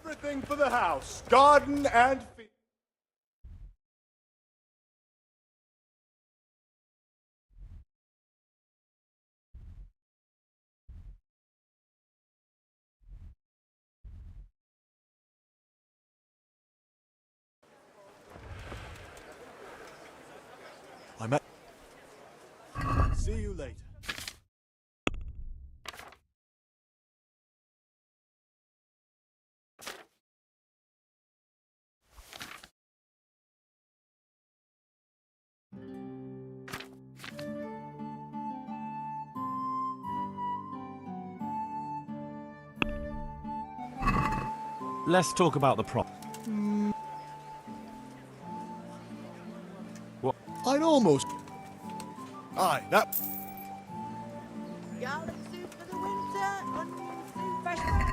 Everything for the house, garden and field. I'm at. See you later. Let's talk about the prop. What? I'd almost. Aye, that. Garlic soup for the winter, onion soup, fresh bread.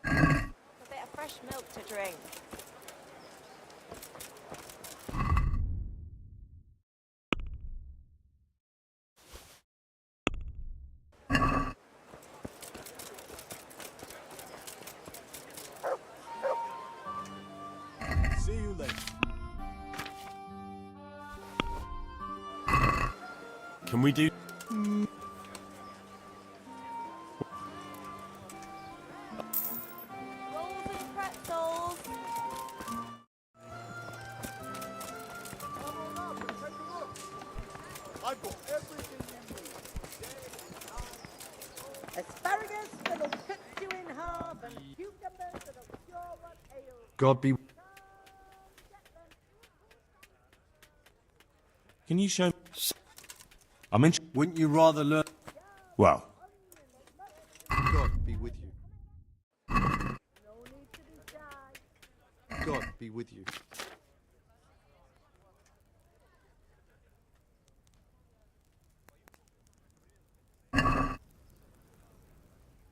A bit of fresh milk to drink. See you later. Can we do? Rolls and pretzels. I've got everything you need. Asparagus that'll cut you in half, and cucumbers that'll cure what ails. God be. Can you show? I'm in. Wouldn't you rather learn? Well, God be with you. No need to be shy. God be with you.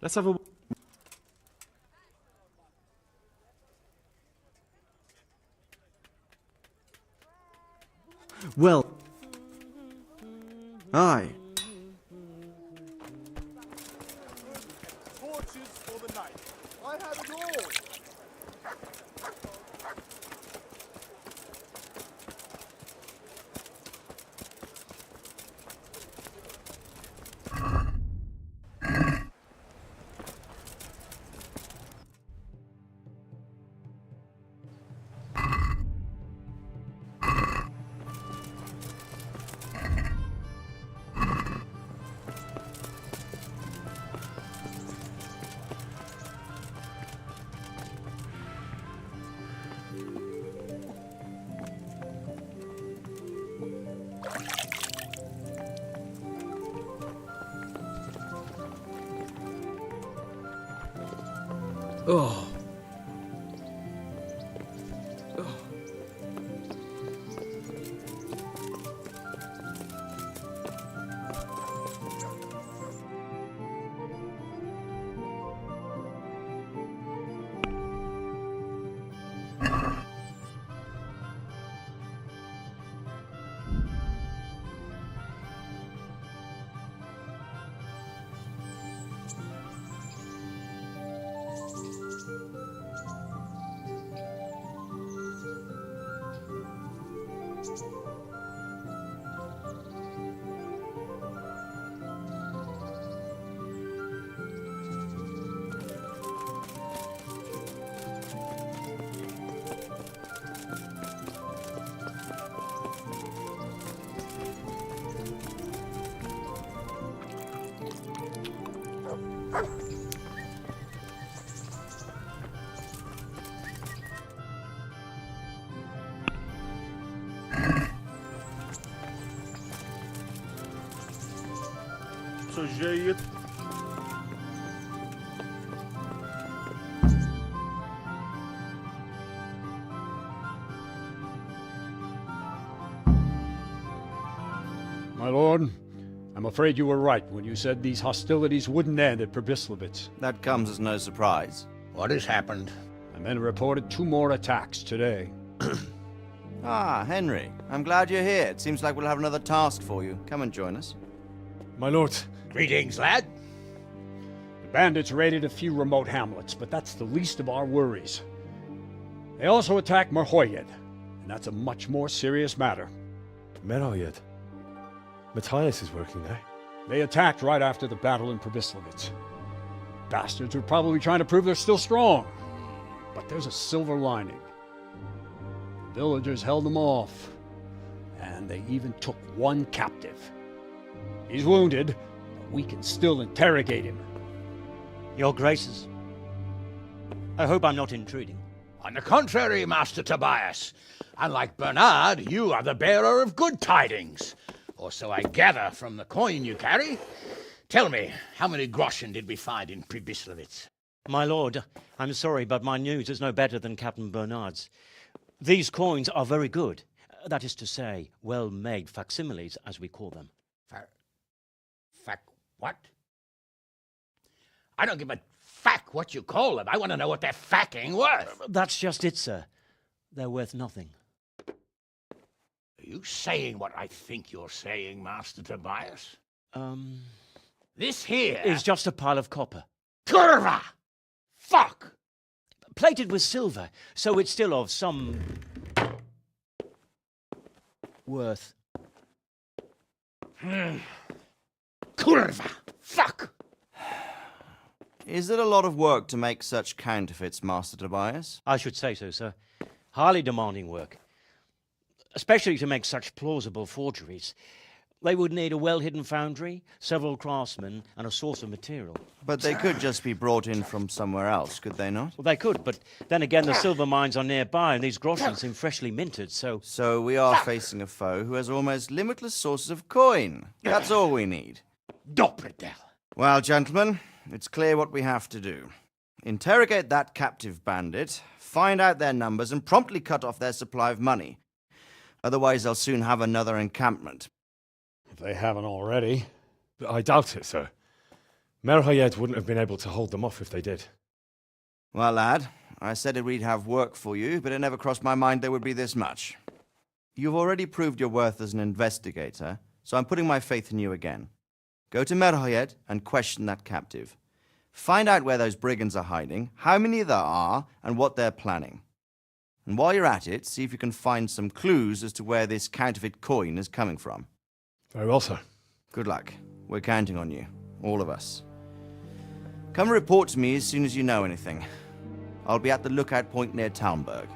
let's have a. Well. Aye. Torches for the night. I have it all. Oh. سجيت. My lord, I'm afraid you were right when you said these hostilities wouldn't end at Probislavitz. That comes as no surprise. What has happened? The men reported 2 more attacks today. Ah, Henry. I'm glad you're here. It seems like we'll have another task for you. Come and join us. My lord, Greetings, lad. The bandits raided a few remote hamlets, but that's the least of our worries. They also attacked Merhoyed, and that's a much more serious matter. Merhoyed. Matthias is working there. They attacked right after the battle in Probislavitz. Bastards were probably trying to prove they're still strong. But there's a silver lining. The villagers held them off, and they even took 1 captive. He's wounded, but we can still interrogate him. Your Graces, I hope I'm not intruding. On the contrary, Master Tobias. Unlike Bernard, you are the bearer of good tidings. Or so I gather from the coin you carry. Tell me, how many groschen did we find in Probislavitz? My lord, I'm sorry, but my news is no better than Captain Bernard's. These coins are very good. That is to say, well-made facsimiles, as we call them. What? I don't give a what you call them. I want to know what they're facking worth. That's just it, sir. They're worth nothing. Are you saying what I think you're saying, Master Tobias? This here Is just a pile of copper. Curva! Fuck! Plated with silver, so it's still of some worth. Curva! Fuck! Is it a lot of work to make such counterfeits, Master Tobias? I should say so, sir. Highly demanding work. Especially to make such plausible forgeries. They would need a well-hidden foundry, several craftsmen, and a source of material. But they could just be brought in from somewhere else, could they not? Well, they could, but then again, the silver mines are nearby, and these groschen seem freshly minted, so... So we are facing a foe who has almost limitless sources of coin. That's all we need. Doppeltel. Well, gentlemen, it's clear what we have to do. Interrogate that captive bandit, find out their numbers, and promptly cut off their supply of money. Otherwise, they'll soon have another encampment. If they haven't already. I doubt it, sir. Merhoyed wouldn't have been able to hold them off if they did. Well, lad, I said we'd have work for you, but it never crossed my mind there would be this much. You've already proved your worth as an investigator, so I'm putting my faith in you again. Go to Merhoyed and question that captive. Find out where those brigands are hiding, how many there are, and what they're planning. And while you're at it, see if you can find some clues as to where this counterfeit coin is coming from. Very well, sir. Good luck. We're counting on you. All of us. Come report to me as soon as you know anything. I'll be at the lookout point near Talmberg.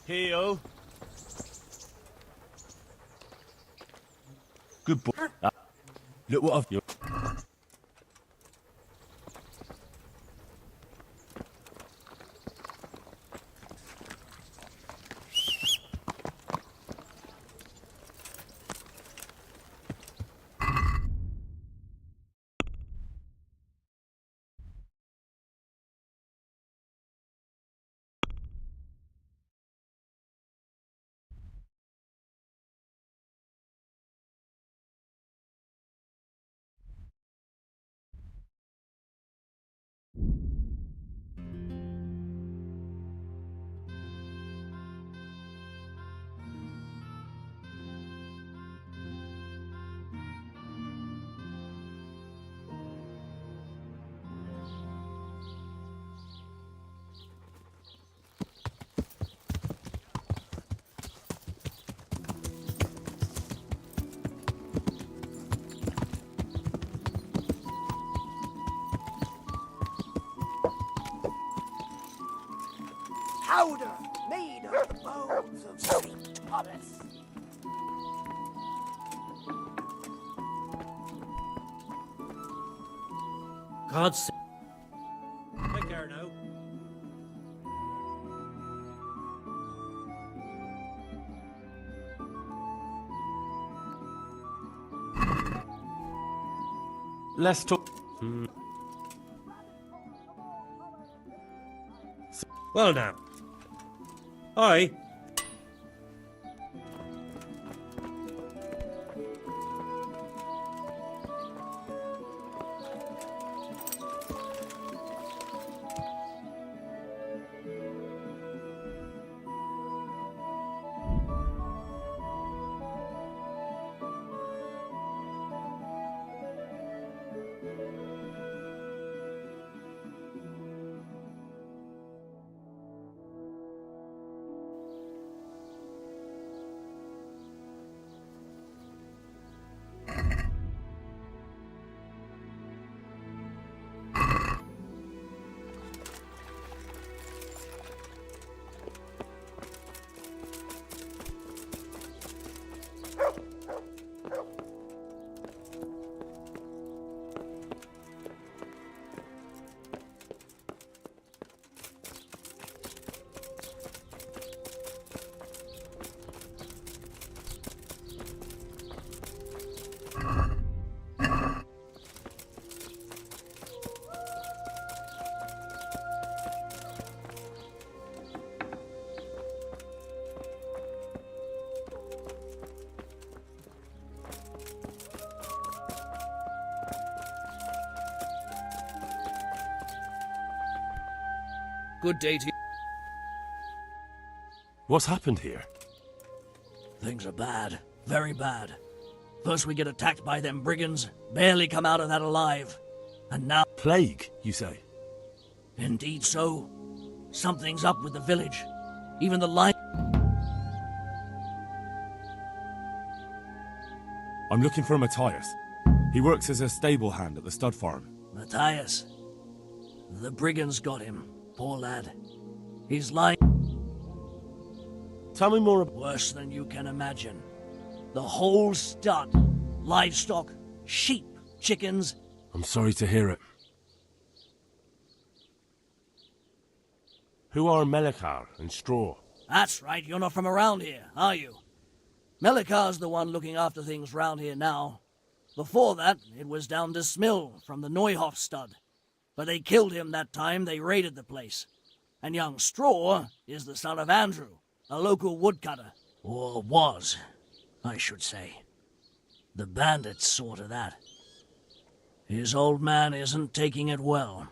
Heel. Good boy. Look what I've... Powder made of the bones of St. Thomas. God's sake. Take care now. Let's talk. Well now. Aye. Good day to you. What's happened here? Things are bad. Very bad. First we get attacked by them brigands, barely come out of that alive. And now... Plague, you say? Indeed so. Something's up with the village. Even the line... I'm looking for Matthias. He works as a stable hand at the stud farm. Matthias. The brigands got him. Poor lad. He's lying... Tell me more about... Worse than you can imagine. The whole stud. Livestock, sheep, chickens... I'm sorry to hear it. Who are Melikar and Straw? That's right, you're not from around here, are you? Melikar's the one looking after things round here now. Before that, it was down to Smill from the Neuhoff stud. But they killed him that time they raided the place. And young Straw is the son of Andrew, a local woodcutter. Or was, I should say. The bandits saw to that. His old man isn't taking it well.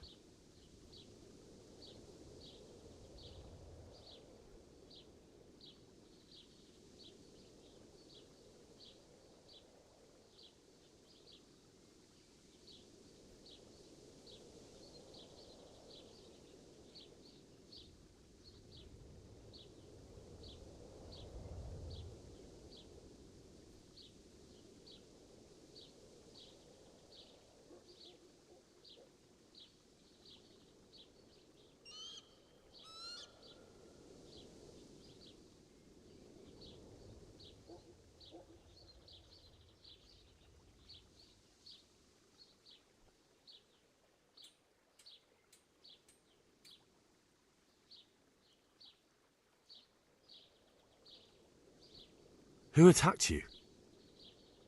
Who attacked you?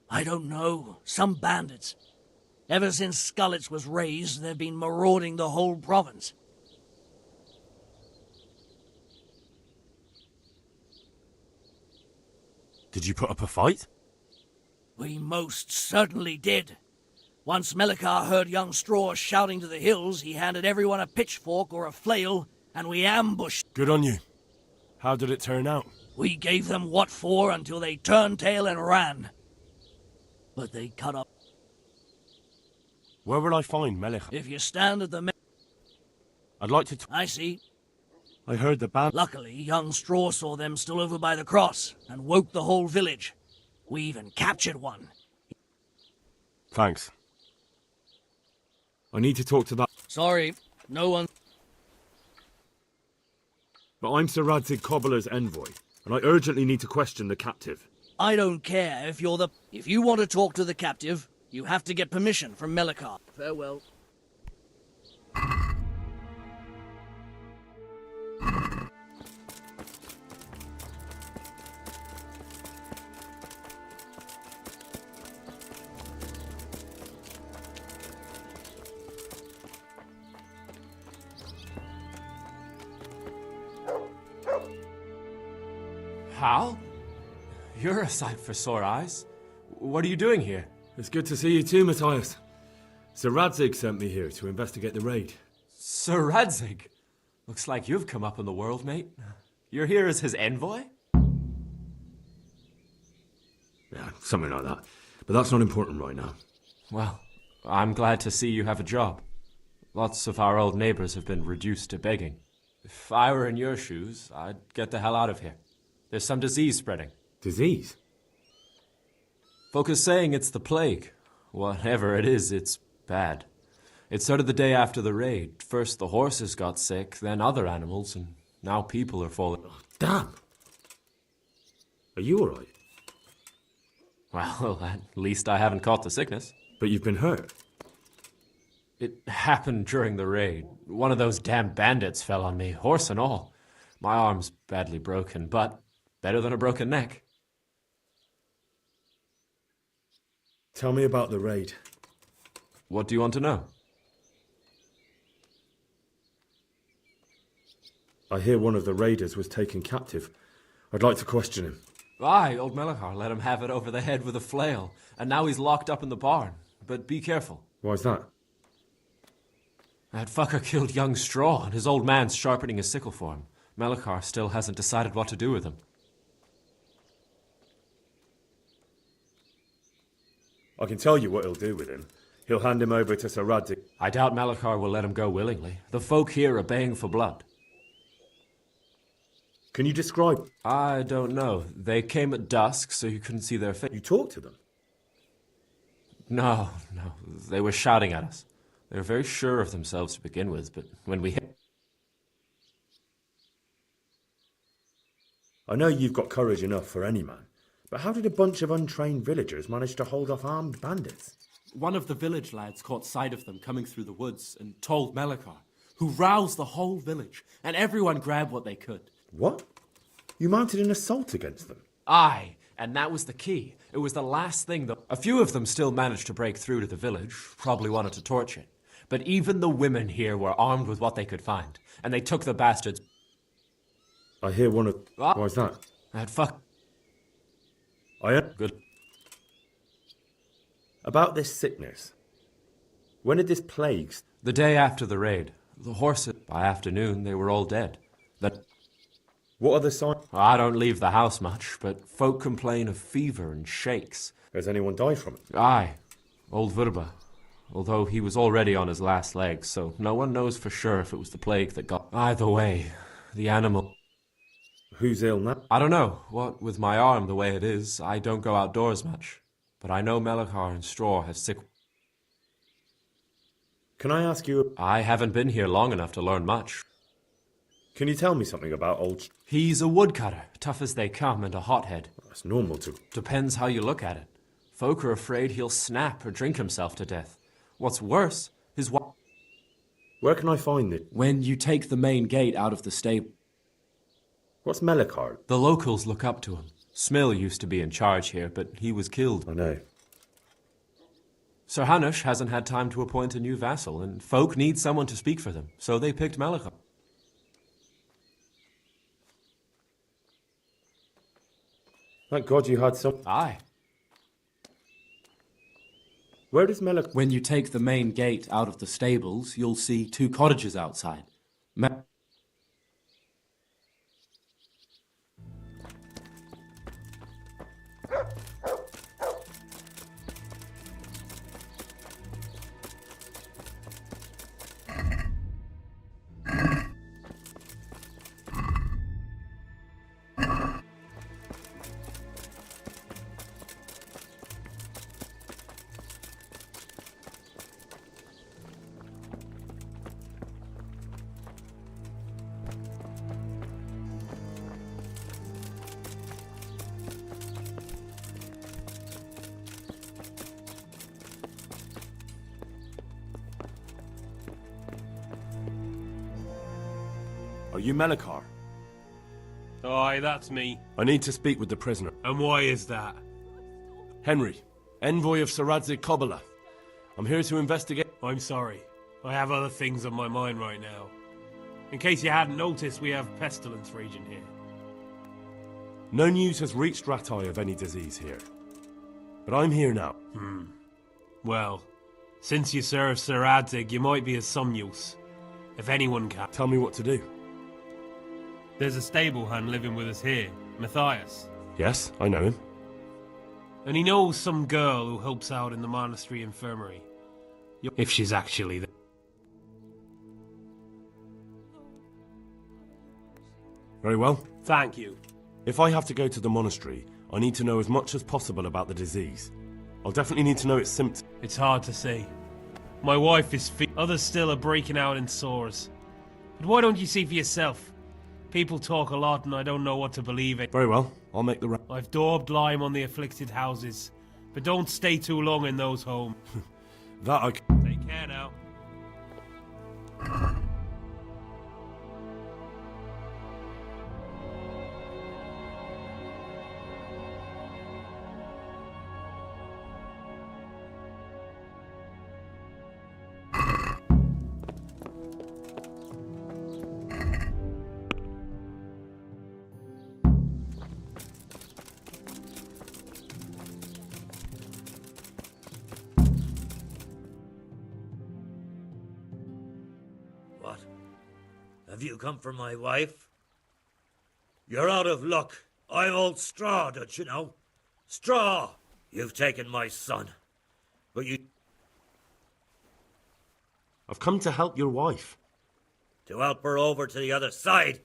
I don't know. Some bandits. Ever since Scullets was raised, they've been marauding the whole province. Did you put up a fight? We most certainly did. Once Melikar heard young Straw shouting to the hills, he handed everyone a pitchfork or a flail, and we ambushed. Good on you. How did it turn out? We gave them what for until they turned tail and ran. But they cut up. Where will I find Melich? If you stand at the... I'd like to... I see. I heard the band... Luckily, young Straw saw them still over by the cross and woke the whole village. We even captured one. Thanks. I need to talk to that... Sorry, no one... But I'm Sir Radzig Cobbler's envoy, and I urgently need to question the captive. I don't care if you're the... If you want to talk to the captive, you have to get permission from Melikar. Farewell. Hal? You're a sight for sore eyes. What are you doing here? It's good to see you too, Matthias. Sir Radzig sent me here to investigate the raid. Sir Radzig? Looks like you've come up in the world, mate. You're here as his envoy? Yeah, something like that. But that's not important right now. Well, I'm glad to see you have a job. Lots of our old neighbors have been reduced to begging. If I were in your shoes, I'd get the hell out of here. There's some disease spreading. Disease? Folk are saying it's the plague. Whatever it is, it's bad. It started the day after the raid. First the horses got sick, then other animals, and now people are falling. Oh, damn! Are you alright? Well, at least I haven't caught the sickness. But you've been hurt? It happened during the raid. One of those damn bandits fell on me, horse and all. My arm's badly broken, but better than a broken neck. Tell me about the raid. What do you want to know? I hear one of the raiders was taken captive. I'd like to question him. Aye, old Melikar let him have it over the head with a flail, and now he's locked up in the barn. But be careful. Why's that? That fucker killed young Straw, and his old man's sharpening his sickle for him. Melikar still hasn't decided what to do with him. I can tell you what he'll do with him. He'll hand him over to Sir Radzig. I doubt Melikar will let him go willingly. The folk here are baying for blood. Can you describe? I don't know. They came at dusk, so you couldn't see their face. You talked to them? No. They were shouting at us. They were very sure of themselves to begin with, but when we hit... I know you've got courage enough for any man, but how did a bunch of untrained villagers manage to hold off armed bandits? One of the village lads caught sight of them coming through the woods and told Melikar, who roused the whole village, and everyone grabbed what they could. What? You mounted an assault against them? Aye, And that was the key. It was the last thing that... A few of them still managed to break through to the village, probably wanted to torch it. But even the women here were armed with what they could find, and they took the bastards... I hear one of... Why's that? That fuck... Good. About this sickness. When did this plague... The day after the raid. The horses... By afternoon, they were all dead. What are the signs? I don't leave the house much, but folk complain of fever and shakes. Has anyone died from it? Aye. Old Verba. Although he was already on his last legs, so no one knows for sure if it was the plague that got... Either way, the animal... Who's ill now? I don't know. What with my arm the way it is, I don't go outdoors much. But I know Melikar and Straw has sick... Can I ask you... I haven't been here long enough to learn much. Can you tell me something about old... He's a woodcutter, tough as they come, and a hothead. That's normal to... Depends how you look at it. Folk are afraid he'll snap or drink himself to death. What's worse, his wife... Where can I find it? When you take the main gate out of the stable... What's Melikar? The locals look up to him. Smill used to be in charge here, but he was killed. I know. Sir Hanush hasn't had time to appoint a new vassal, and folk need someone to speak for them, so they picked Melikar. Thank God you had some... Aye. Where does Melikar... When you take the main gate out of the stables, you'll see 2 cottages outside. Are you Melikar? Aye, that's me. I need to speak with the prisoner. And why is that? Henry, envoy of Saradze Kobala. I'm here to investigate... I'm sorry. I have other things on my mind right now. In case you hadn't noticed, we have pestilence raging here. No news has reached Ratai of any disease here. But I'm here now. Well, since you serve Sir Adzig, you might be of some use. If anyone can. Tell me what to do. There's a stable hand living with us here, Matthias. Yes, I know him. And he knows some girl who helps out in the monastery infirmary. If she's actually there. Very well. Thank you. If I have to go to the monastery, I need to know as much as possible about the disease. I'll definitely need to know its symptoms. It's hard to say. My wife is others still are breaking out in sores. But why don't you see for yourself? People talk a lot and I don't know what to believe in. Very well, I'll make the I've daubed lime on the afflicted houses. But don't stay too long in those homes. That I Take care now. What? Have you come for my wife? You're out of luck. I'm old Straw, don't you know? Straw! You've taken my son. But you... I've come to help your wife. To help her over to the other side.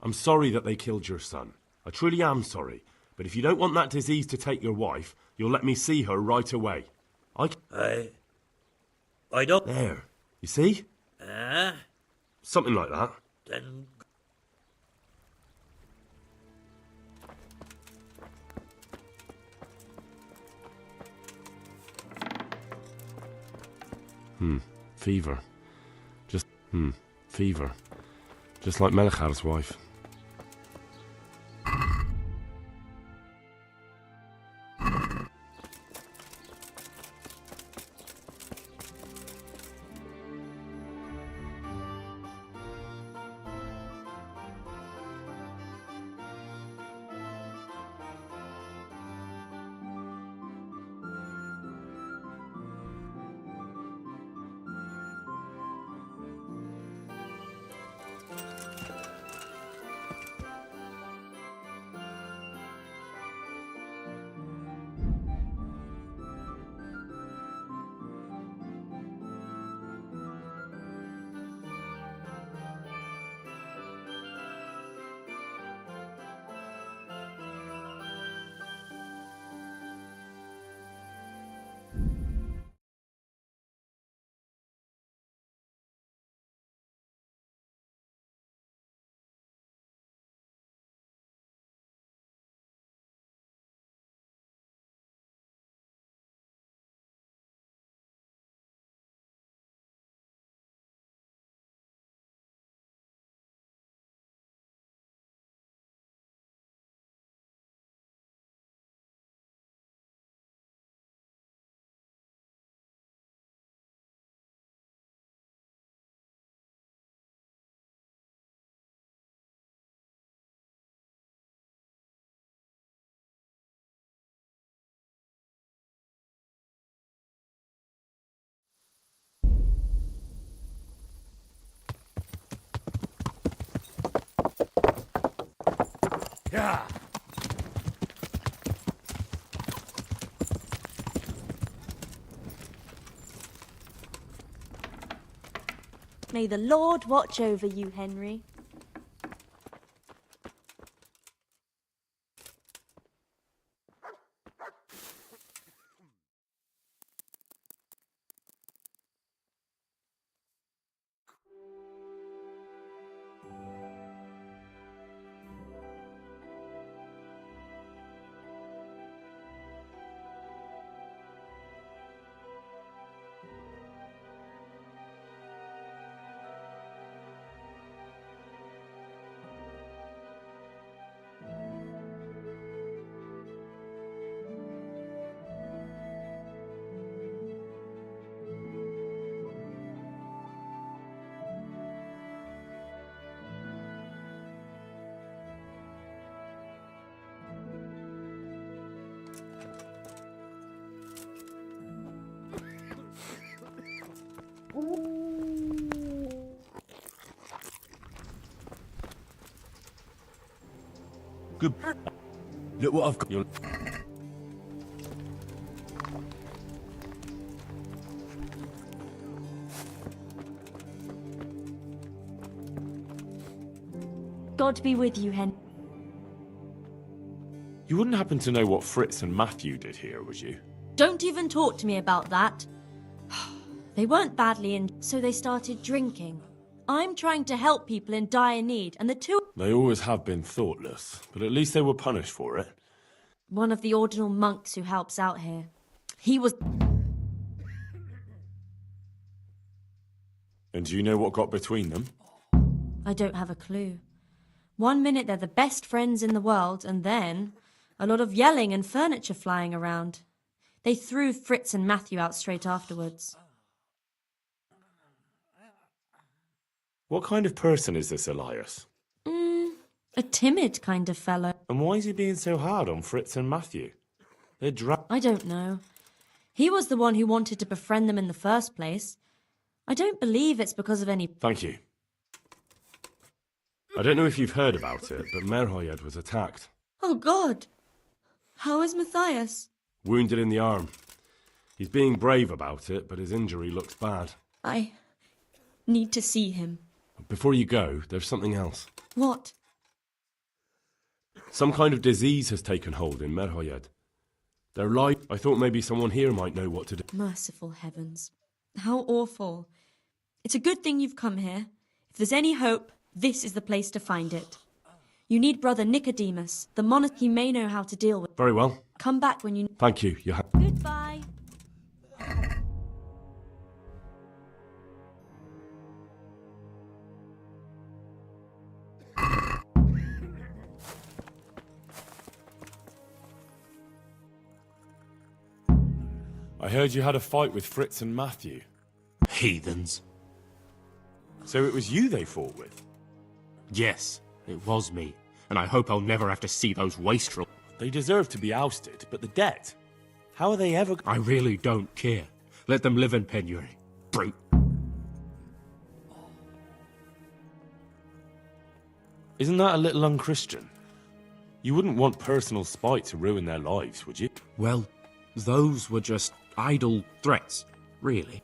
I'm sorry that they killed your son. I truly am sorry. But if you don't want that disease to take your wife, you'll let me see her right away. I don't... There. You see? Something like that. Then... Fever. Fever. Just like Melikhar's wife. May the Lord watch over you, Henry. Good. Look what I've got. God be with you, Henry. You wouldn't happen to know what Fritz and Matthew did here, would you? Don't even talk to me about that. They weren't badly injured, so they started drinking. I'm trying to help people in dire need, and the two... They always have been thoughtless, but at least they were punished for it. One of the ordinal monks who helps out here. He was... And do you know what got between them? I don't have a clue. One minute they're the best friends in the world, and then a lot of yelling and furniture flying around. They threw Fritz and Matthew out straight afterwards. What kind of person is this Elias? A timid kind of fellow. And why is he being so hard on Fritz and Matthew? They're I don't know. He was the one who wanted to befriend them in the first place. I don't believe it's because of any... Thank you. I don't know if you've heard about it, but Merhoyed was attacked. Oh, God! How is Matthias? Wounded in the arm. He's being brave about it, but his injury looks bad. I need to see him. Before you go, there's something else. What? Some kind of disease has taken hold in Merhoyed. They're like... I thought maybe someone here might know what to do. Merciful heavens. How awful. It's a good thing you've come here. If there's any hope, this is the place to find it. You need Brother Nicodemus, the monarch. He may know how to deal with. Very well. Come back when you... Thank you. Goodbye. I heard you had a fight with Fritz and Matthew. Heathens. So it was you they fought with? Yes, it was me. And I hope I'll never have to see those wastrels. They deserve to be ousted, but the debt? How are they ever... I really don't care. Let them live in penury. Brute. Isn't that a little unchristian? You wouldn't want personal spite to ruin their lives, would you? Well, those were just idle threats, really.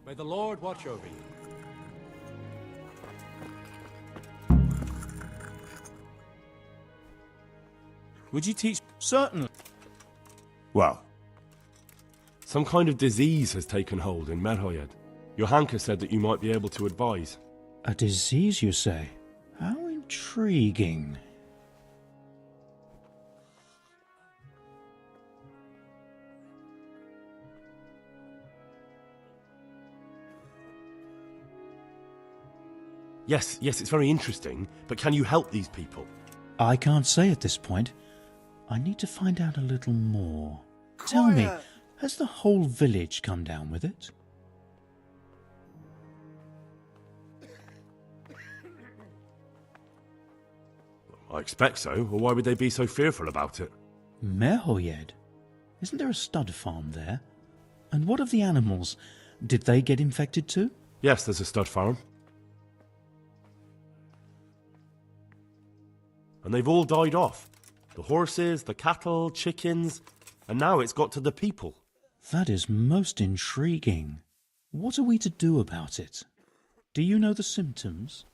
May the Lord watch over you. Would you teach... Certainly. Well, some kind of disease has taken hold in Merhoyed. Your Hanker said that you might be able to advise. A disease, you say? How intriguing. Yes, it's very interesting, but can you help these people? I can't say at this point. I need to find out a little more. Tell me, has the whole village come down with it? I expect so, or why would they be so fearful about it? Merhoyed? Isn't there a stud farm there? And what of the animals? Did they get infected too? Yes, there's a stud farm. and they've all died off. The horses, the cattle, chickens, and now it's got to the people. That is most intriguing. What are we to do about it? Do you know the symptoms?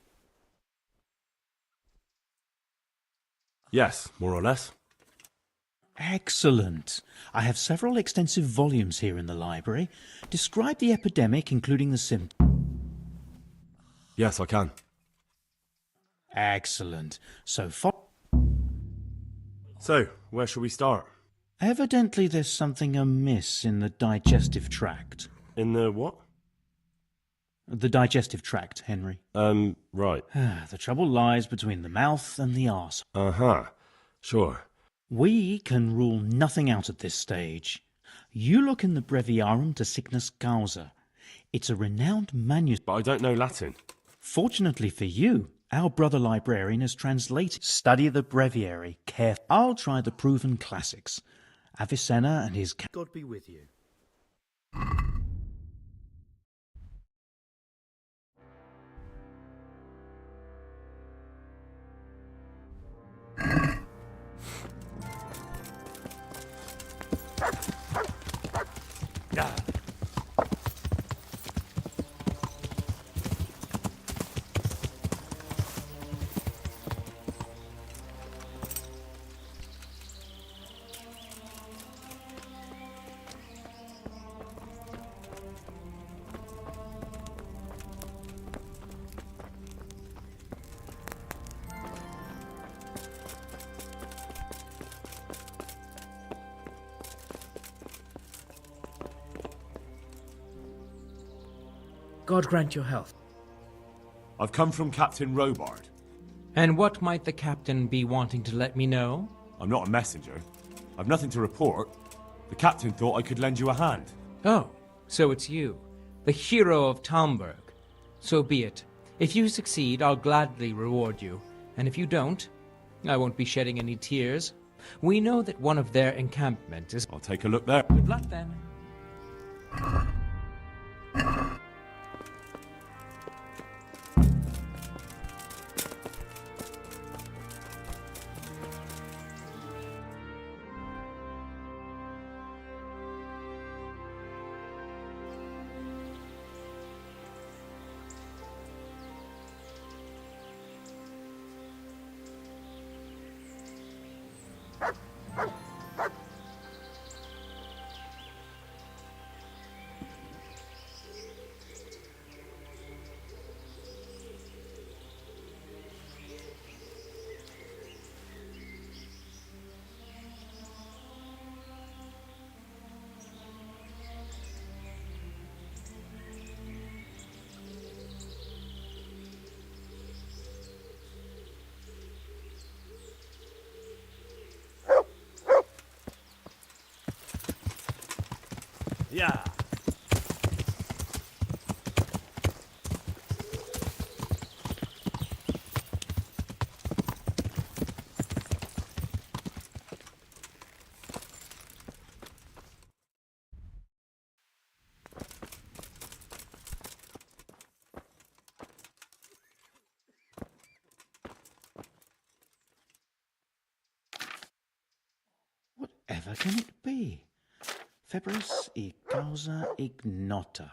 Yes, more or less. Excellent. I have several extensive volumes here in the library. Describe the epidemic, including the symptoms. Yes, I can. Excellent. So, where shall we start? Evidently there's something amiss in the digestive tract. In the what? The digestive tract, Henry. Right. The trouble lies between the mouth and the arse. Uh-huh. Sure. We can rule nothing out at this stage. You look in the Breviarum de Sickness Causa. It's a renowned manuscript. But I don't know Latin. Fortunately for you, our brother librarian has translated. Study the breviary carefully. I'll try the proven classics. Avicenna and his... God be with you. God grant your health. I've come from Captain Robard. And what might the captain be wanting to let me know? I'm not a messenger. I've nothing to report. The captain thought I could lend you a hand. Oh, so it's you, the hero of Talmberg. So be it. If you succeed, I'll gladly reward you. And if you don't, I won't be shedding any tears. We know that one of their encampment is... I'll take a look there. Good luck then. Yeah. Whatever can it be? Febris e causa ignota.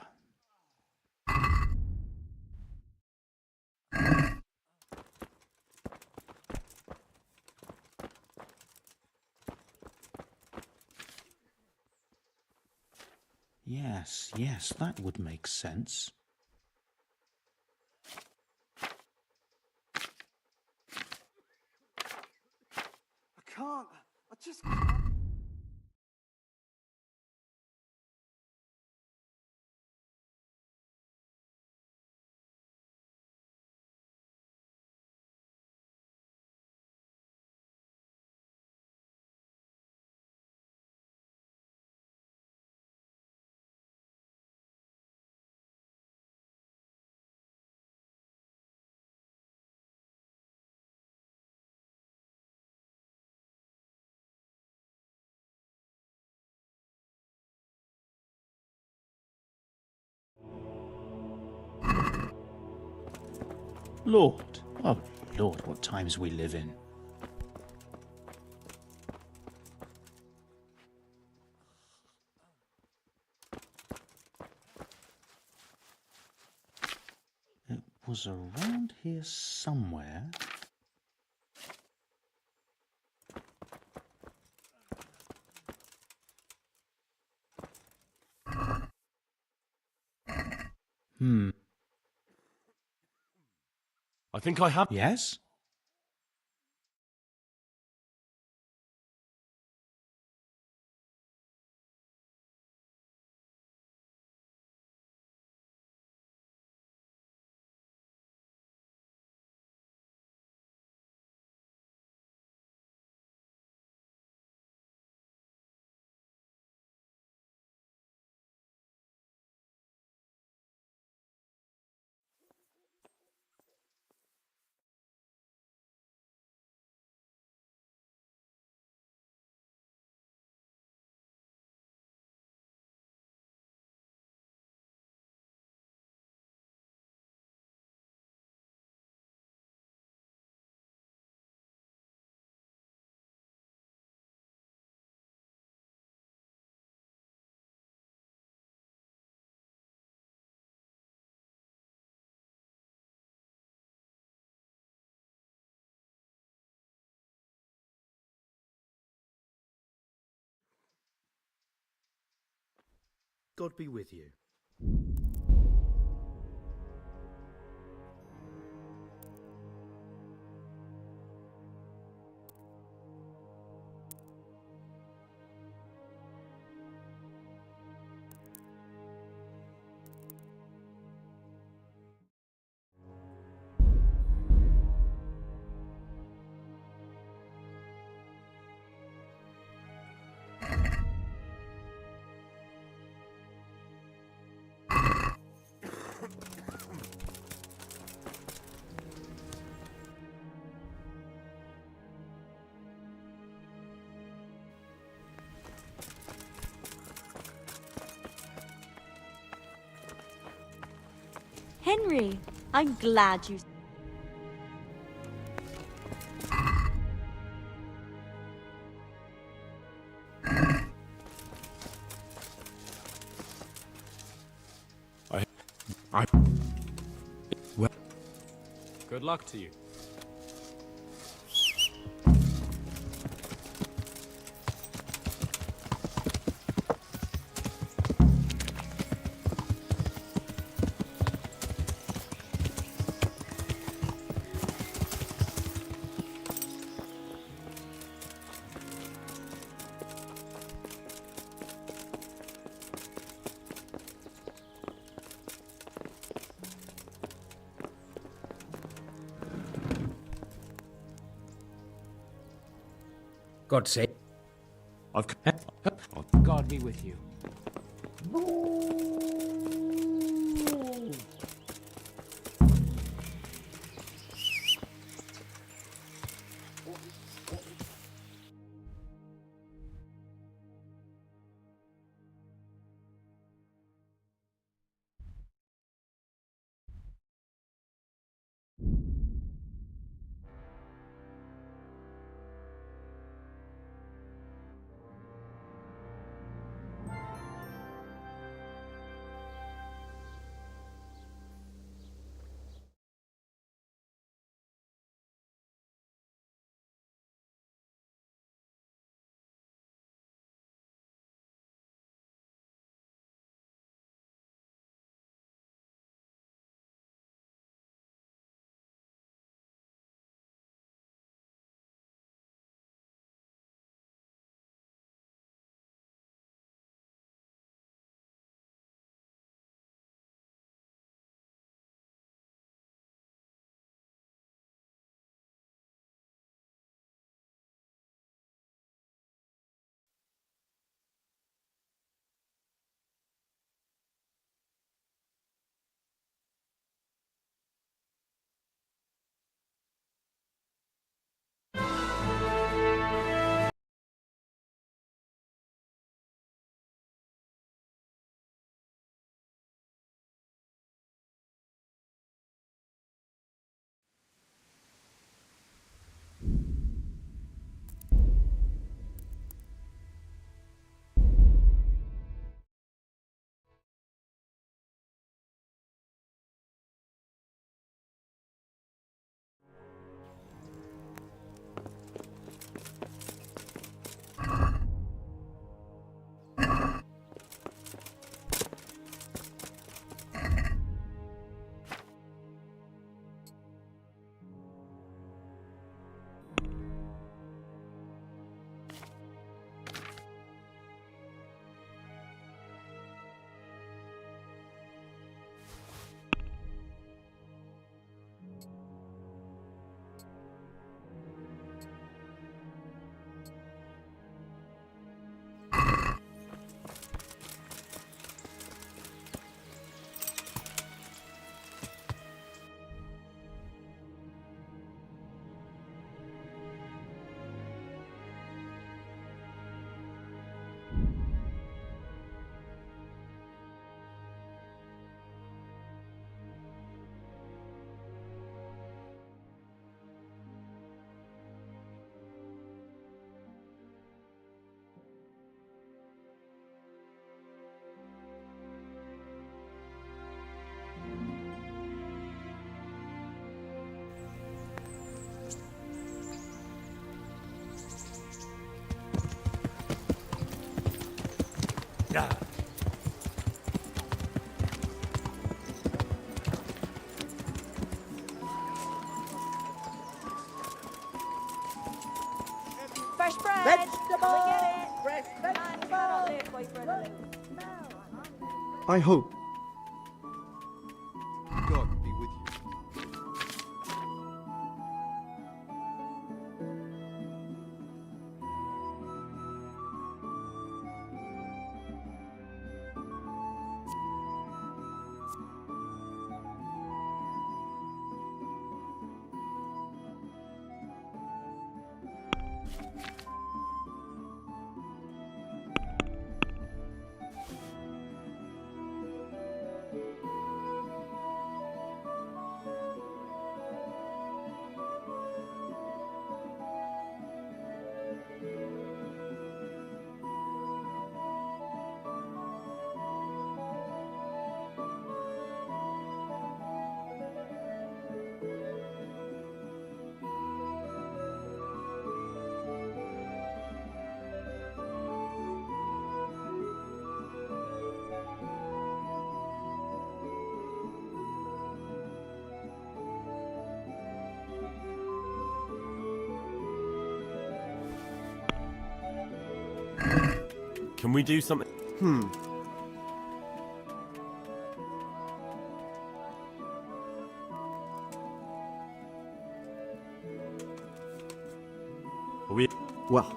Yes, that would make sense. I can't. I just can't. Lord, oh Lord, what times we live in. was around here somewhere. I think I have. Yes? God be with you. Henry, I'm glad you... Well, Good luck to you. God save. God be with you. Fresh bread. Vegetables. Fresh vegetables. I hope God be with you. Can we do something? Well,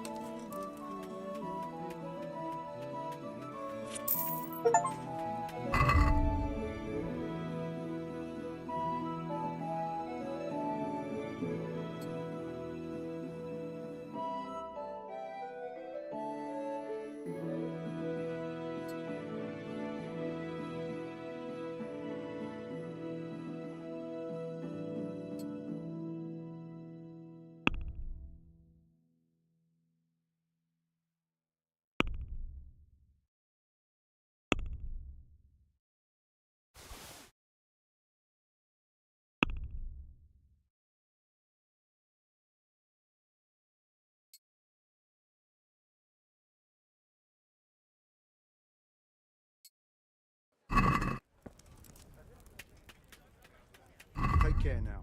take care now.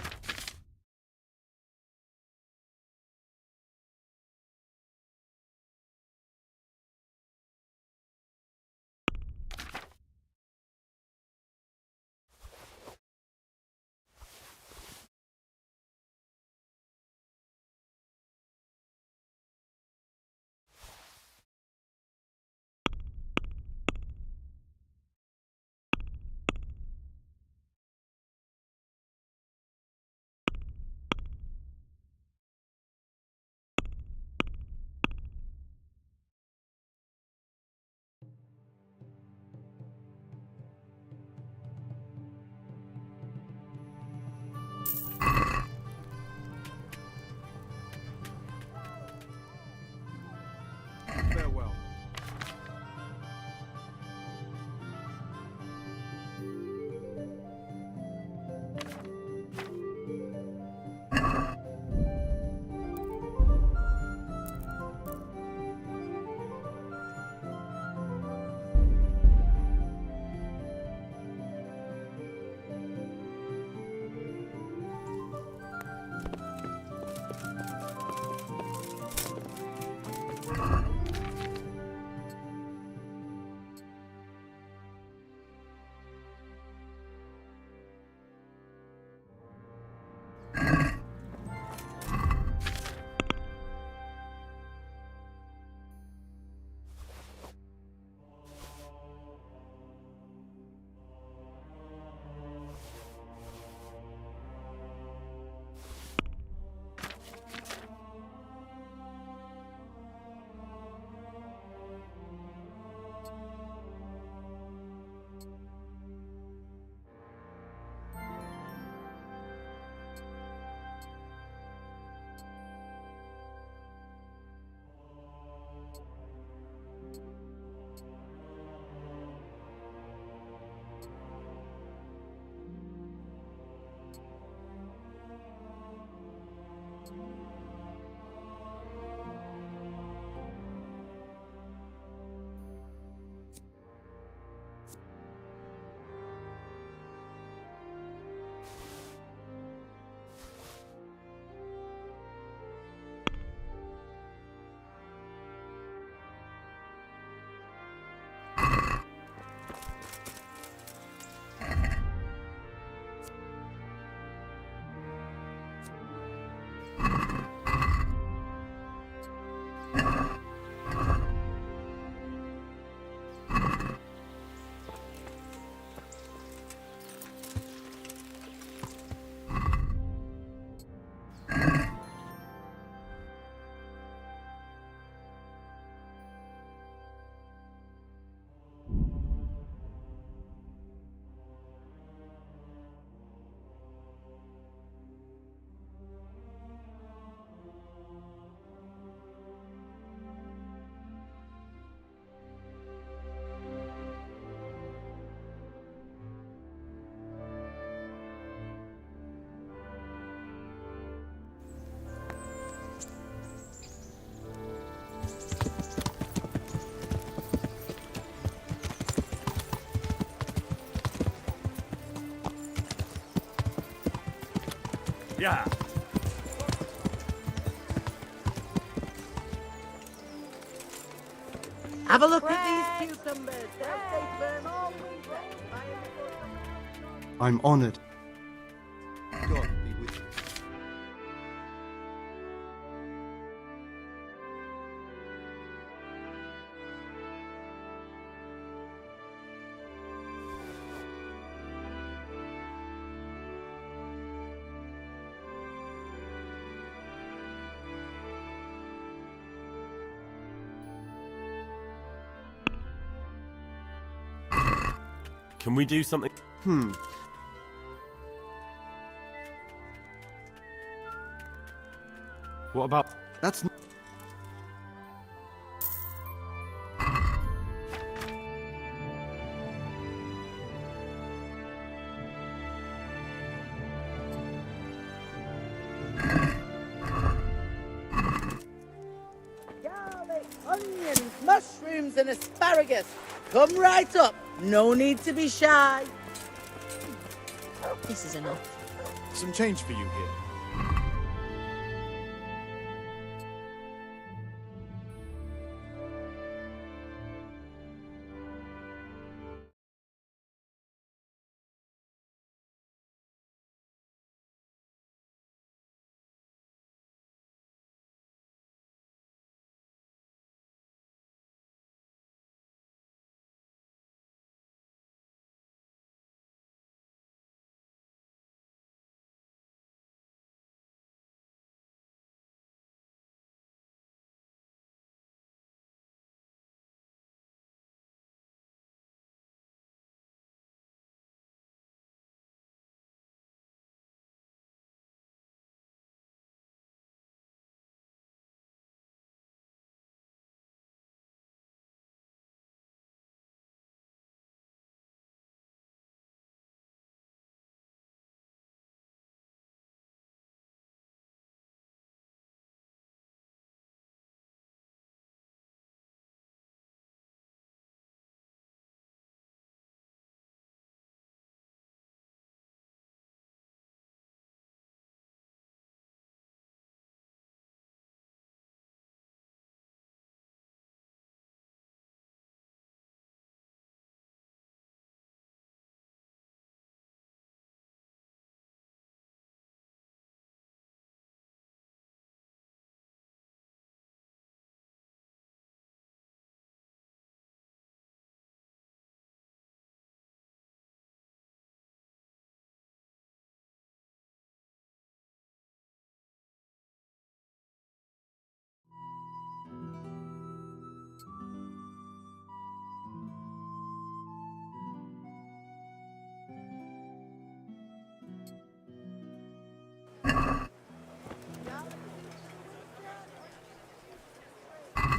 Yeah. Have a look at these cucumbers. They burn all winter. I'm honored. God be with you. Can we do something? What about... That's... Garlic, onions, mushrooms, and asparagus. Come right up. No need to be shy. This is enough. Some change for you here.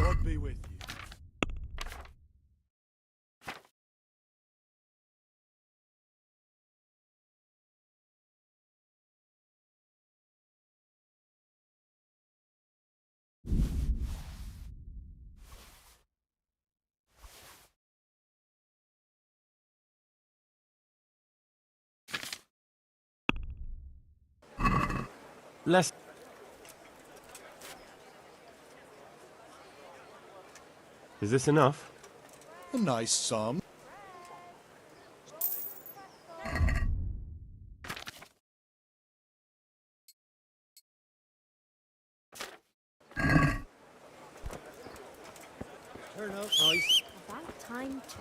God be with you. Let's... Is this enough? A nice sum. Turn out nice. About time to.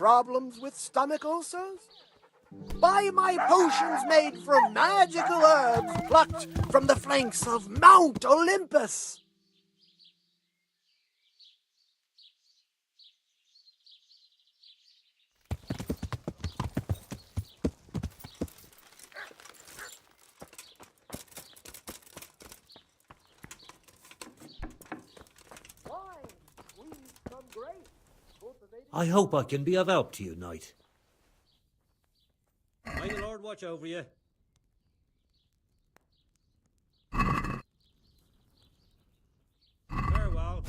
problems with stomach ulcers? Buy my potions made from magical herbs plucked from the flanks of Mount Olympus. I hope I can be of help to you, knight. May the Lord watch over you. Farewell.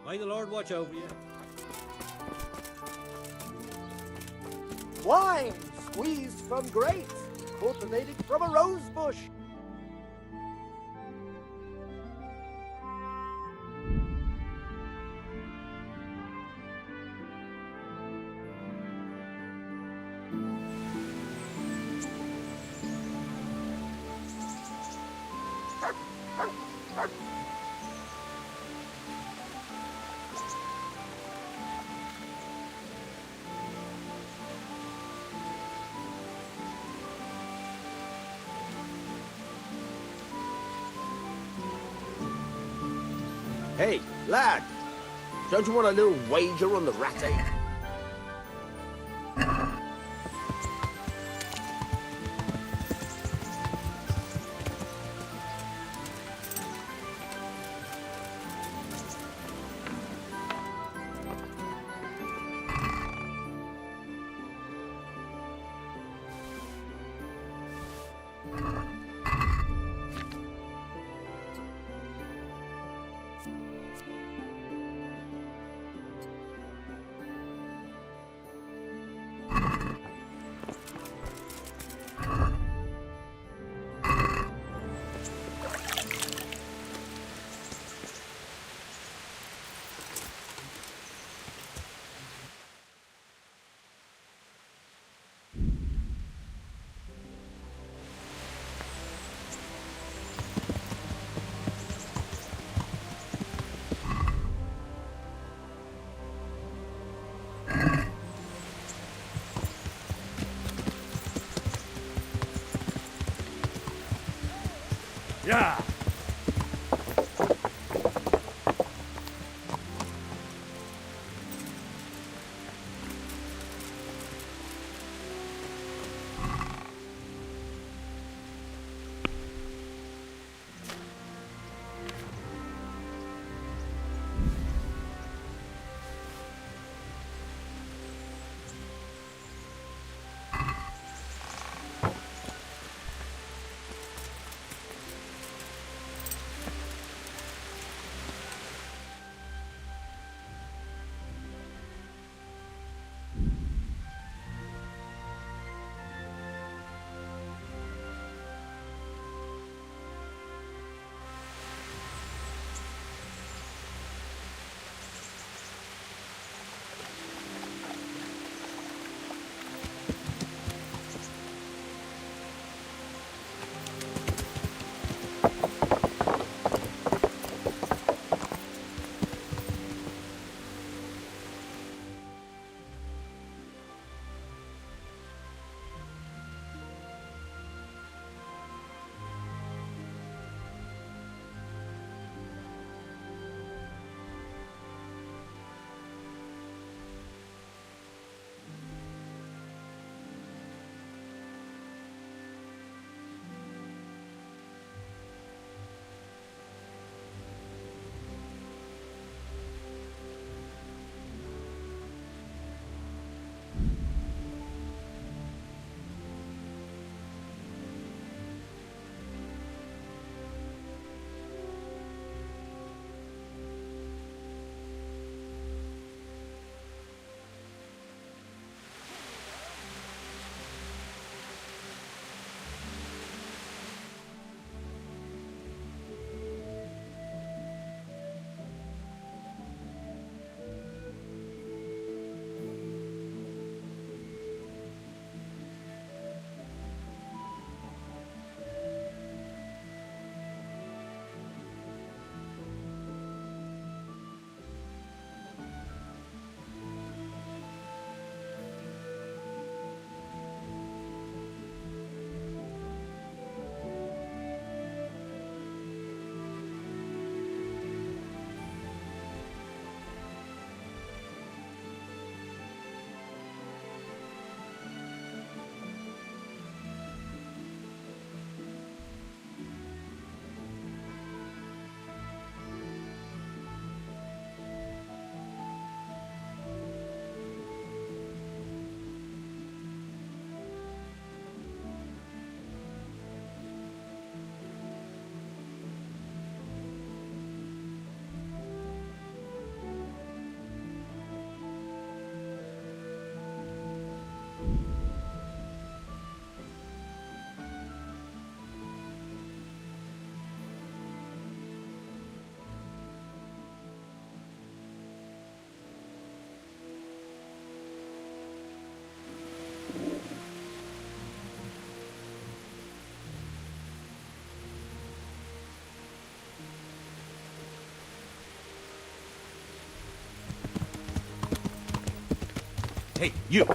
May the Lord watch over you. Wine squeezed from grapes, cultivated from a rose bush. Hey, lad, don't you want a little wager on the rat ape? Hey, you!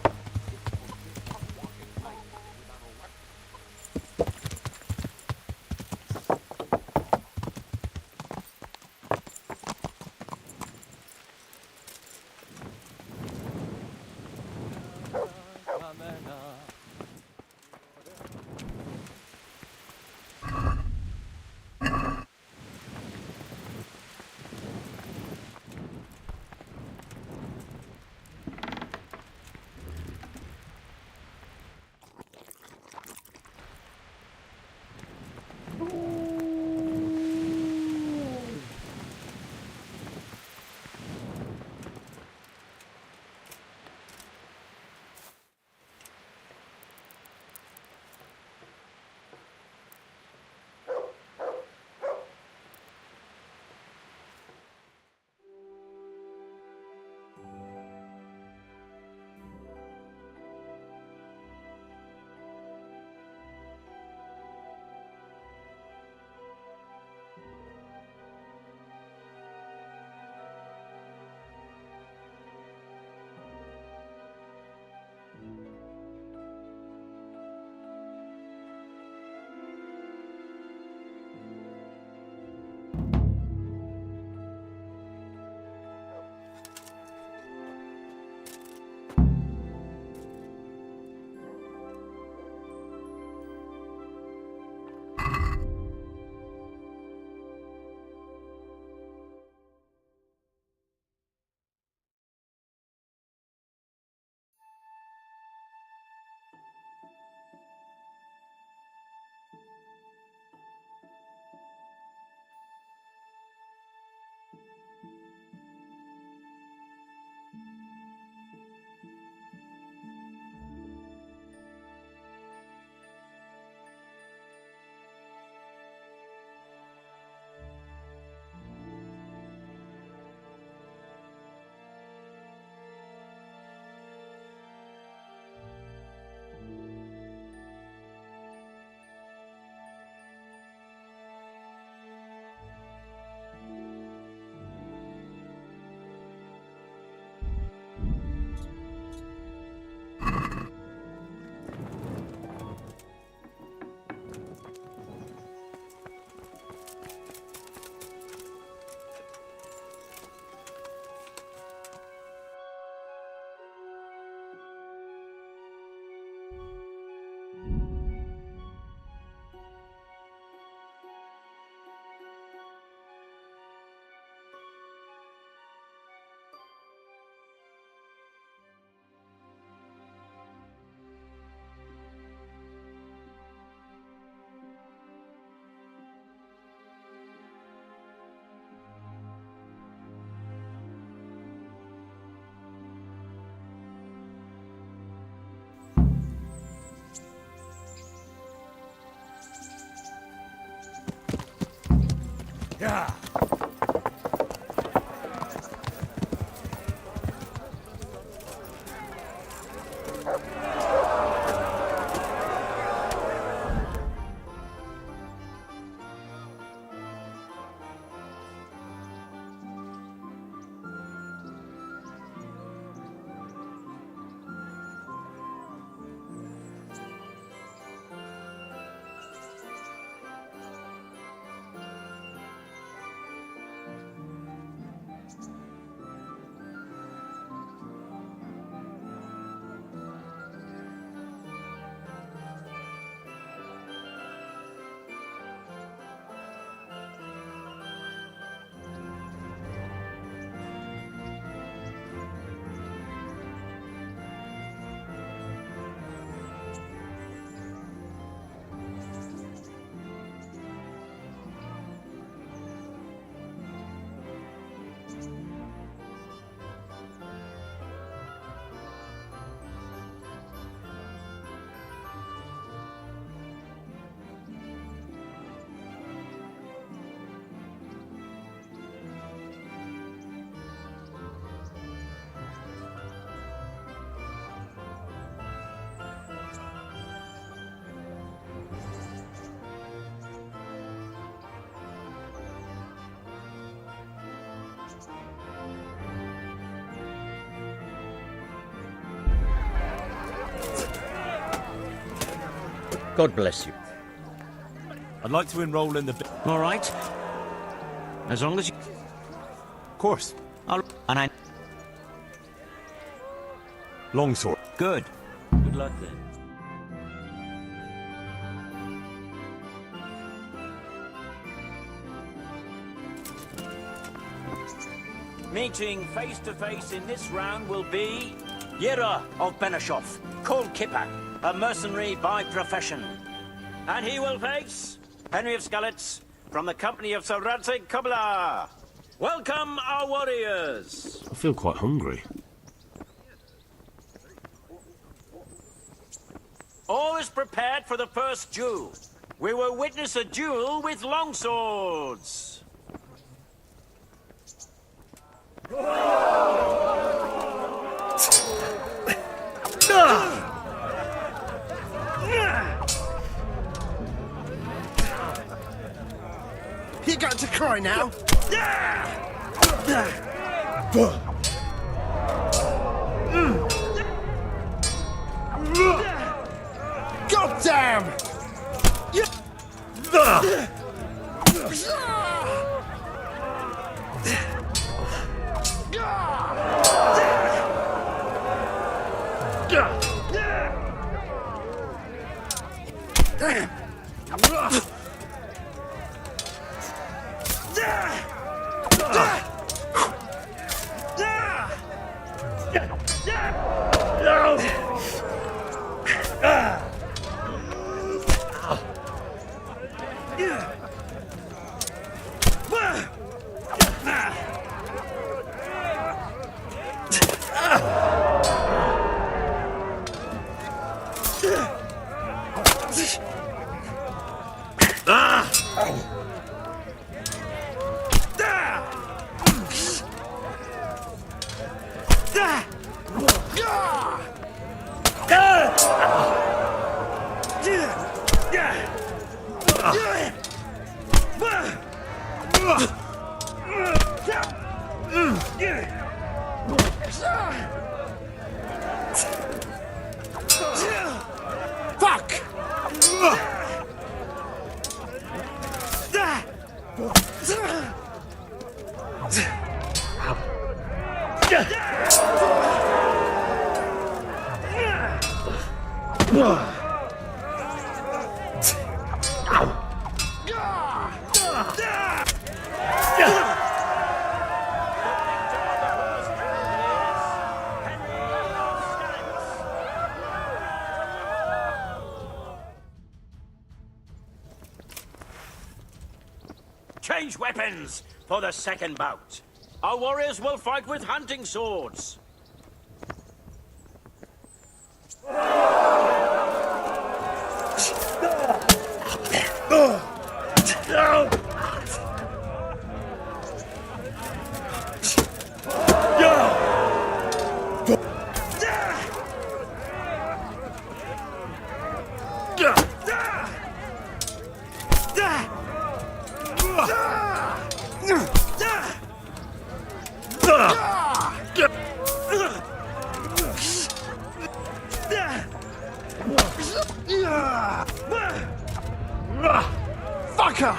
God bless you. I'd like to enroll in the... All right. As long as you... Of course. And I... Longsword. Good. Good luck then. Meeting face to face in this round will be Yera of Benishov, called Kipper, a mercenary by profession. And he will face Henry of Skalitz from the company of Sir Radzig Kobyla. Welcome, our warriors. I feel quite hungry. All is prepared for the first duel. We will witness a duel with longswords. You got to cry now. God damn! Fuck! Change weapons for the second bout. Our warriors will fight with hunting swords. Fucker!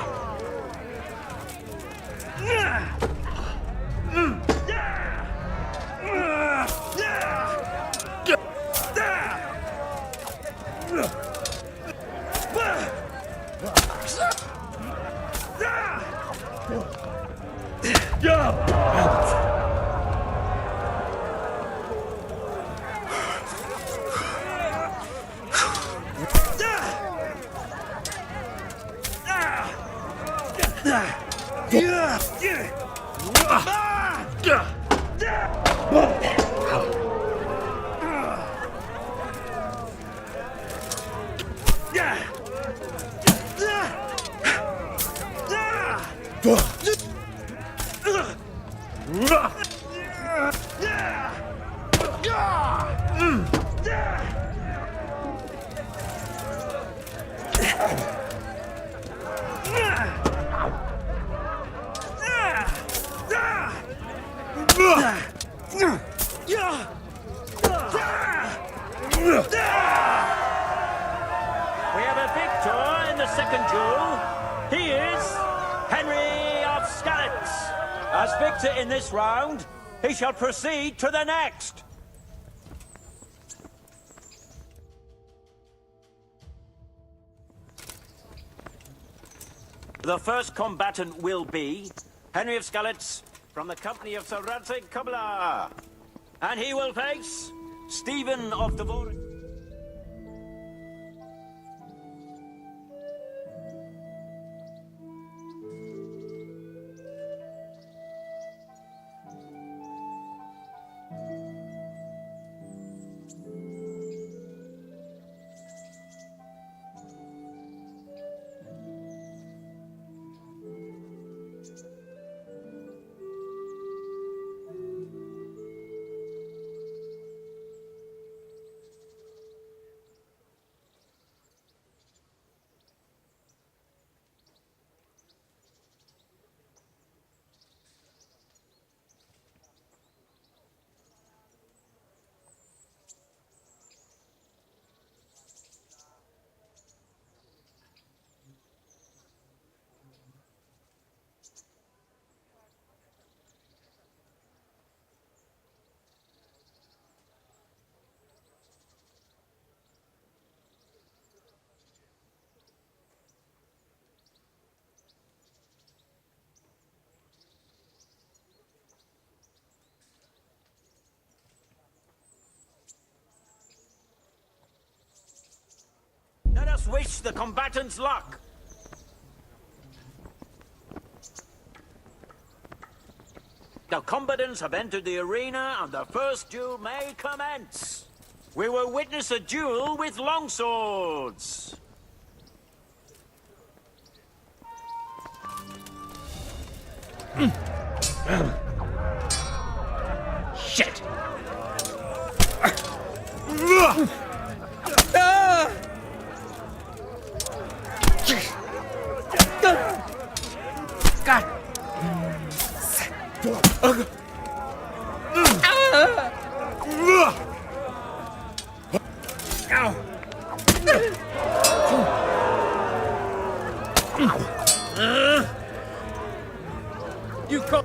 We have a second duel, he is Henry of Skallets. As victor in this round, he shall proceed to the next. The first combatant will be Henry of Skallets from the company of Sir Radzig Kubla. And he will face Stephen of Deliverance. Let us wish the combatants luck. The combatants have entered the arena and the first duel may commence. We will witness a duel with longswords. Shit! God! You call.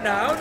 Now.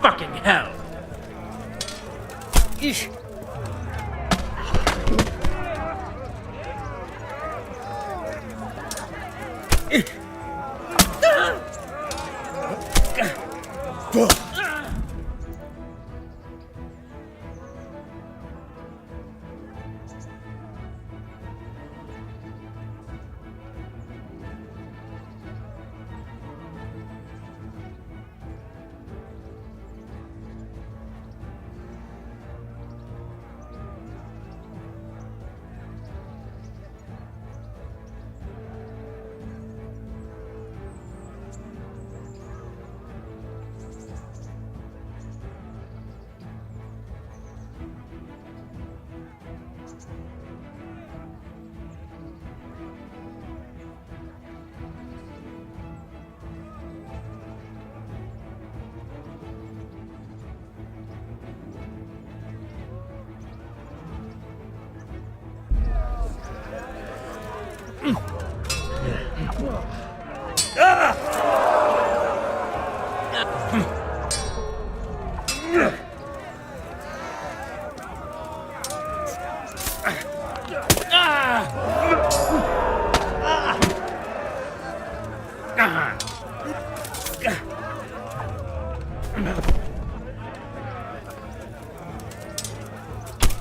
Fucking hell. Eesh.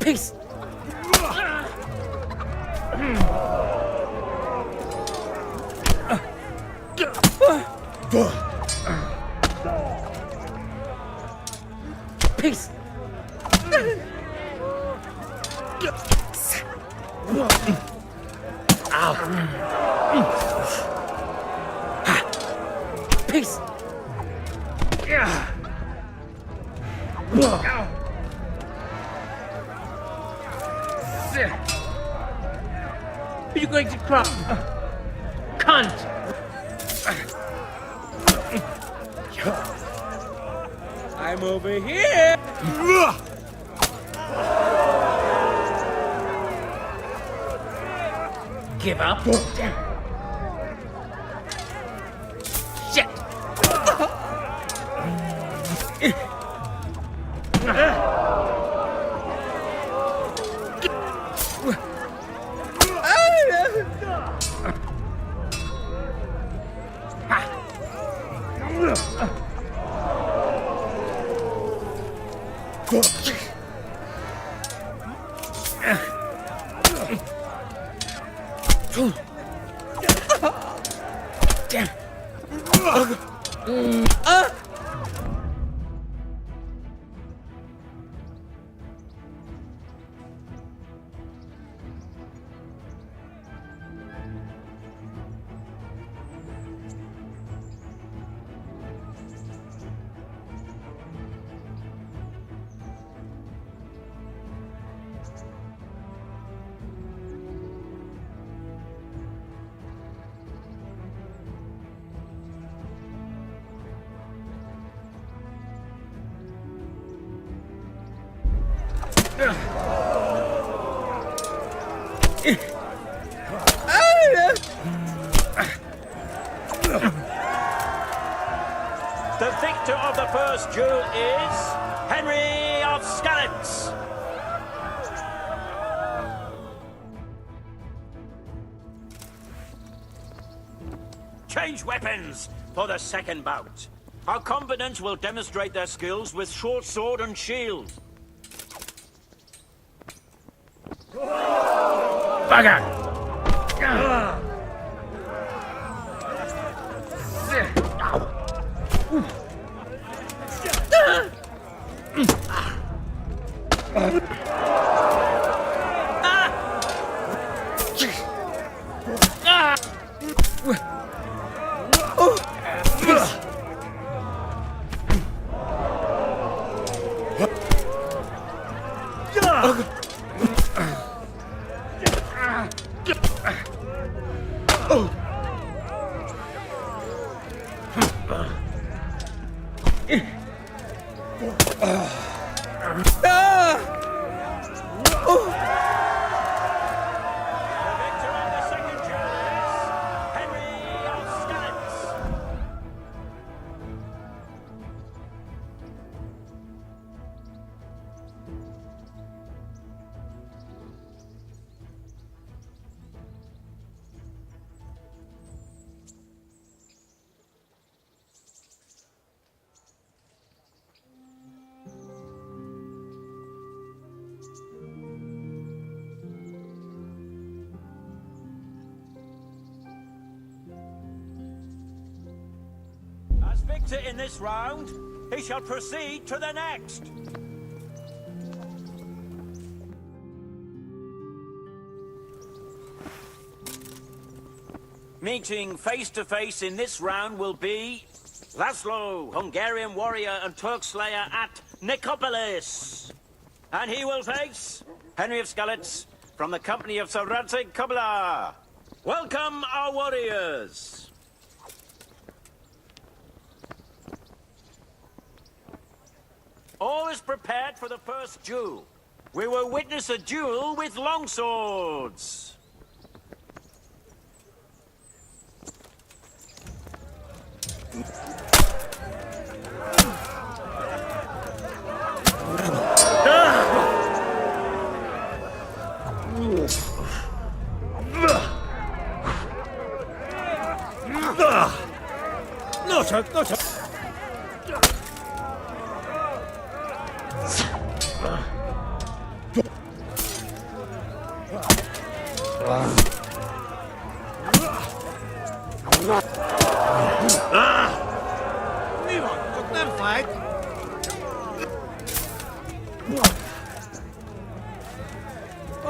Peace. Peace. Peace. Are you going to cry? Cunt! I'm over here! Give up? Shit! The victor of the first duel is Henry of Skalitz. Change weapons for the second bout. Our combatants will demonstrate their skills with short sword and shield. Bugger! As victor in this round, he shall proceed to the next. Meeting face to face in this round will be Laszlo, Hungarian warrior and Turk slayer at Nicopolis. And he will face Henry of Skalitz from the company of Sir Radzig Kobyla. Welcome, our warriors. All is prepared for the first duel. We will witness a duel with longswords.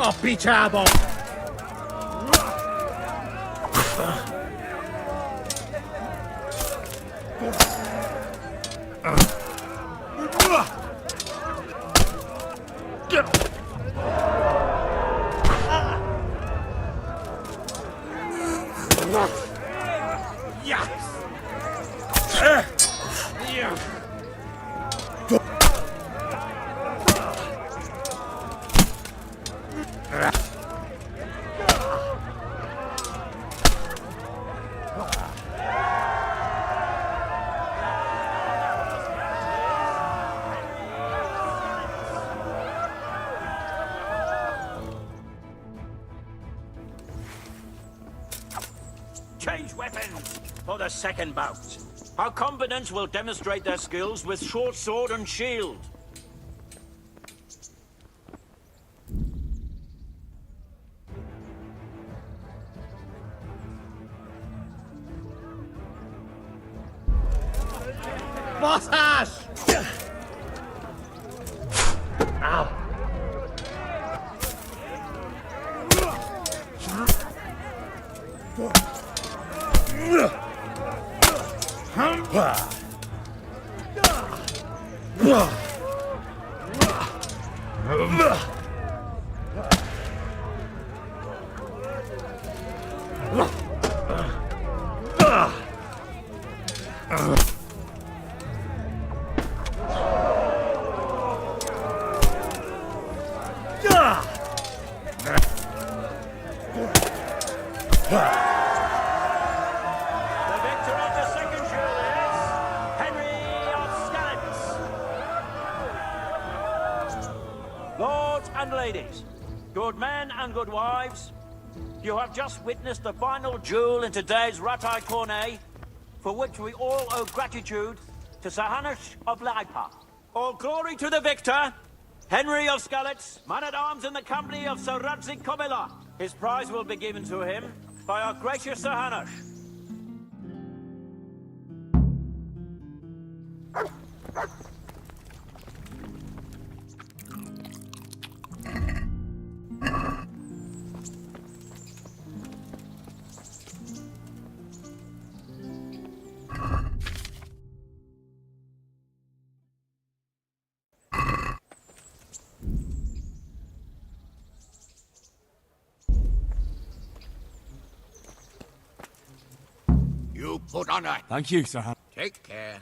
Oh, pichabo! Change weapons for the second bout. Our combatants will demonstrate their skills with short sword and shield. Bossas! Ow! The victor of the second duel is Henry of Skalitz. Lords and ladies, good men and good wives, you have just witnessed the final duel in today's Ratai Cornet, for which we all owe gratitude to Sir Hanush of Laipa. All glory to the victor, Henry of Skalitz, man-at-arms in the company of Sir Radzik Komila. His prize will be given to him by our gracious Sir Hanush. You put on it. Thank you, Sir Han. Take care.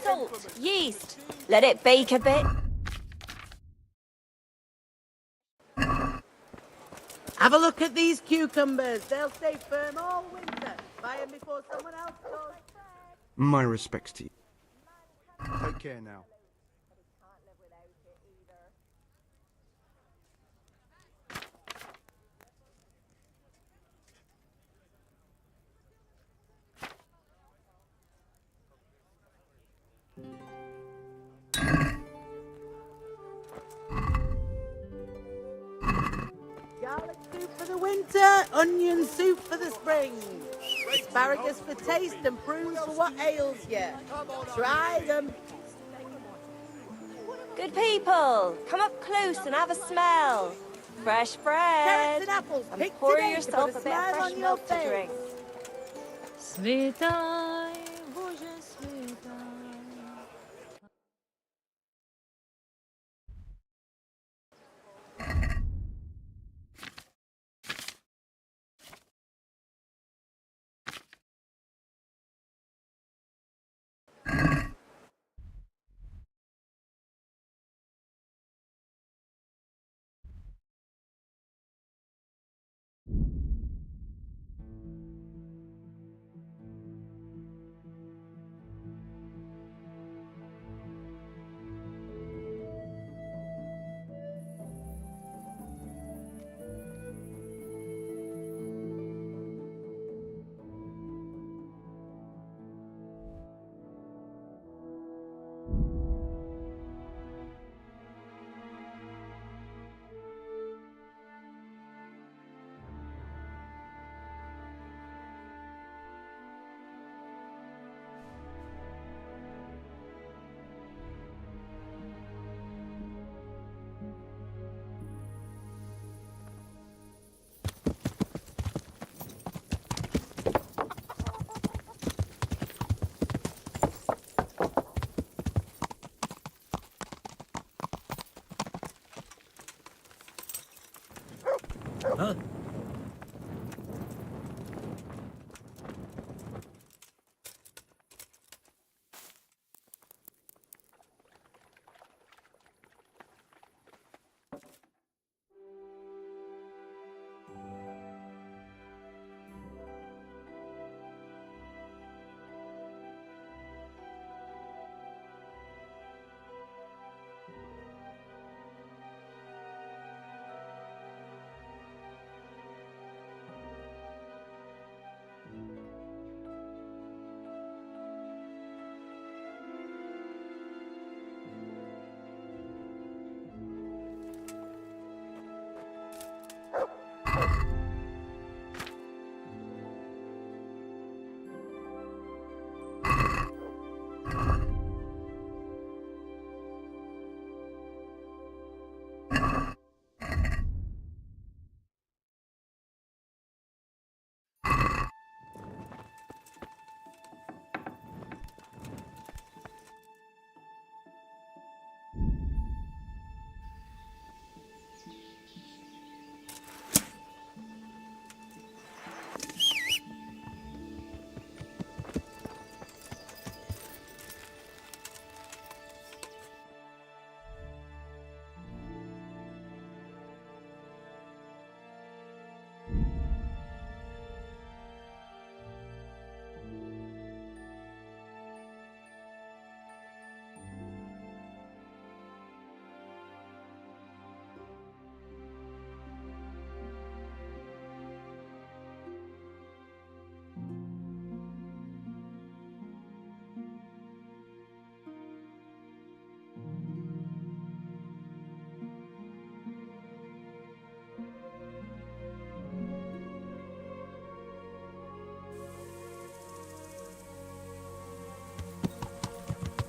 Salt, yeast. Let it bake a bit. Have a look at these cucumbers. They'll stay firm all winter. Buy them before someone else does. My respects to you. Take care now. Garlic soup for the winter, onion soup for the spring. Asparagus for taste and prunes for what ails you. Try them. Good people, come up close and have a smell. Fresh bread. Carrots and apples, And picked pour today to yourself put a bit of smile fresh on your milk to face. drink. Svitaj, Bože svitaj. Huh?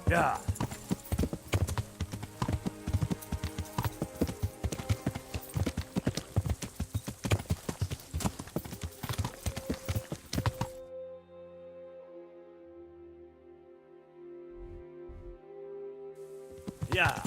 Yeah. Yeah.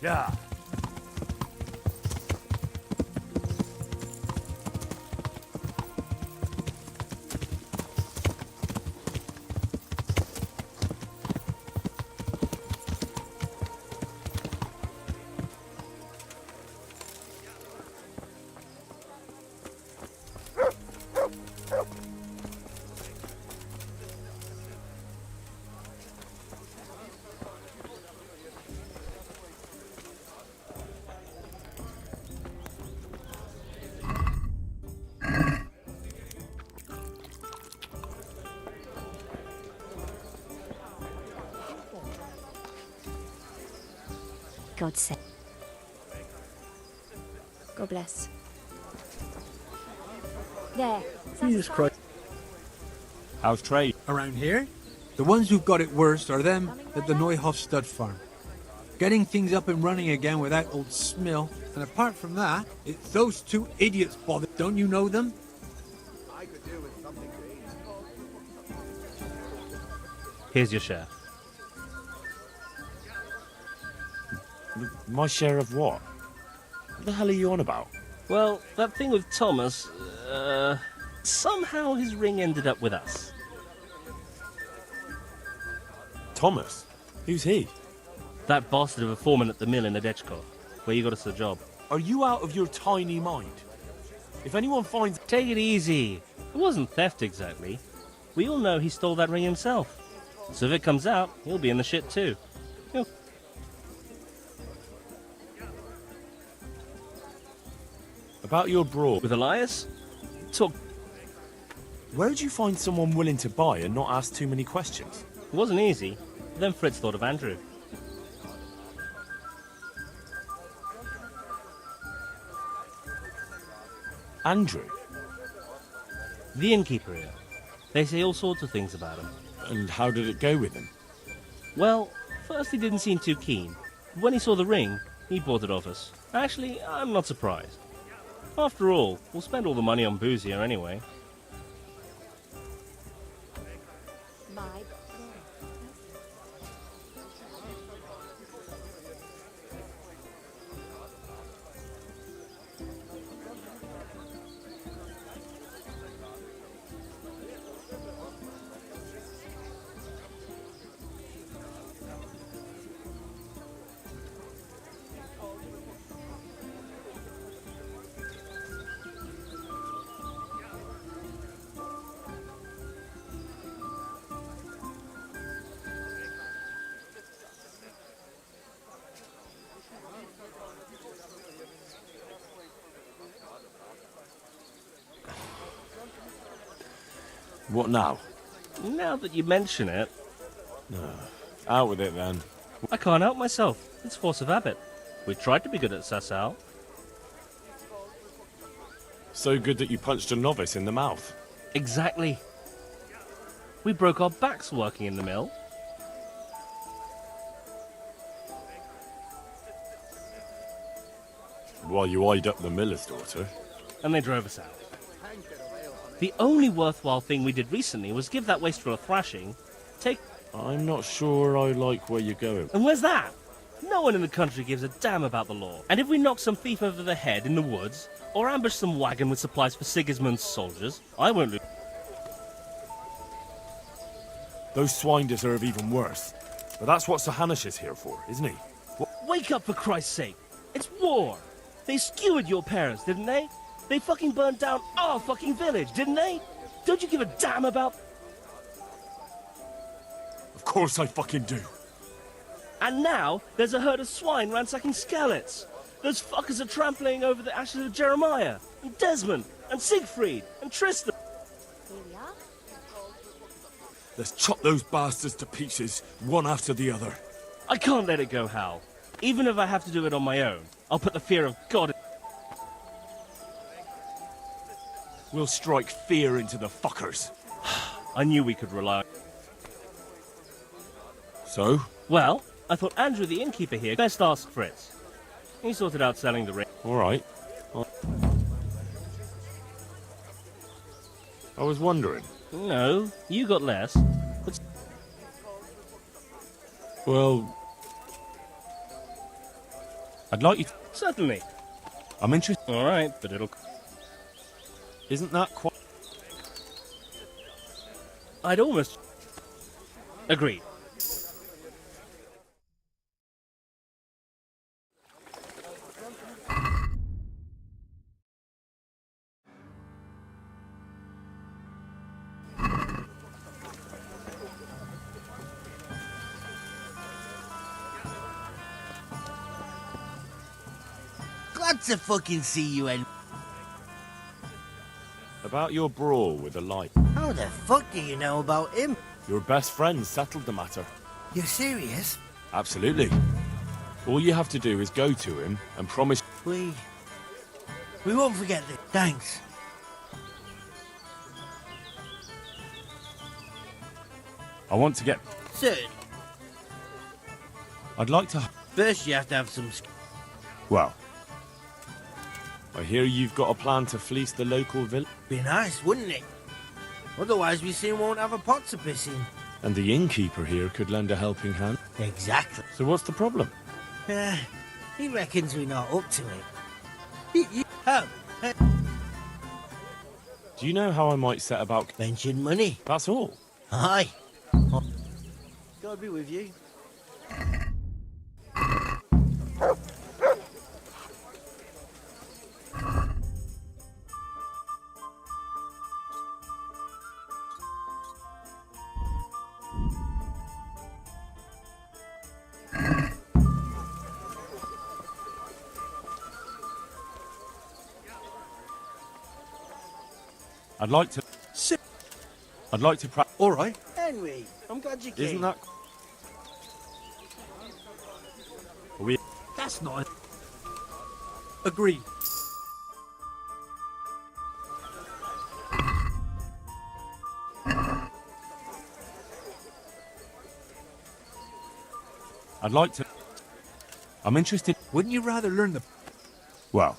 Yeah. God save. God bless. There. Jesus Christ. How's trade? Around here? The ones who've got it worst are them at the Neuhof stud farm. Getting things up and running again without old Smill. And apart from that, it's those two idiots bothered. Don't you know them? I could do with something to eat. Here's your share. My share of what? What the hell are you on about? Well, that thing with Thomas, somehow his ring ended up with us. Thomas? Who's he? That bastard of a foreman at the mill in Edechko, where you got us the job. Are you out of your tiny mind? If anyone finds... Take it easy. It wasn't theft exactly. We all know he stole that ring himself. So if it comes out, he'll be in the shit too. He'll... About your brawl with Elias? Talk... Where'd you find someone willing to buy and not ask too many questions? It wasn't easy. Then Fritz thought of Andrew. Andrew? The innkeeper here. They say all sorts of things about him. And how did it go with him? Well, first he didn't seem too keen. When he saw the ring, he bought it off us. Actually, I'm not surprised. After all, we'll spend all the money on booze here anyway. What now? Now that you mention it... Out with it then. I can't help myself. It's force of habit. We tried to be good at Sassal. So good that you punched a novice in the mouth. Exactly. We broke our backs working in the mill. While you eyed up the miller's daughter. And they drove us out. The only worthwhile thing we did recently was give that wastrel a thrashing. I'm not sure I like where you're going. And where's that? No one in the country gives a damn about the law. And if we knock some thief over the head in the woods, or ambush some wagon with supplies for Sigismund's soldiers, I won't lose. Those swine deserve even worse. But that's what Sahanish is here for, isn't he? Wake up, for Christ's sake! It's war! They skewered your parents, didn't they? They fucking burned down our fucking village, didn't they? Don't you give a damn about... Of course I fucking do. And now, there's a herd of swine ransacking Skalitz. Those fuckers are trampling over the ashes of Jeremiah, and Desmond, and Siegfried, and Tristan. Let's chop those bastards to pieces, one after the other. I can't let it go, Hal. Even if I have to do it on my own, I'll put the fear of God... We'll strike fear into the fuckers. I knew we could rely on... So? Well, I thought Andrew the innkeeper here best ask Fritz. He sorted out selling the ring. All right. I was wondering. No, you got less. But... Well... I'd like you to... Certainly. I'm interested... All right, but it'll... Isn't that quite... I'd almost... Agreed. Glad to fucking see you, and About your brawl with the light. how the fuck do you know about him? Your best friend settled the matter. You're serious? Absolutely. All you have to do is go to him and promise... We won't forget this. Thanks. I want to get... Certain. I'd like to... First you have to have some... Well... I hear you've got a plan to fleece the local village. Be nice, wouldn't it? Otherwise we soon won't have a pot to piss in. And the innkeeper here could lend a helping hand. Exactly. So what's the problem? He reckons we're not up to it. Do you know how I might set about... Mention money. That's all. Aye. God be with you. I'd like to... I'd like to practice... All right. Henry, I'm glad you came. Isn't that... Are we... That's not... Agreed. I'd like to... I'm interested... Wouldn't you rather learn the... Well...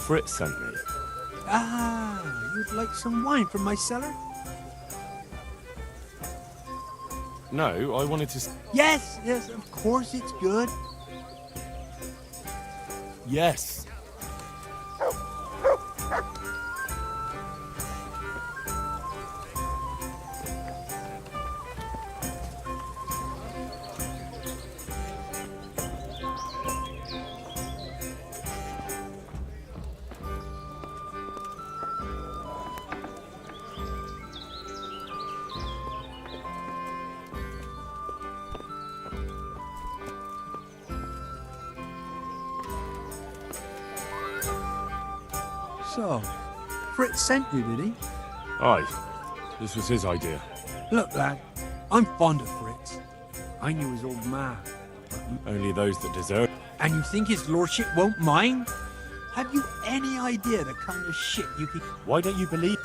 Fritz sent me. Ah, you'd like some wine from my cellar? No, I wanted to... Yes, yes, of course it's good. Yes. So, Fritz sent you, did he? Aye. This was his idea. Look, lad, I'm fond of Fritz. I knew his old man. Only those that deserve... And you think his lordship won't mind? Have you any idea the kind of shit you could... Why don't you believe...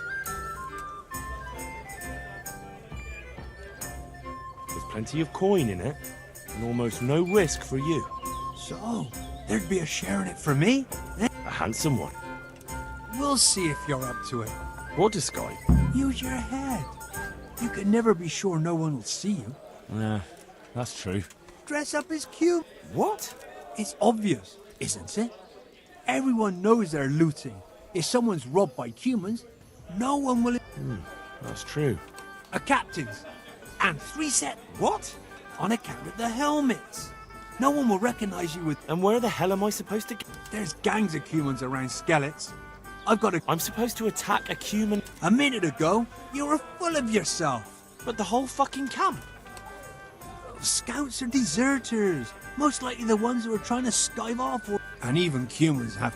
There's plenty of coin in it, and almost no risk for you. So, there'd be a share in it for me? Eh? A handsome one. We'll see if you're up to it. What disguise? Use your head. You can never be sure no one will see you. Yeah, that's true. Dress up as cute. What? It's obvious, isn't it? Everyone knows they're looting. If someone's robbed by humans, no one will... That's true. A captain's. And 3 set. What? On account of the helmets. No one will recognize you with... And where the hell am I supposed to... There's gangs of humans around Skellets. I've got a... I'm supposed to attack a human... A minute ago, you were full of yourself. But the whole fucking camp. Scouts are deserters. Most likely the ones who are trying to skive off. And even humans have...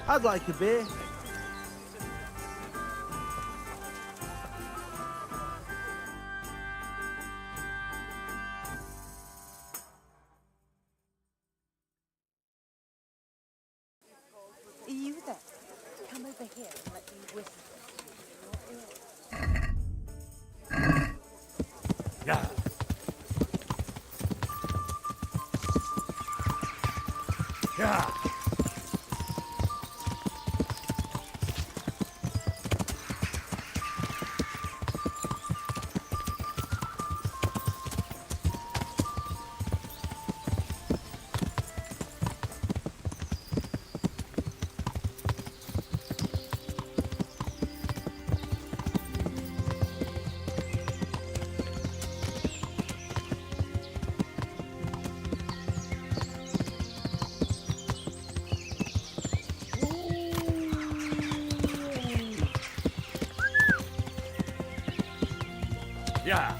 I'd like a beer. Yeah.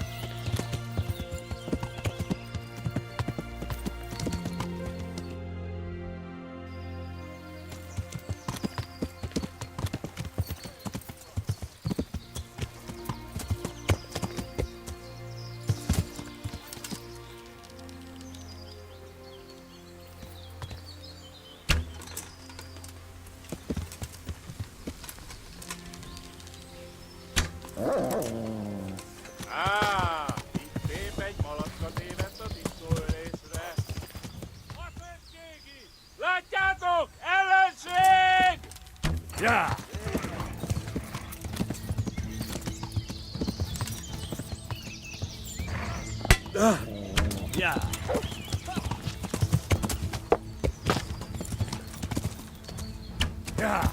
Itt tép egy malackat évett a tisztolésre. Látjátok! Ellenség! Yeah. Yeah. Yeah. Yeah.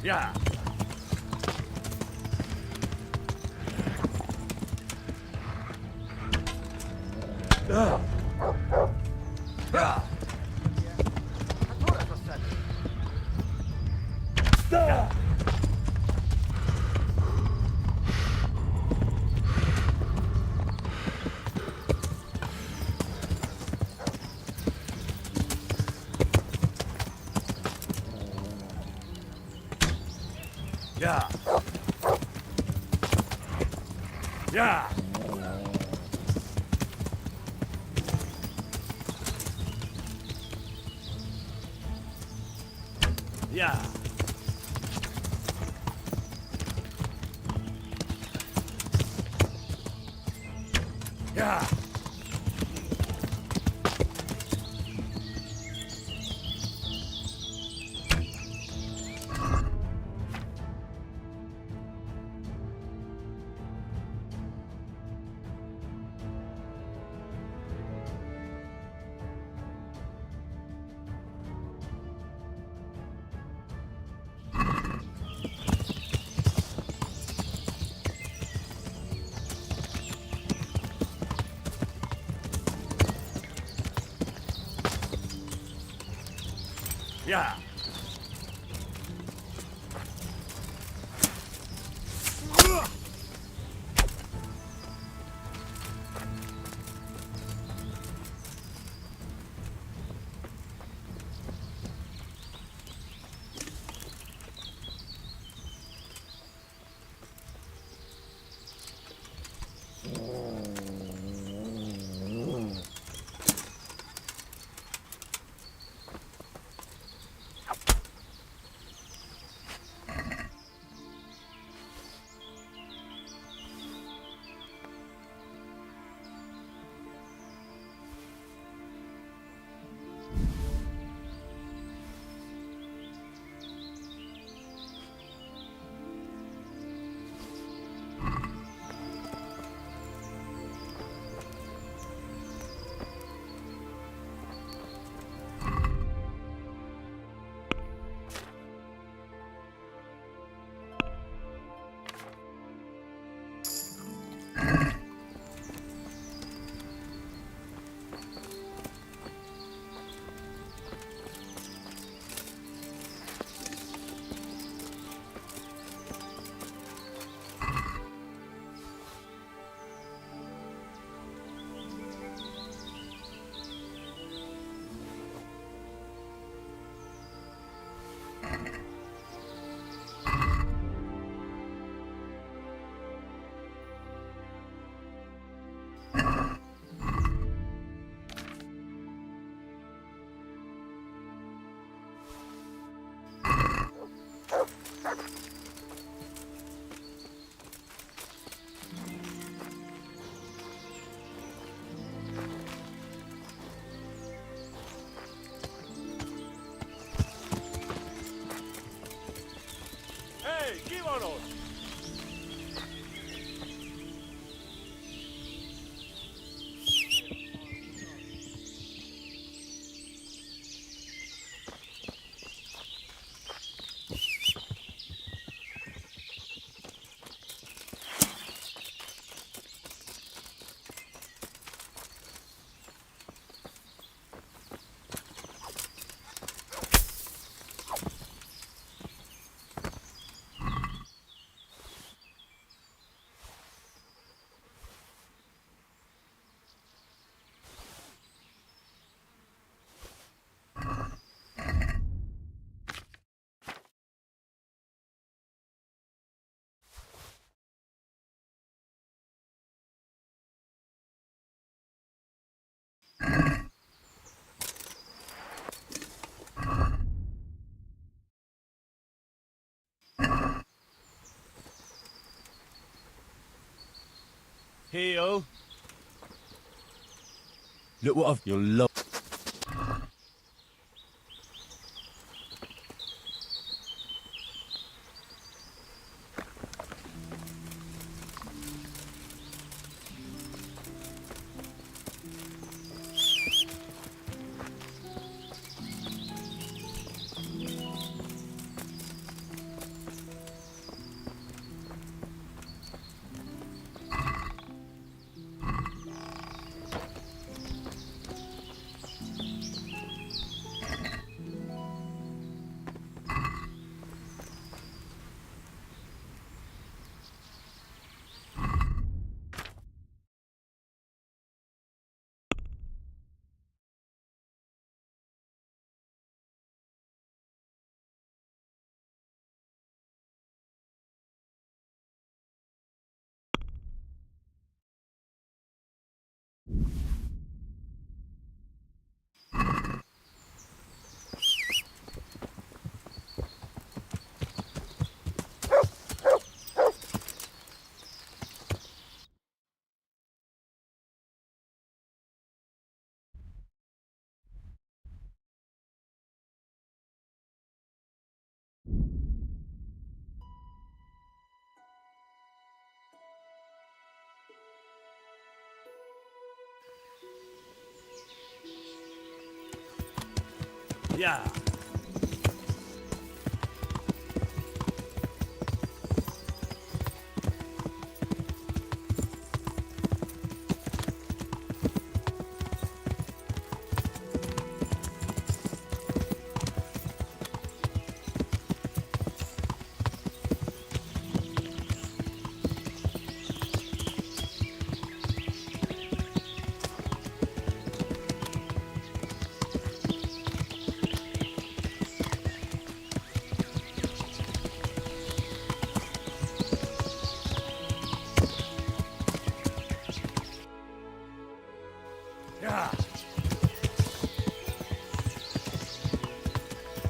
Yeah. Yeah. Yeah. Yeah. Yeah. Yeah. Heel. Look what I've... You'll love... Yeah. Yeah.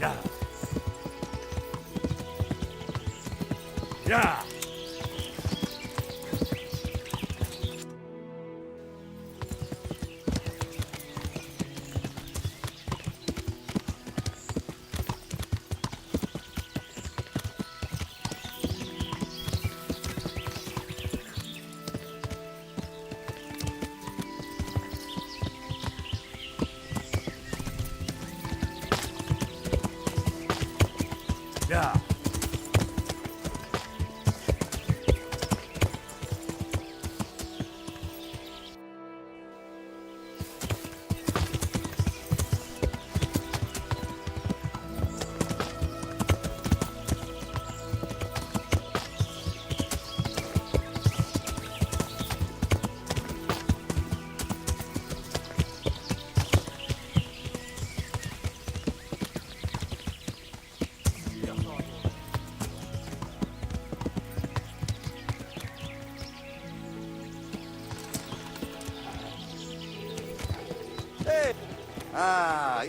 Yeah. Yeah. Yeah.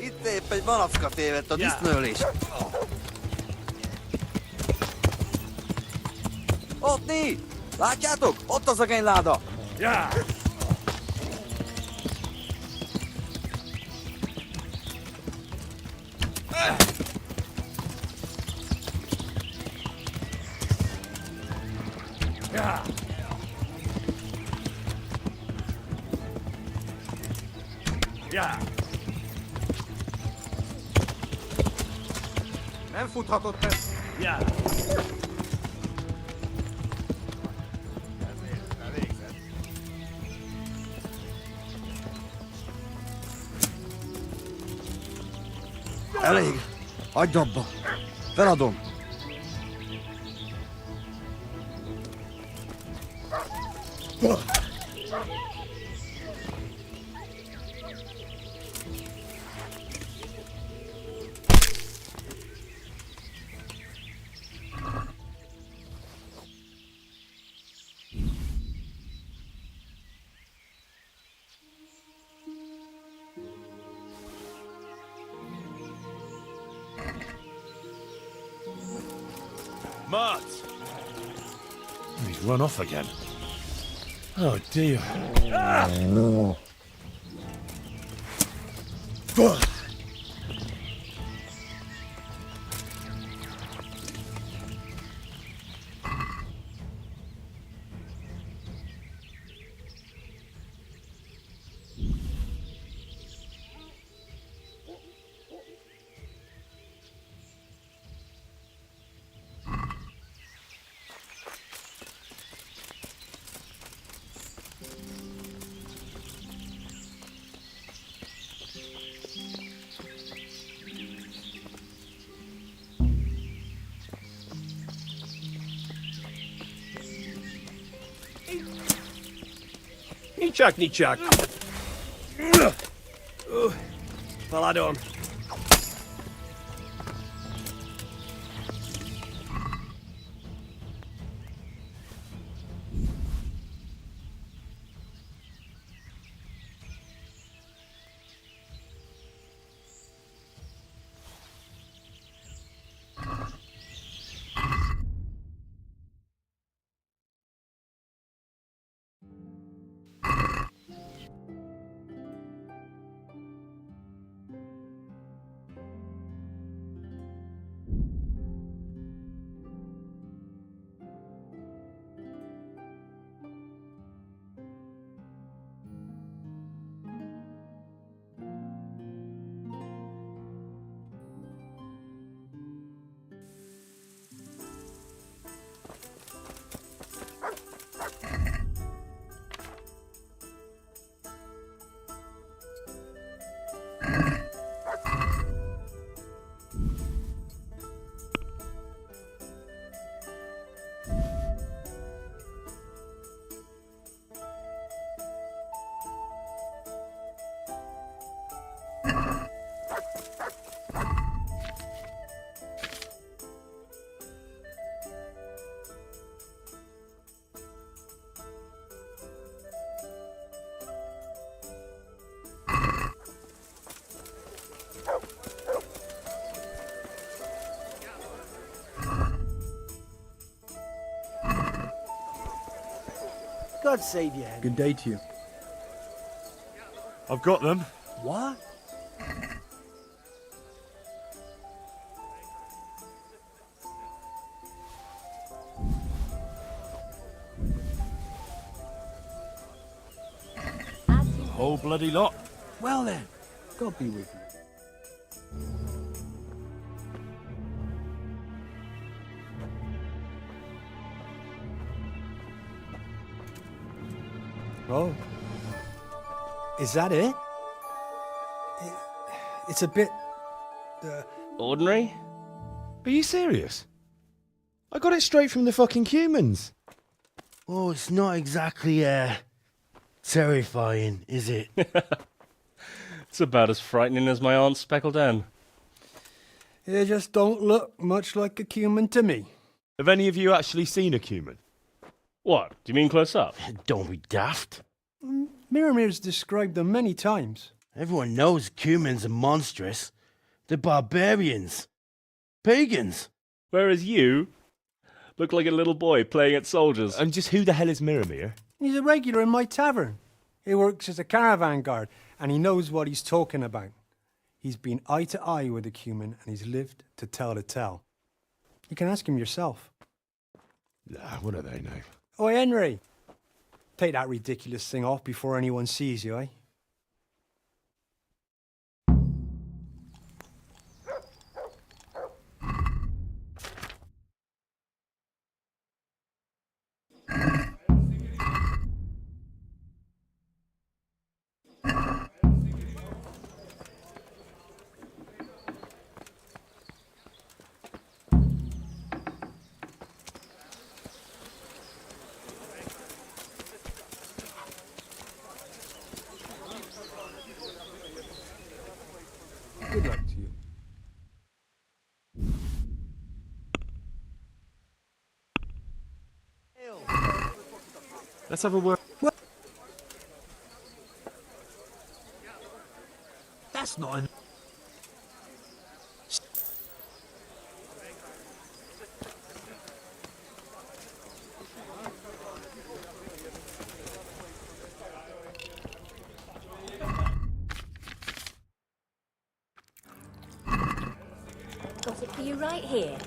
Itt épp egy malacka tévedt a disznőlés. Ott né! Látjátok? Ott az a genyláda! Ja! Ja! Ja! Nem futhatott meg! Ja! Elég! Hagyd abba! Feladom! Mart! He's run off again. Oh dear. Ni chuck. Paladon. God save you, Henry. Good day to you. I've got them. What? Whole bloody lot. Well then, God be with you. Oh. Is that it? It's a bit... Ordinary? Are you serious? I got it straight from the fucking humans. Oh, it's not exactly, terrifying, is it? It's about as frightening as my aunt's speckled hen. They just don't look much like a human to me. Have any of you actually seen a cumin? What? Do you mean close up? Don't be daft. Miramir's described them many times. Everyone knows humans are monstrous. They're barbarians. Pagans. Whereas you look like a little boy playing at soldiers. And just who the hell is Miramir? He's a regular in my tavern. He works as a caravan guard, and he knows what he's talking about. He's been eye to eye with a human, and he's lived to tell the tale. You can ask him yourself. Nah, what do they know? Oi, Henry. Take that ridiculous thing off before anyone sees you, eh? Good luck to you. Let's have a word. What? That's not an... got it for you right here.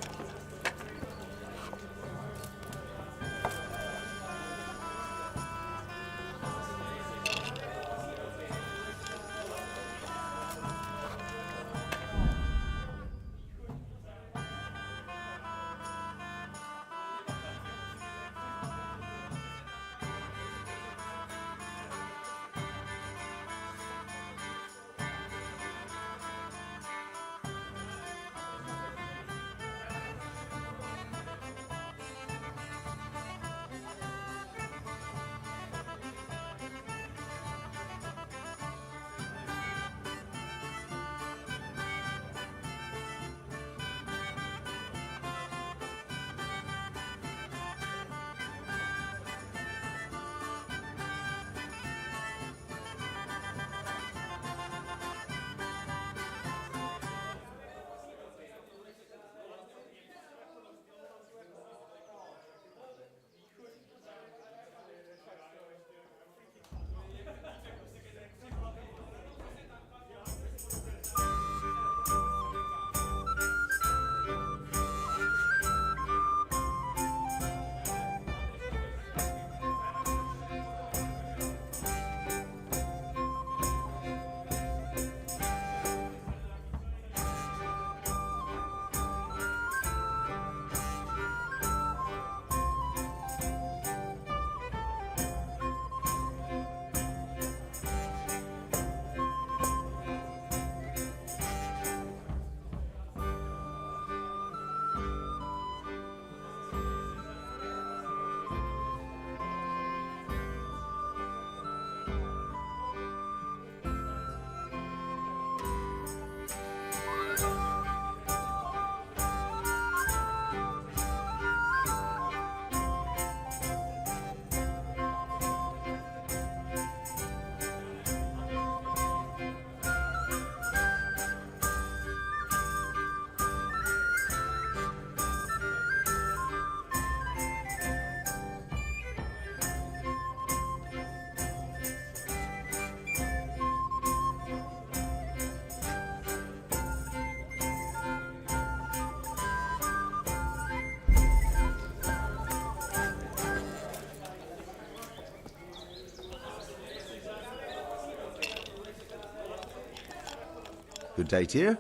Good day to you.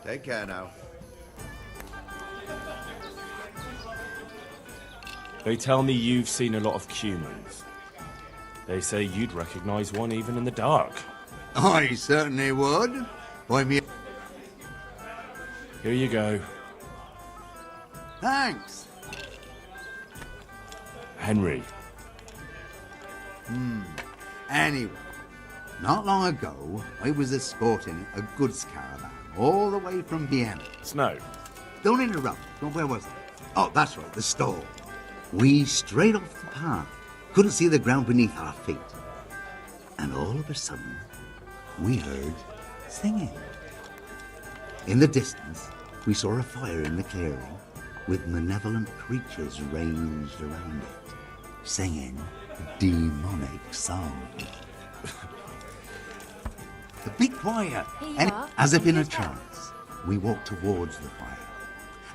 Take care now. They tell me you've seen a lot of humans. They say you'd recognise one even in the dark. I certainly would. Buy me. Here you go. Thanks. Henry. Anyway, not long ago, I was escorting a goods caravan all the way from Vienna. Snow. Don't interrupt. Well, where was I? Oh, that's right, the stall. We strayed off the path. Couldn't see the ground beneath our feet. And all of a sudden, we heard singing. In the distance, we saw a fire in the clearing with malevolent creatures ranged around it, singing demonic songs. Be quiet. And as if in a trance, we walked towards the fire.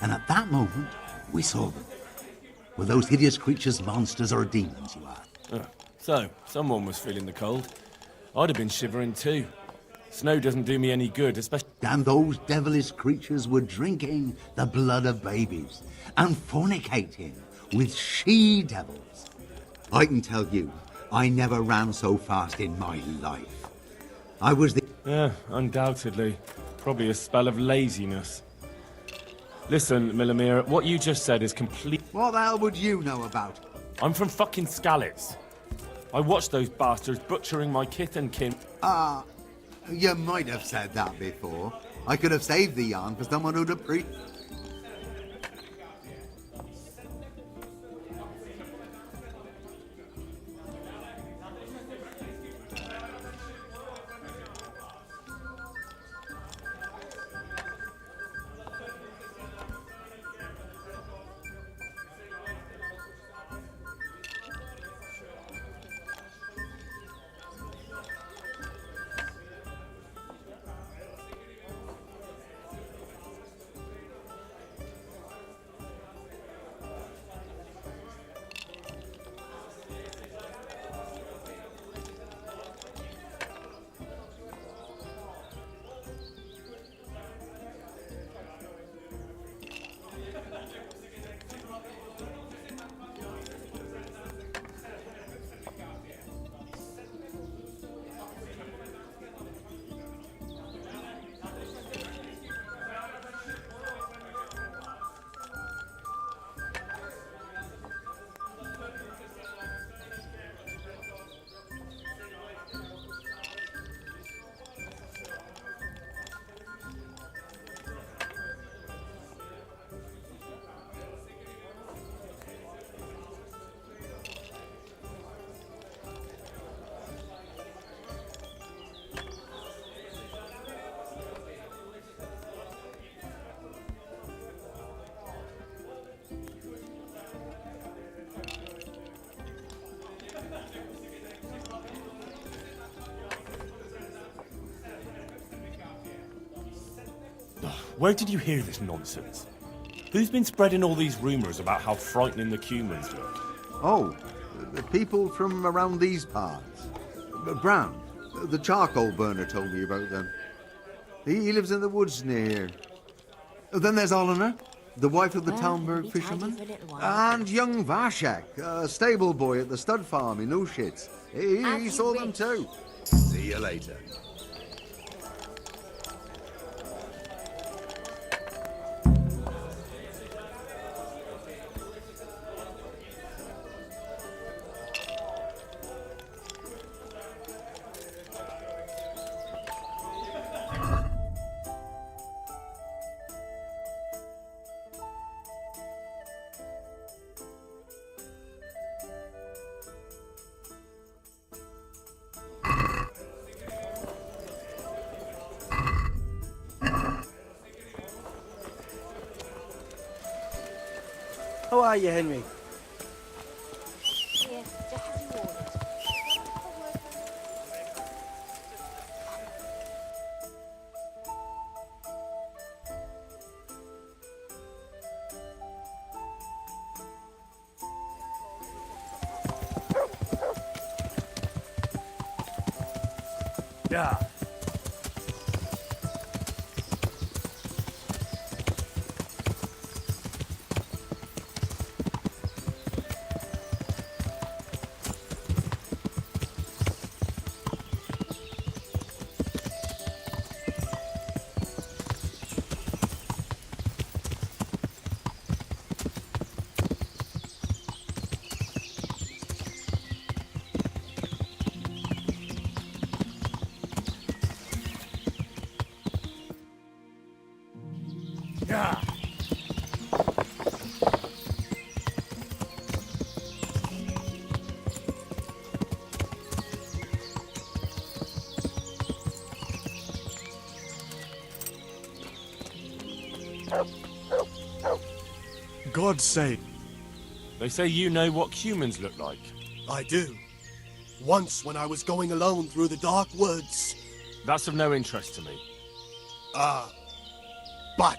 And at that moment, we saw them. Were those hideous creatures monsters or demons, you ask? So, someone was feeling the cold. I'd have been shivering too. Snow doesn't do me any good, especially... And those devilish creatures were drinking the blood of babies and fornicating with she-devils. I can tell you, I never ran so fast in my life. I was the... Yeah, undoubtedly. Probably a spell of laziness. Listen, Millimere, what you just said is complete... What the hell would you know about it? I'm from fucking Skalitz. I watched those bastards butchering my kith and kin. You might have said that before. I could have saved the yarn for someone who'd appreciate... Where did you hear this nonsense? Who's been spreading all these rumours about how frightening the humans look? Oh, the people from around these parts. Brown, the charcoal burner, told me about them. He lives in the woods near here. Then there's Olener, the wife of the Talmberg fisherman. And young Vashek, a stable boy at the stud farm in Ushitz. He saw them too. See you later. How are you, Henry? Yeah. Yeah. God's sake. They say you know what humans look like. I do. Once when I was going alone through the dark woods. That's of no interest to me. But...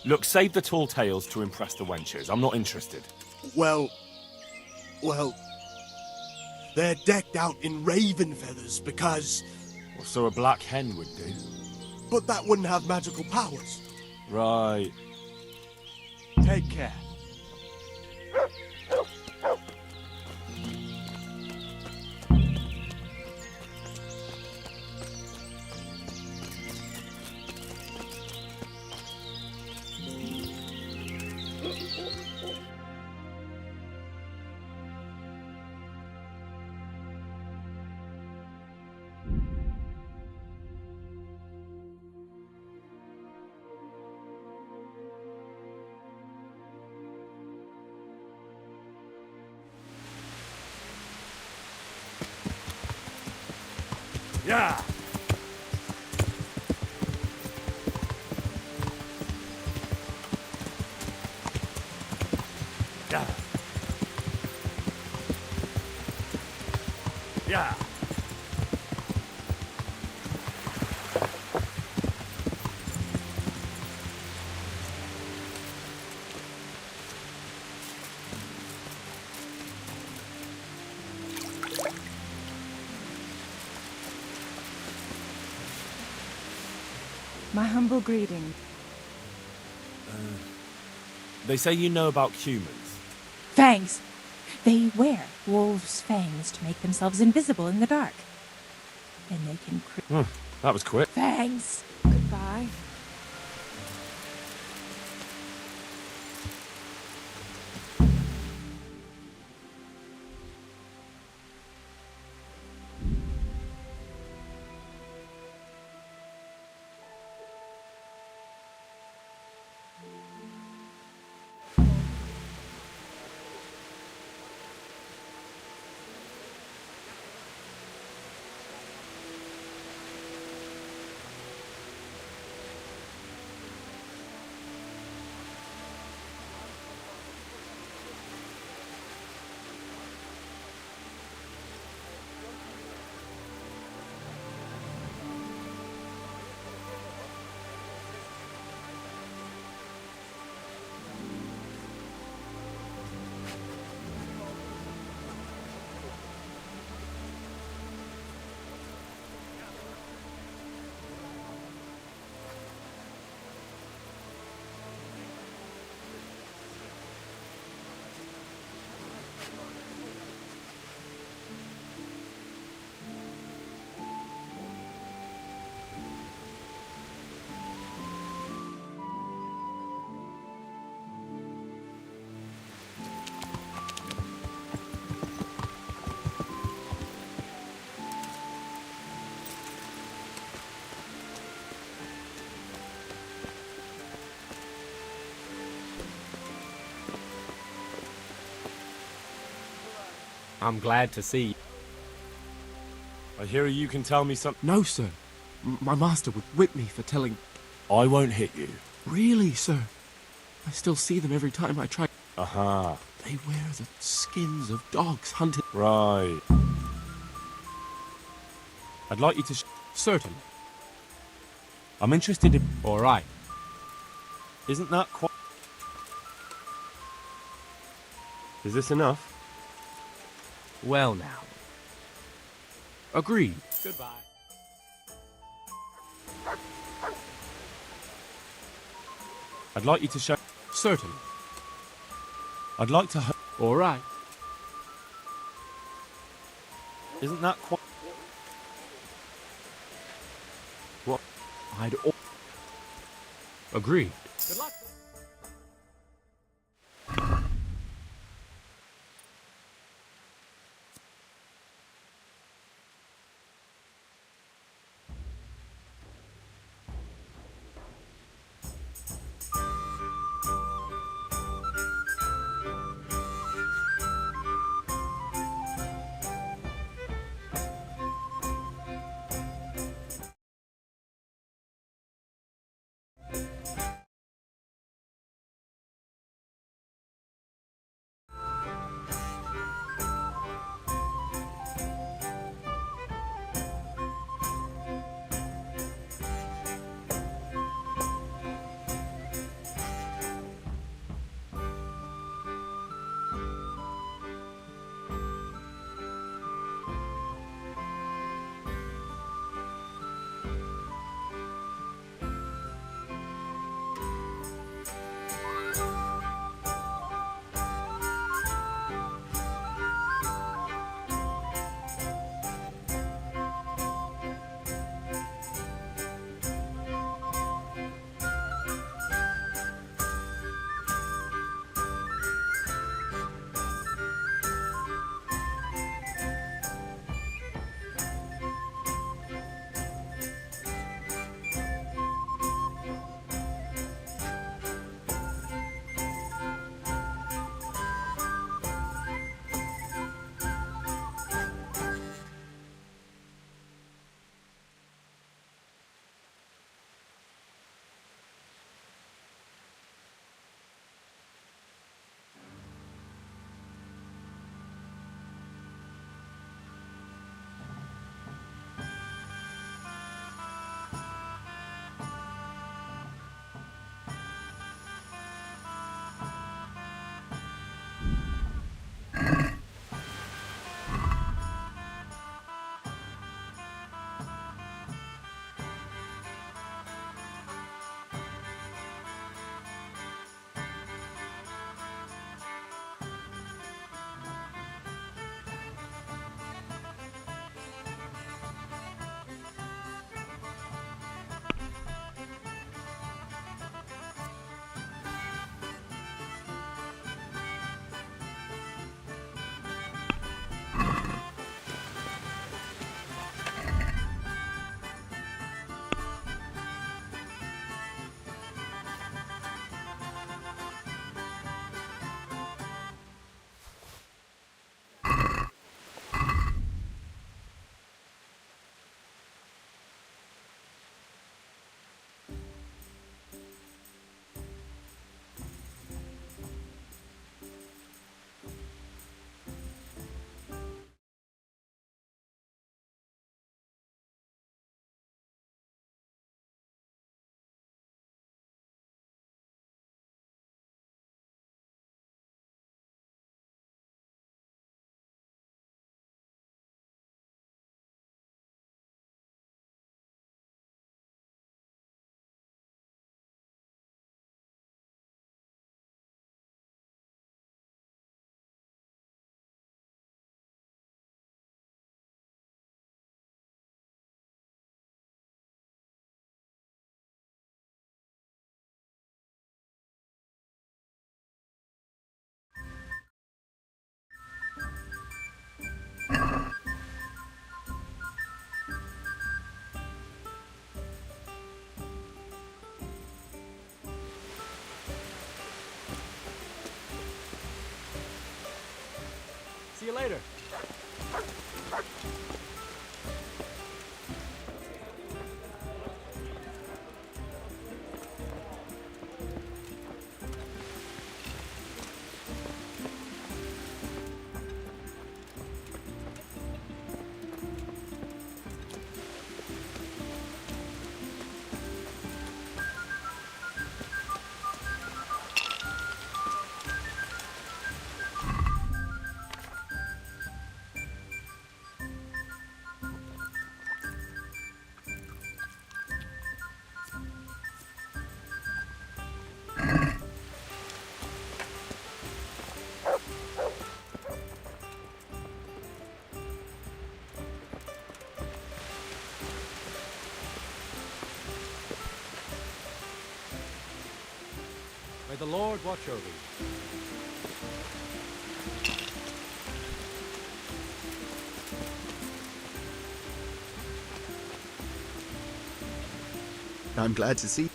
Look, save the tall tales to impress the wenches. I'm not interested. Well... They're decked out in raven feathers because... Well, so a black hen would do. But that wouldn't have magical powers. Right. Take care. Yeah. Yeah. Yeah. My humble greeting. They say you know about humans. Fangs! They wear wolves' fangs to make themselves invisible in the dark. And they can That was quick. Fangs! Goodbye. I'm glad to see you. I hear you can tell me something. No, sir. My master would whip me for telling... I won't hit you. Really, sir? I still see them every time I try... Aha. They wear the skins of dogs hunted... Right. I'd like you to... Certainly. I'm interested in... All right. Isn't that quite... Is this enough? Well now. Agreed. Goodbye. I'd like you to show... Certainly. I'd like to... All right. Isn't that quite... What? I'd... Agreed. Good luck. See you later. the Lord watch over you. I'm glad to see.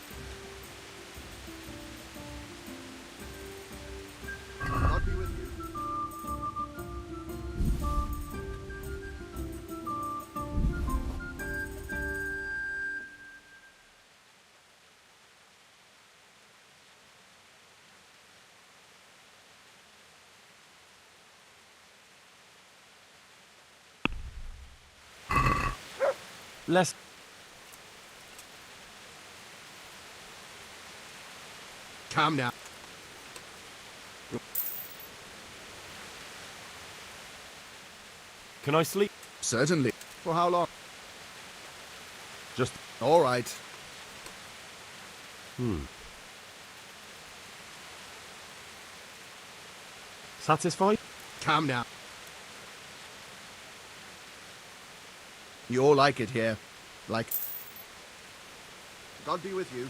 God be with you. Less. Calm down. Can I sleep? Certainly. For how long? Just. All right. Satisfied? Calm down. You all like it here. Like. God be with you.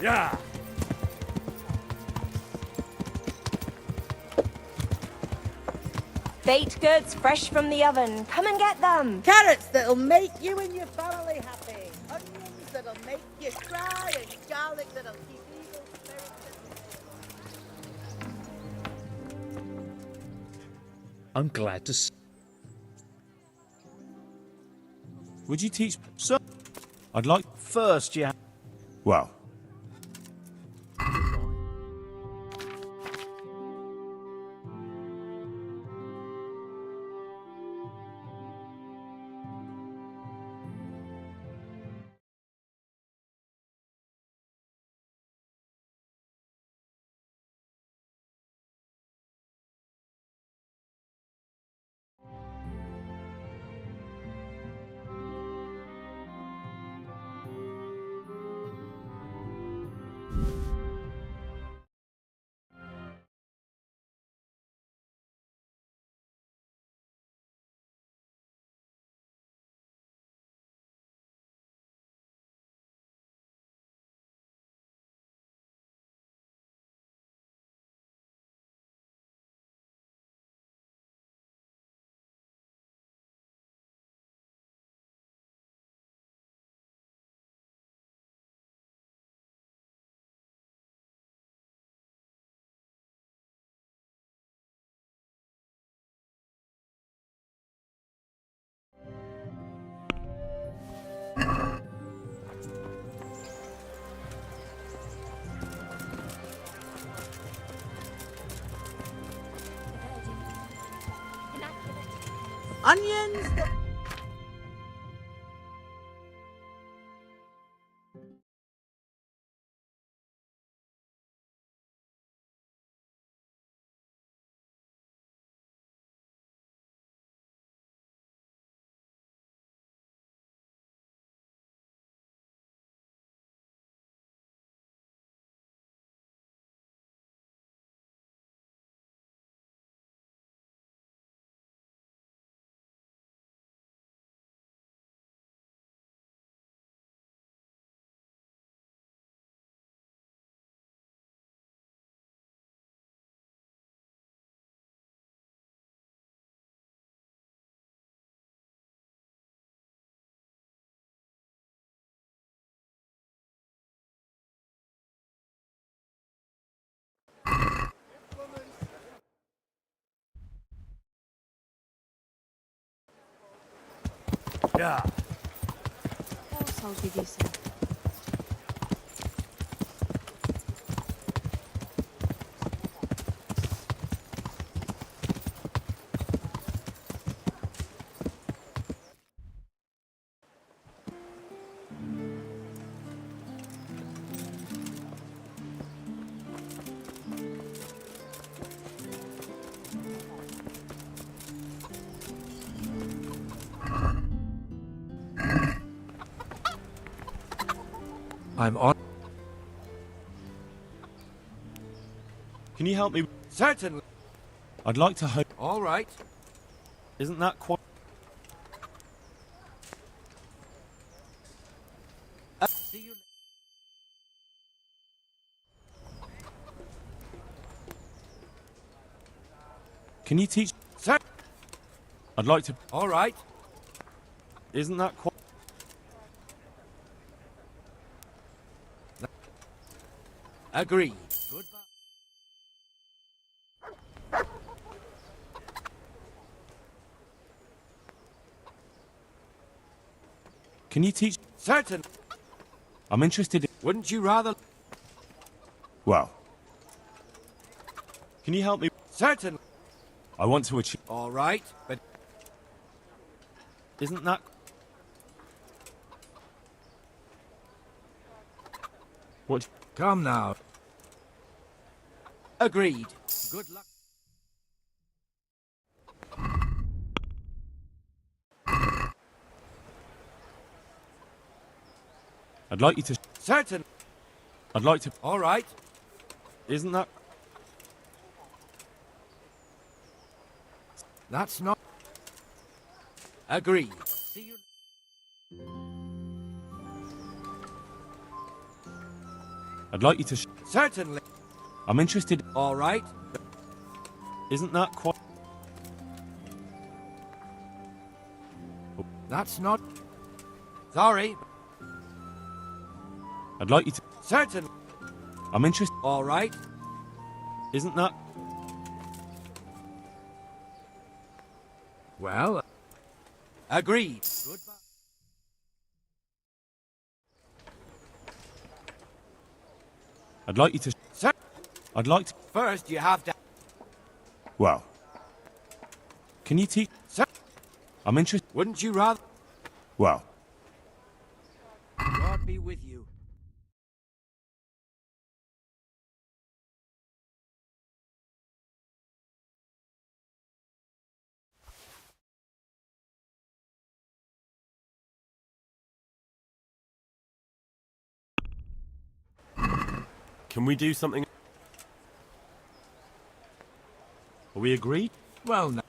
Yeah. Baked goods fresh from the oven. Come and get them. Carrots that'll make you and your family happy. Onions that'll make you cry, and garlic that'll keep evil spirits at bay. I'm glad to. Would you teach... Sir? I'd like... First, you. Well... Onions that... Yeah. Of course I'll give you some. I'm on. Can you help me? Certainly. I'd like to hope... All right. Isn't that quite... See you. Can you teach... Sir. I'd like to... All right. Isn't that quite... Agreed. Goodbye. Can you teach... Certain. I'm interested in... Wouldn't you rather... Well... Can you help me? Certain. I want to achieve... All right, but... Isn't that... What... Come now. Agreed. Good luck. I'd like you to... Certain. I'd like to... All right. Isn't that... That's not... Agreed. See you... I'd like you to... Certainly. I'm interested... All right. Isn't that quite... That's not... Sorry. I'd like you to... Certainly. I'm interested... All right. Isn't that... Well... Agreed. Goodbye. I'd like you to... Sir? I'd like to... First, you have to... Well... Can you teach... Sir? I'm interested... Wouldn't you rather... Well... God be with you. Can we do something... Are we agreed? Well, no.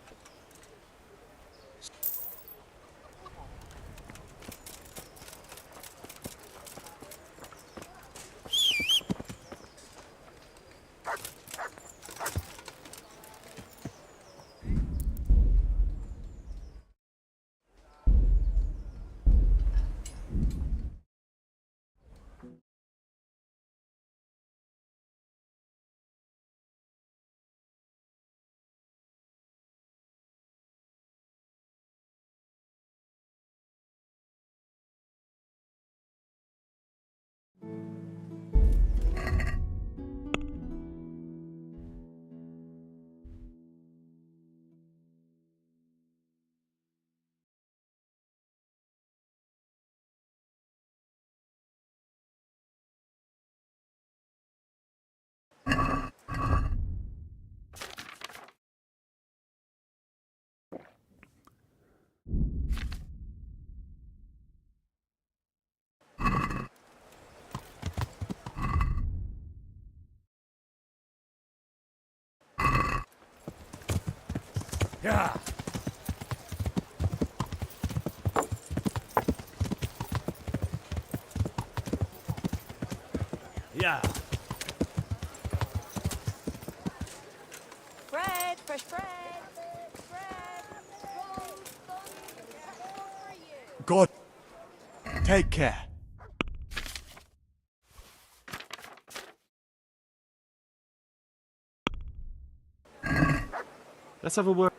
Yeah. Yeah. Bread, fresh bread. God, take care. Let's have a word...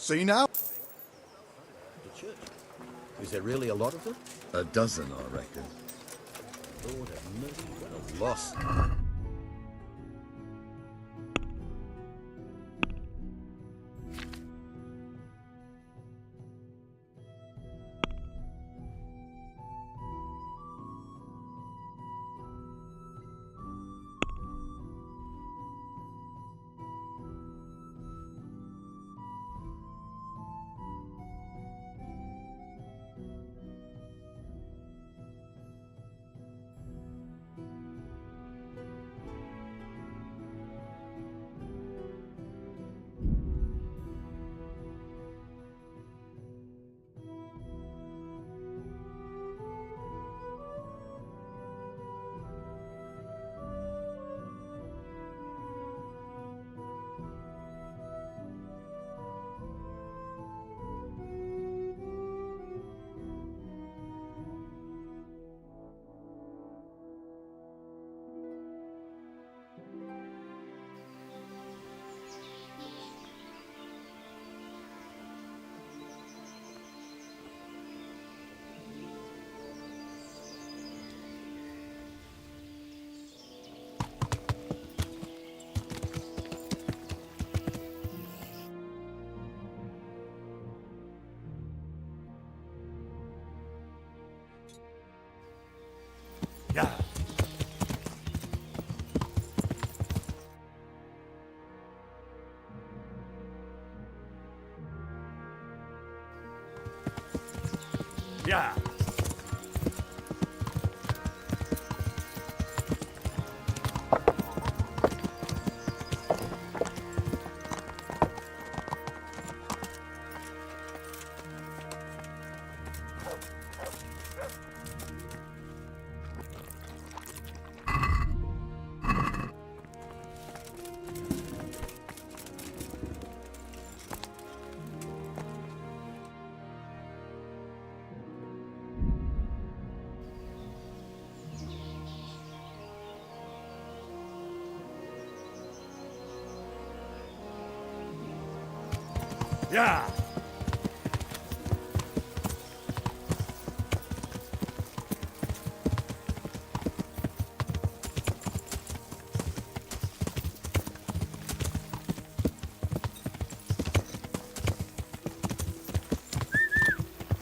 See now? The church. Is there really a lot of them? A dozen, I reckon. Lord have mercy, what a loss. Yeah.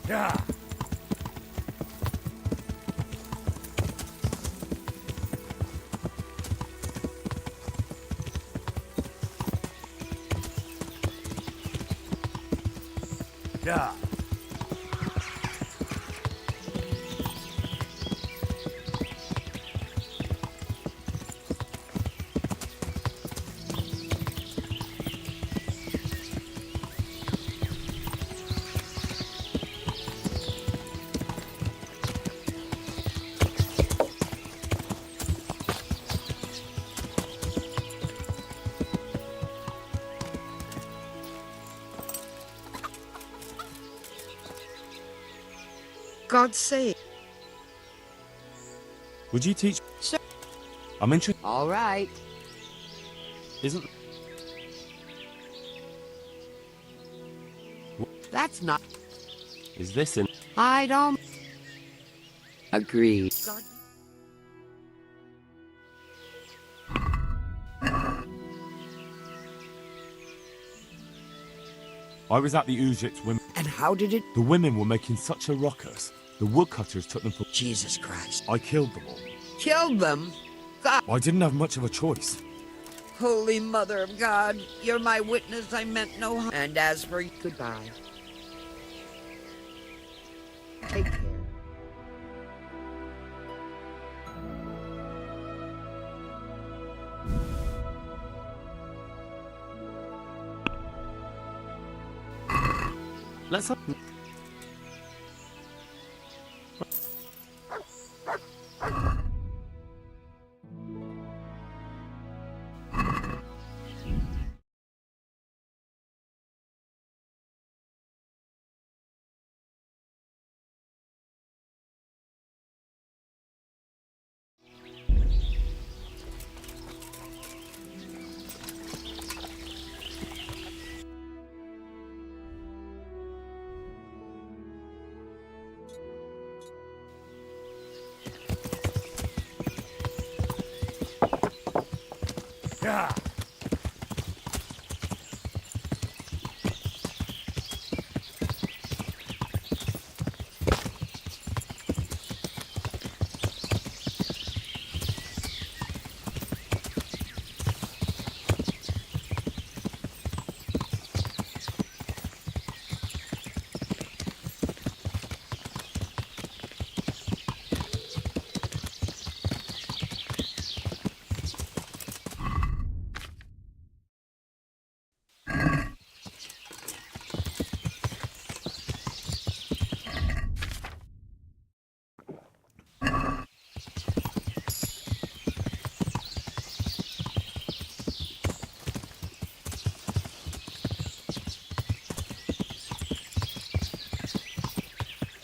Yeah. Yeah. God's sake. Would you teach? Sure. I'm interested. All right. Isn't... That's not... Is this in... I don't... Agreed. I was at the Ujit's women... And how did it... The women were making such a ruckus. The woodcutters took them for... Jesus Christ. I killed them all. Killed them? God. I didn't have much of a choice. Holy Mother of God, you're my witness, I meant no harm. And as for... Goodbye. Take care. Let's have... Yeah.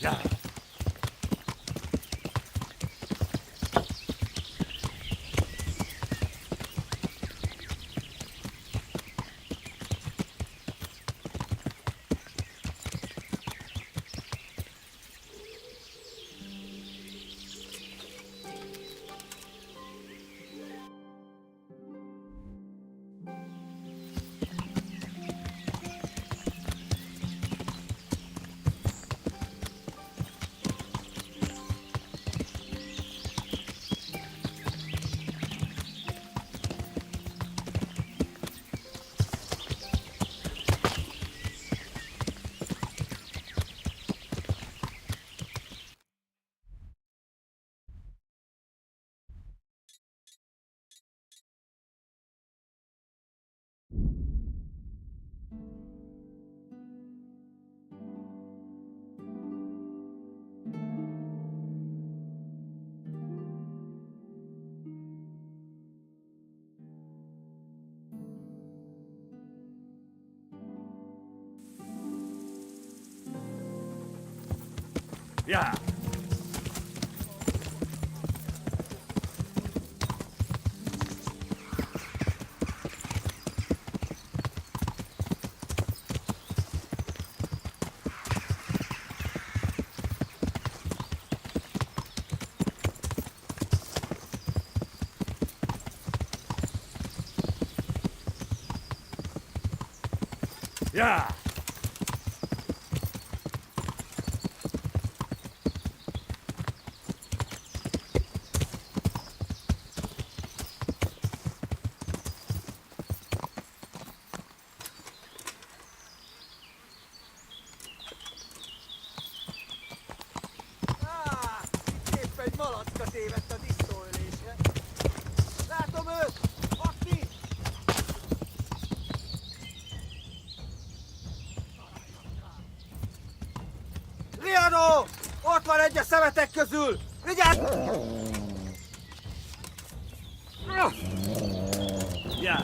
Yeah. Yeah. Yeah. Épp egy malacka tévedt a disznóölésre. Látom őt! Aki! Riano! Ott van egy a szemetek közül! Vigyázz! Yeah.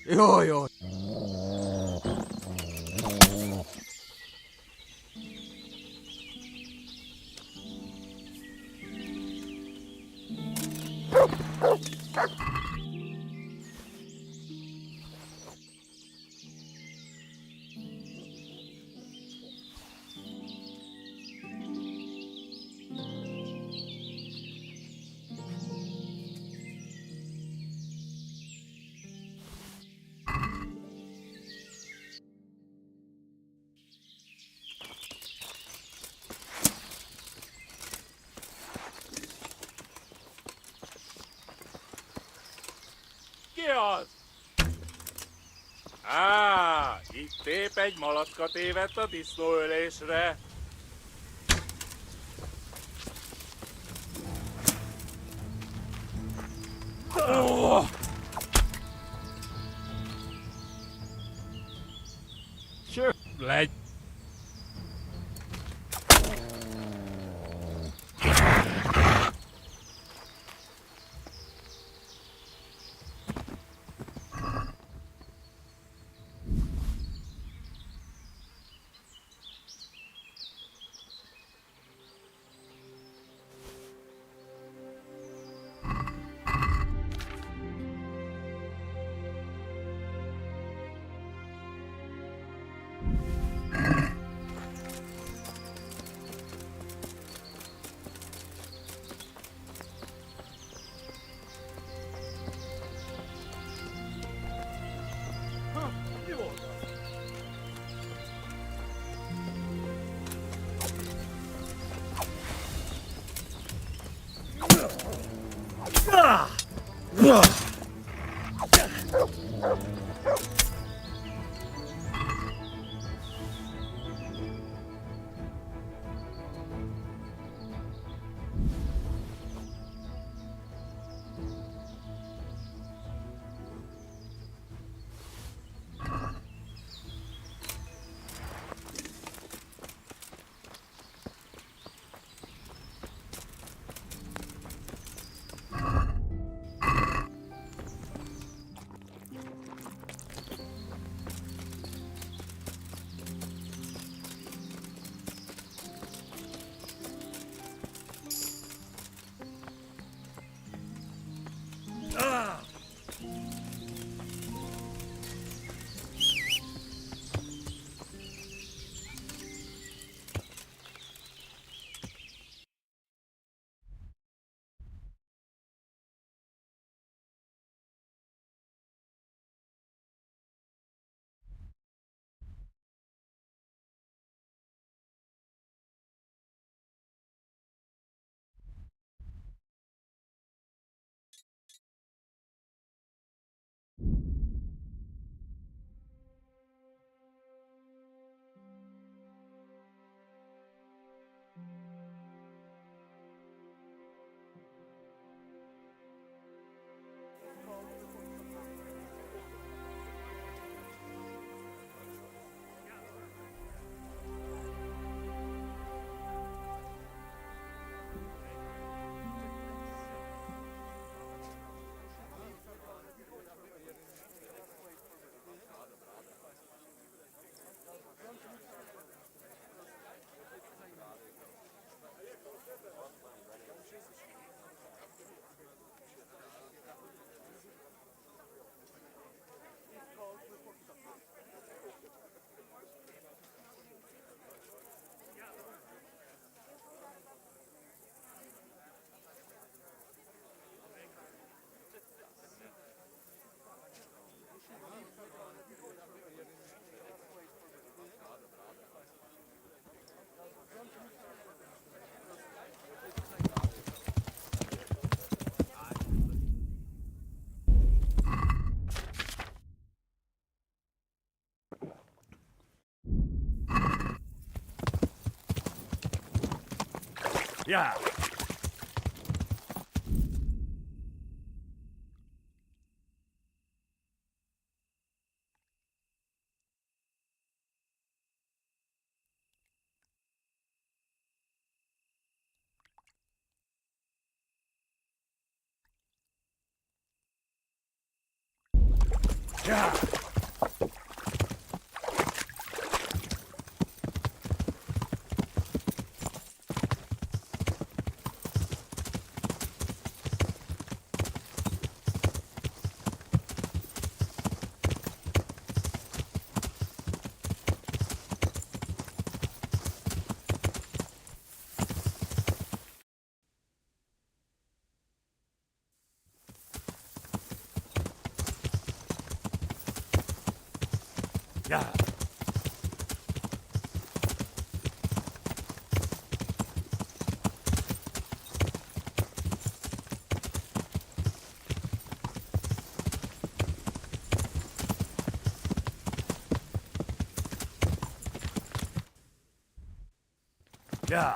Jó, jó. Ki az? Á, itt épp egy malacka tévedt a disznóölésre. Oh! Sure. Legy. Yeah. Yeah. Yeah. Yeah.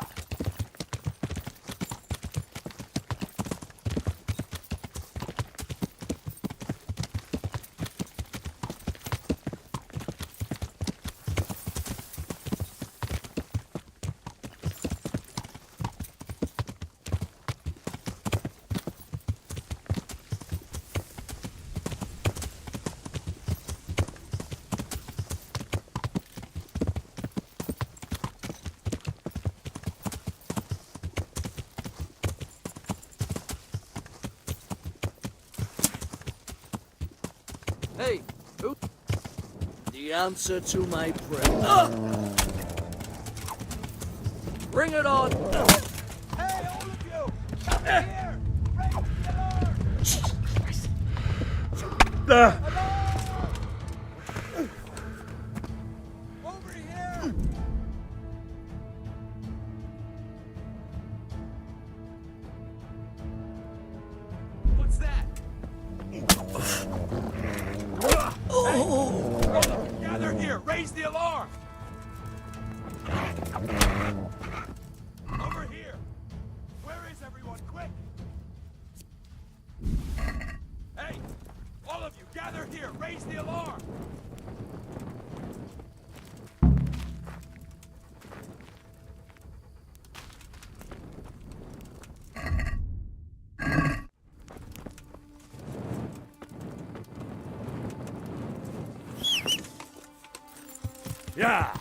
Hey, who? The answer to my prayer. Bring it on! Hey, all of you! Come here! Raise the alarm! Over here! What's that? Hey, gather here! Raise the alarm! Over here! Where is everyone? Quick! Hey! All of you, gather here! Raise the alarm! Yeah.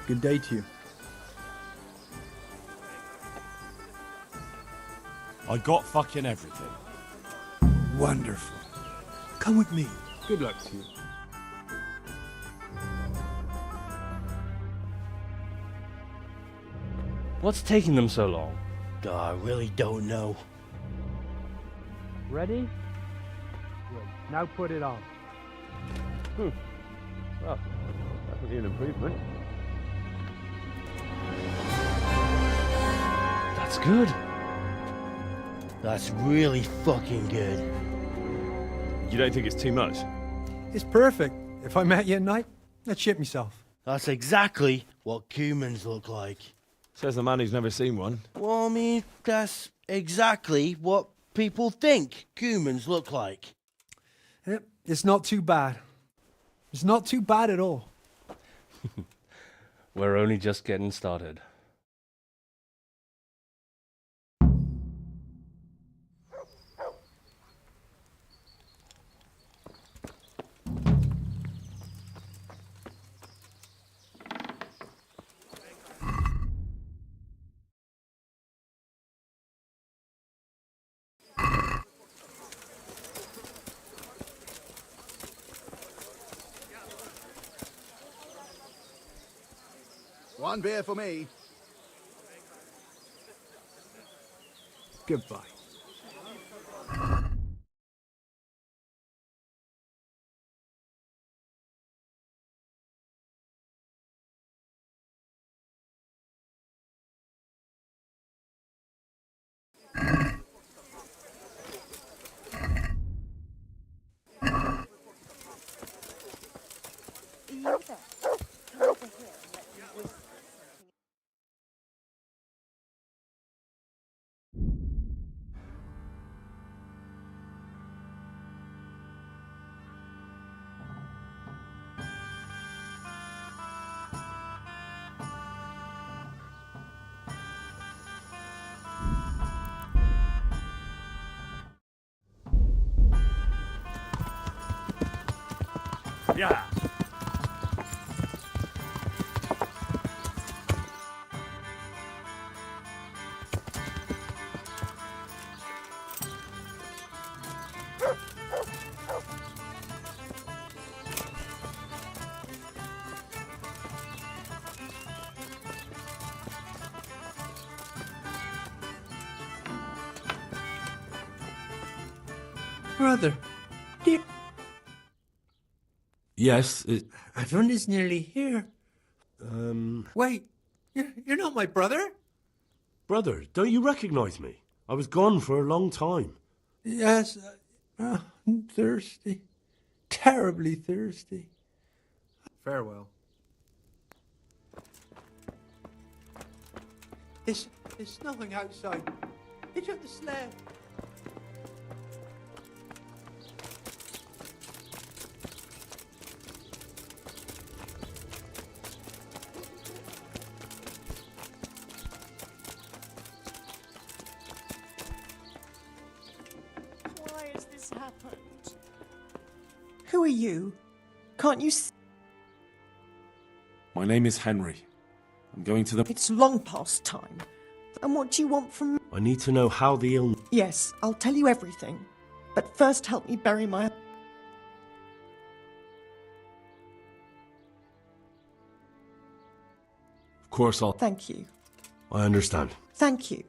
Good day to you. I got fucking everything. Wonderful. Come with me. Good luck to you. What's taking them so long? I really don't know. Ready? Good. Now put it on. Well, definitely an improvement. That's good. That's really fucking good. You don't think it's too much? It's perfect. If I met you at night, I'd shit myself. That's exactly what humans look like. Says the man who's never seen one. Well, I mean, that's exactly what people think humans look like. It's not too bad. It's not too bad at all. We're only just getting started. One beer for me. Goodbye. Yeah. Brother, dear. Yes, Everyone is nearly here. Wait, you're not my brother? Brother, don't you recognize me? I was gone for a long time. Yes, I'm thirsty. Terribly thirsty. Farewell. It's snowing outside. Hitch up the sled. Why has this happened? Who are you? Can't you see? My name is Henry. I'm going to the... It's long past time. And what do you want from me? I need to know how the illness... Yes, I'll tell you everything. But first help me bury my... Of course I'll... Thank you. I understand. Thank you.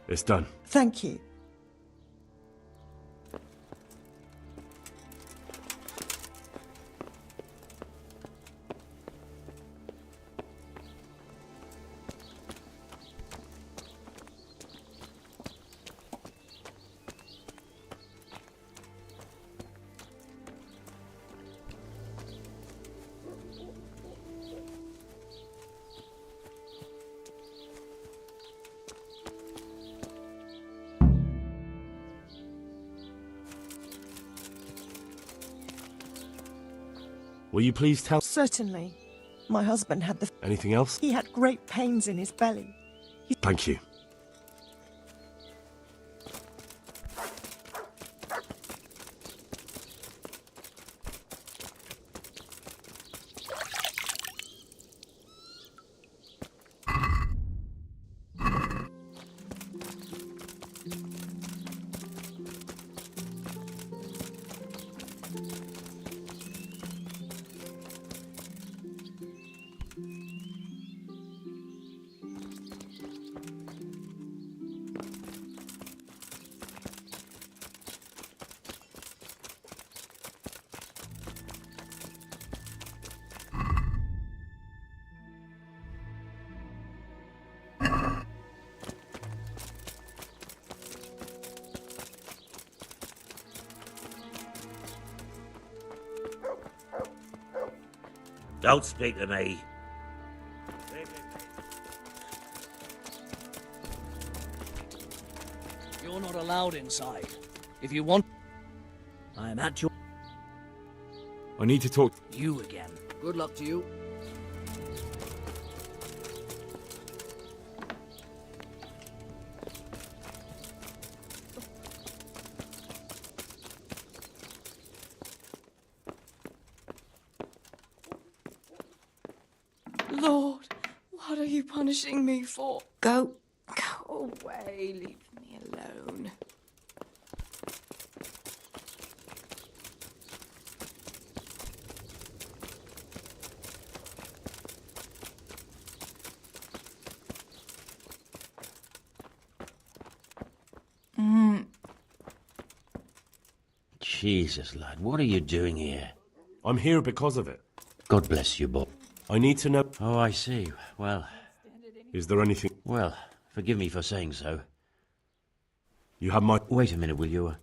It's done. Thank you. Will you please tell... Certainly. My husband had the... Anything else? He had great pains in his belly. Thank you. Don't speak to me. You're not allowed inside. If you want, I am at your... I need to talk... You again. Good luck to you. Lord, what are you punishing me for? Go away, leave me alone. Jesus, lad, what are you doing here? I'm here because of it. God bless you, Bob. I need to know... Oh, I see. Well... Is there anything... Well, forgive me for saying so. You have my... Wait a minute, will you?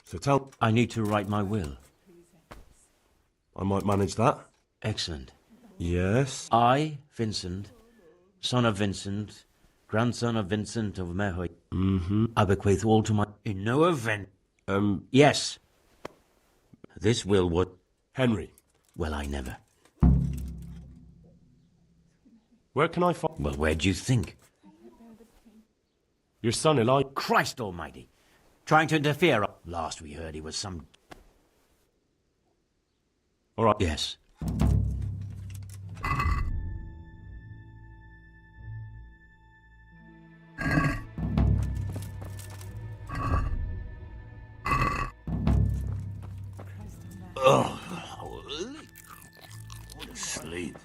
So tell... I need to write my will. I might manage that. Excellent. Yes? I, Vincent, son of Vincent, grandson of Vincent of Mehoy, I bequeath all to my... In no event... Yes. This will would... Henry. Well, I never. Where can I find... Well, where do you think? Your son, Eli... Christ almighty. Trying to interfere. Last we heard he was some... All right. Yes. Oh, what a sleep.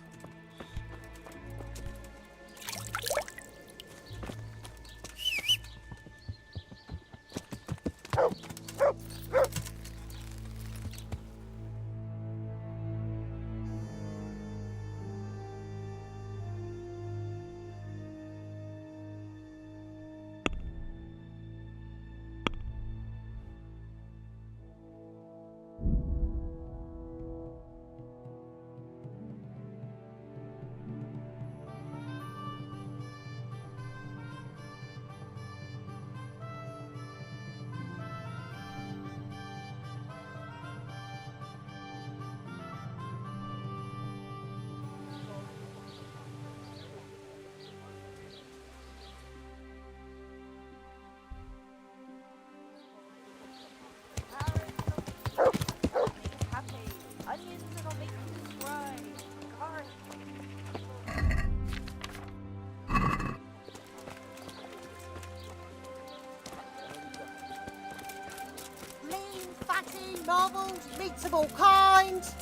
Fatty, marbles, meats of all kinds.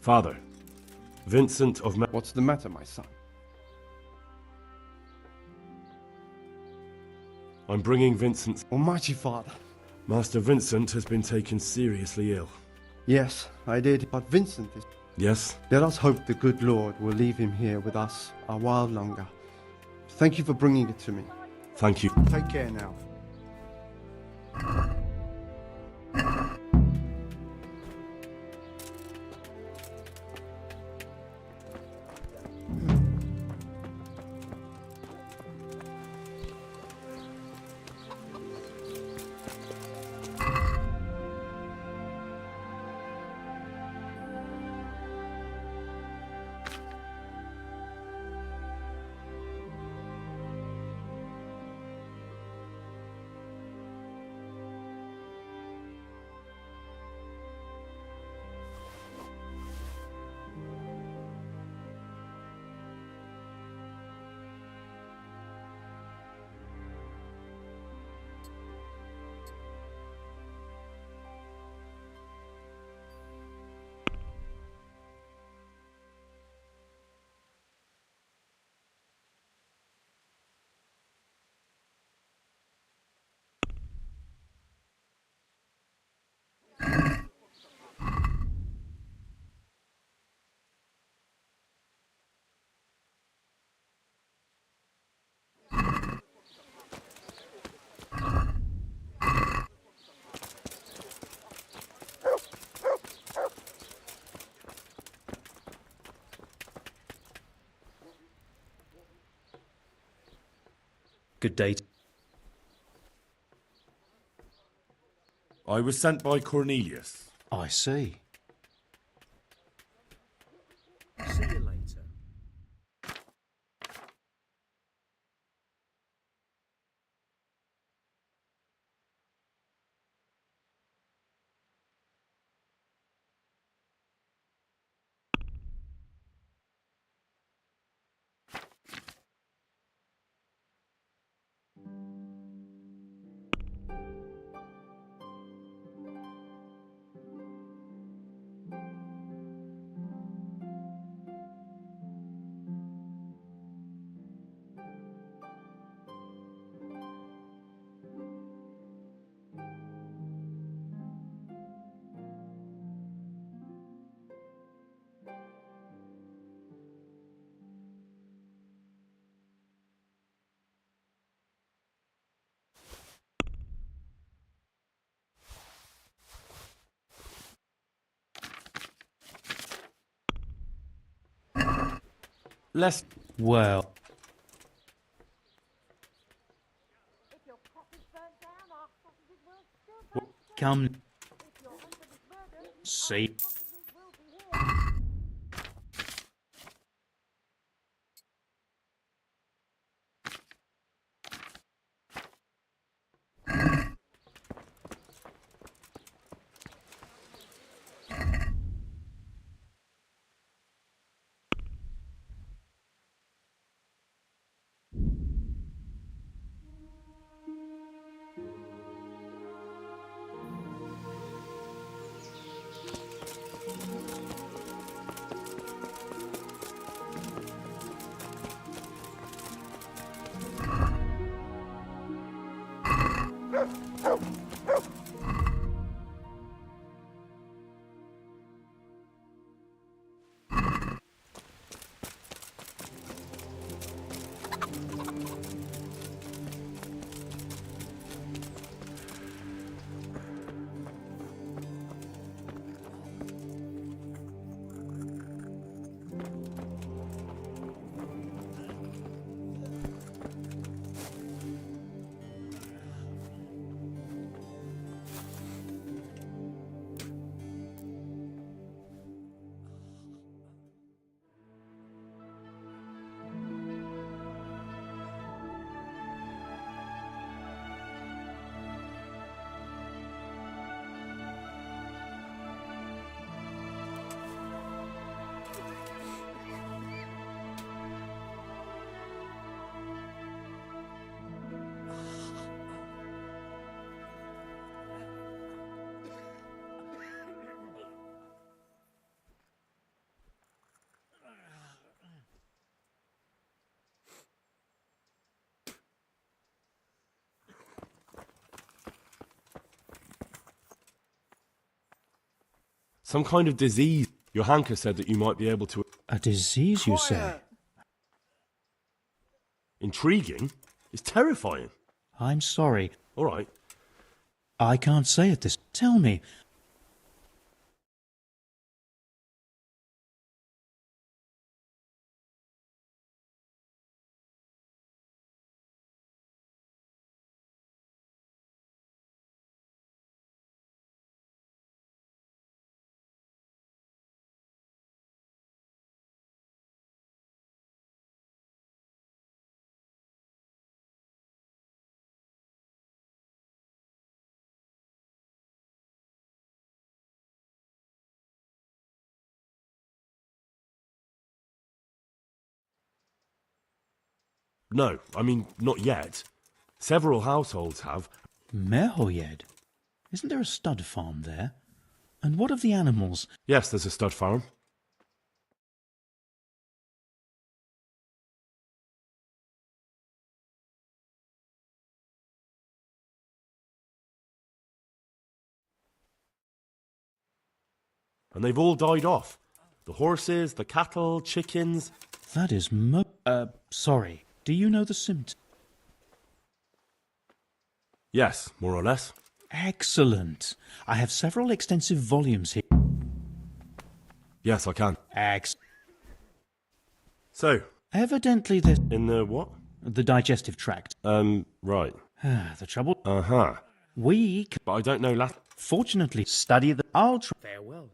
Father, Vincent of... What's the matter, my son? I'm bringing Vincent's... Almighty Father. Master Vincent has been taken seriously ill. Yes, I did, but Vincent is... Yes? Let us hope the good Lord will leave him here with us a while longer. Thank you for bringing it to me. Thank you. Take care now. Good day. I was sent by Cornelius. I see. See you later. Let's... Well... Come... See... Some kind of disease. Your hanker said that you might be able to... A disease, you say? Intriguing. It's terrifying. I'm sorry. All right. I can't say it this. Tell me. No, I mean, not yet. Several households have. Mehoyed? Isn't there a stud farm there? And what of the animals? Yes, there's a stud farm. And they've all died off. The horses, the cattle, chickens. That is sorry. Do you know the symptoms? Yes, more or less. Excellent. I have several extensive volumes here. Yes, I can. So? Evidently there's... In the what? The digestive tract. Right. The trouble... Uh-huh. But I don't know Latin. Fortunately, study the... Farewell.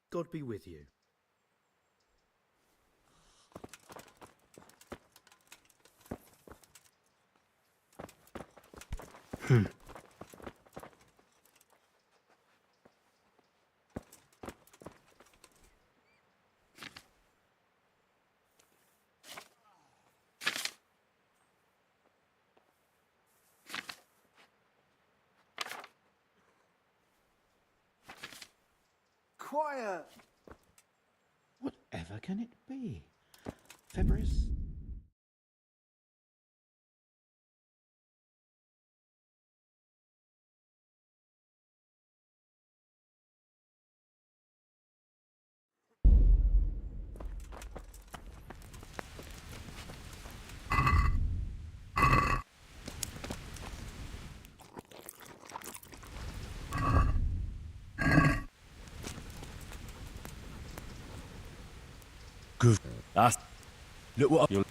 God be with you. Quiet! Whatever can it be? Febris? Good. Look what you're...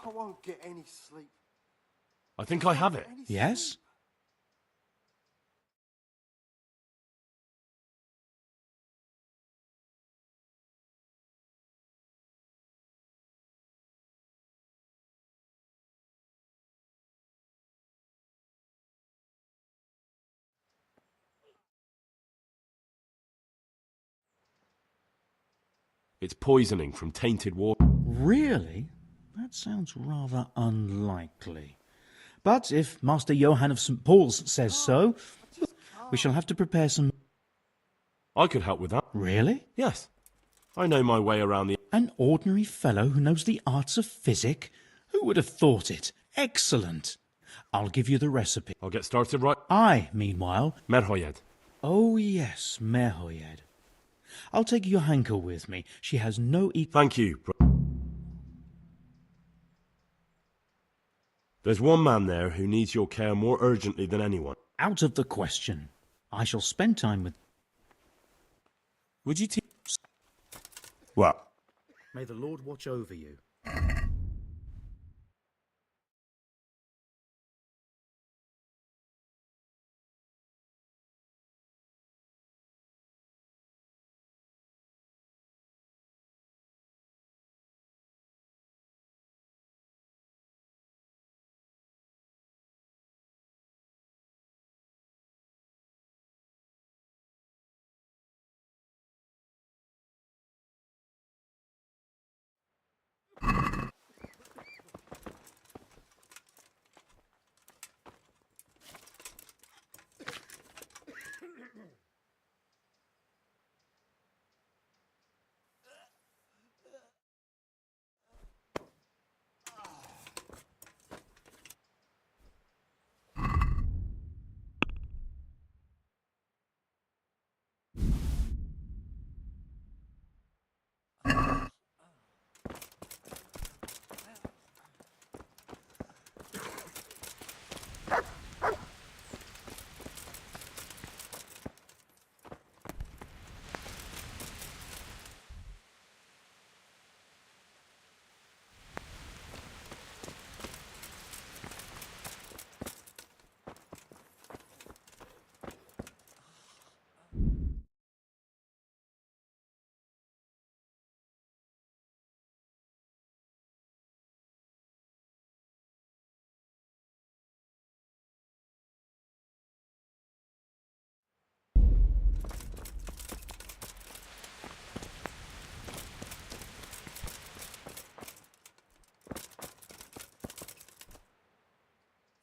I won't get any sleep. I think I have it. Yes? It's poisoning from tainted water. Really? That sounds rather unlikely. But if Master Johann of St. Paul's says so, we shall have to prepare some... I could help with that. Really? Yes. I know my way around the... An ordinary fellow who knows the arts of physic? Who would have thought it? Excellent. I'll give you the recipe. I'll get started right. I, meanwhile... Merhoyed. Oh, yes, Merhoyed. I'll take Johanka with me. She has no Thank you, There's one man there who needs your care more urgently than anyone. Out of the question. I shall spend time with... Would you What? May the Lord watch over you.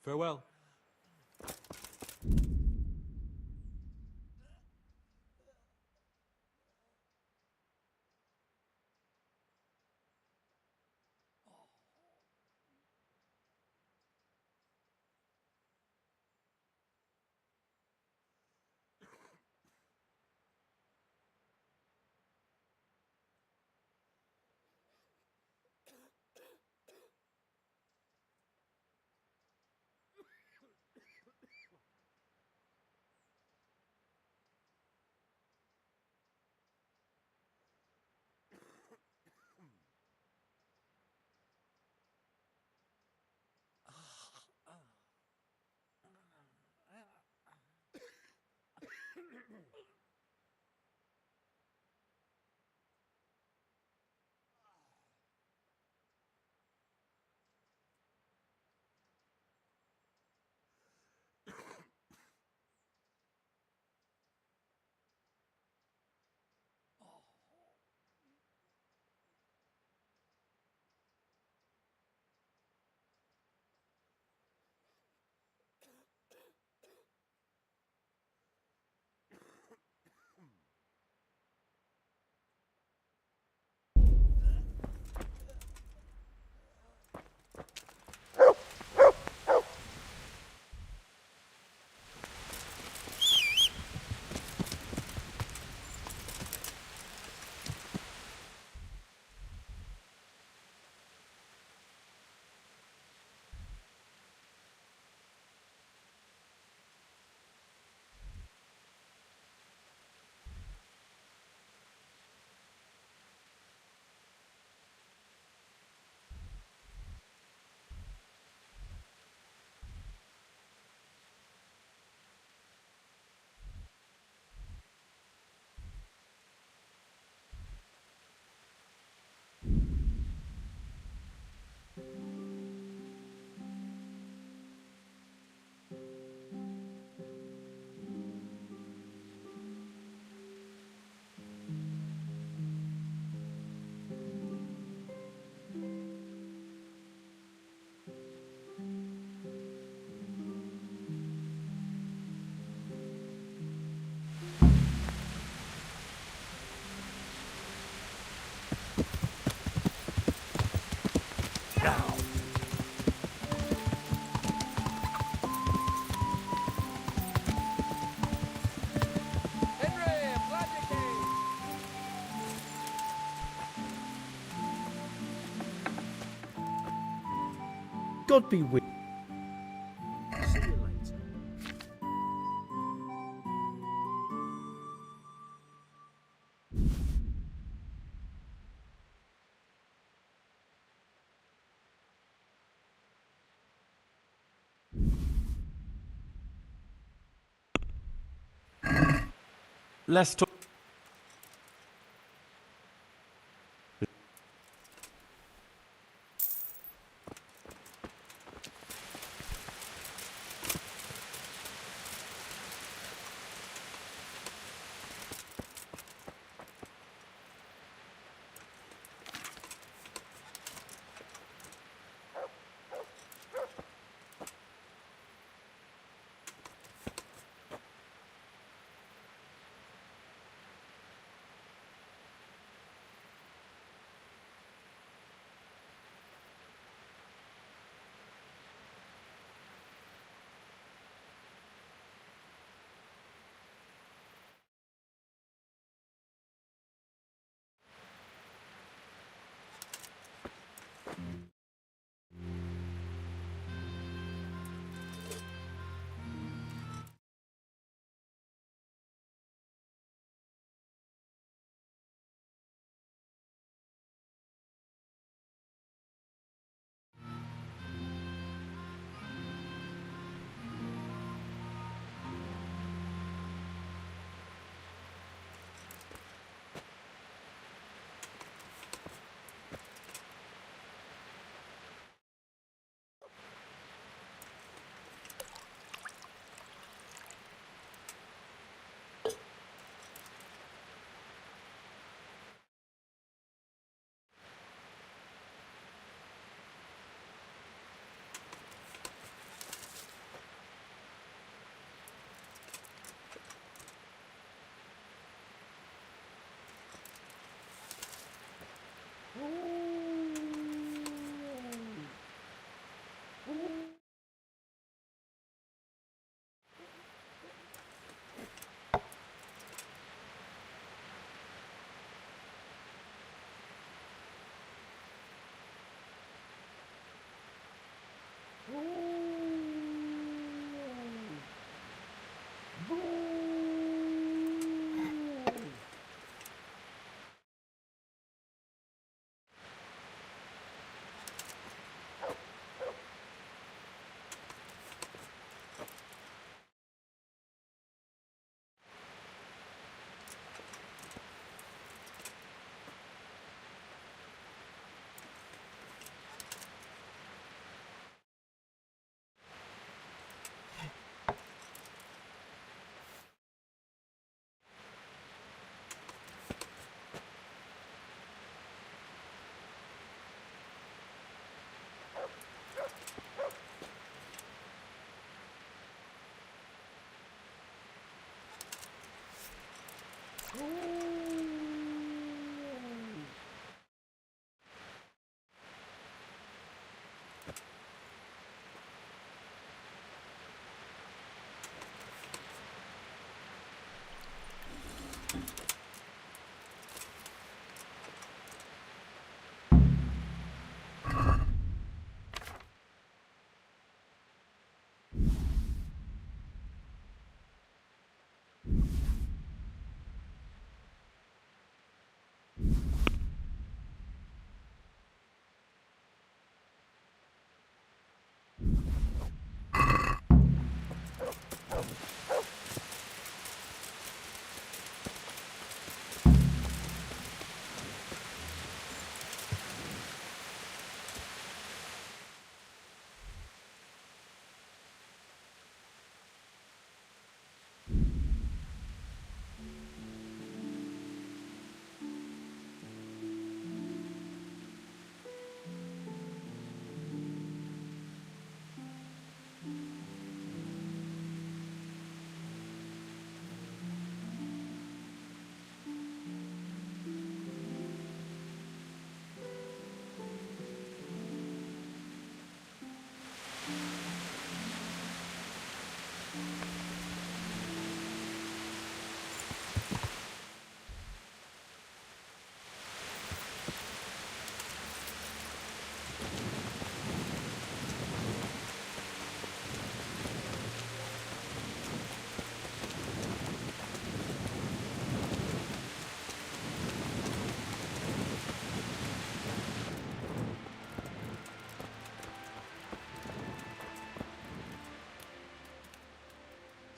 Farewell. Don't be weird. See you later. Let's talk.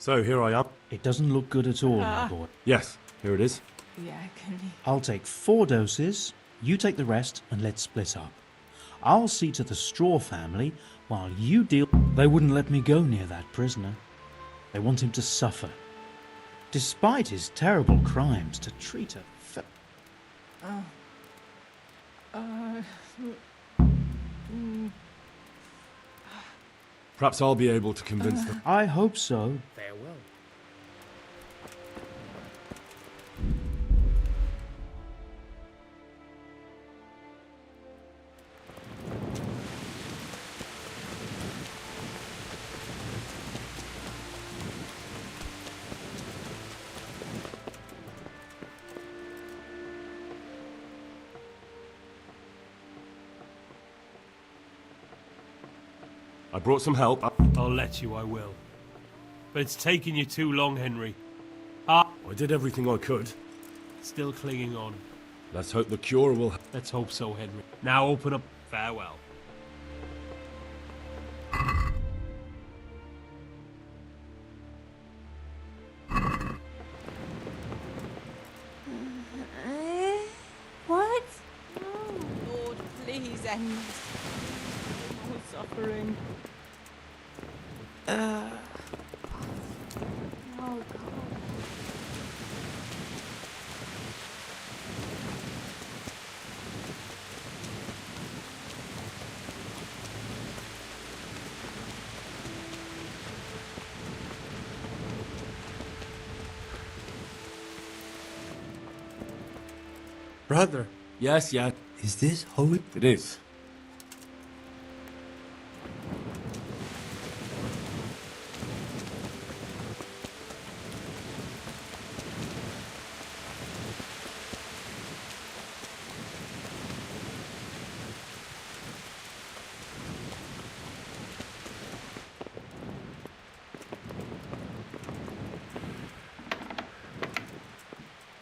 So here I am. It doesn't look good at all, my boy. Yes, here it is. Yeah, can you? I'll take 4 doses, you take the rest, and let's split up. I'll see to the Straw family while you deal... They wouldn't let me go near that prisoner. They want him to suffer. Despite his terrible crimes, to treat a... Perhaps I'll be able to convince them. I hope so. Farewell. I brought some help. I'll let you, I will. But it's taken you too long, Henry. I did everything I could. Still clinging on. Let's hope the cure will... Let's hope so, Henry. Now open up. Farewell. What? Oh, Lord, please end more suffering. Oh, God. Brother. Yes, yeah. Is this holy? It is.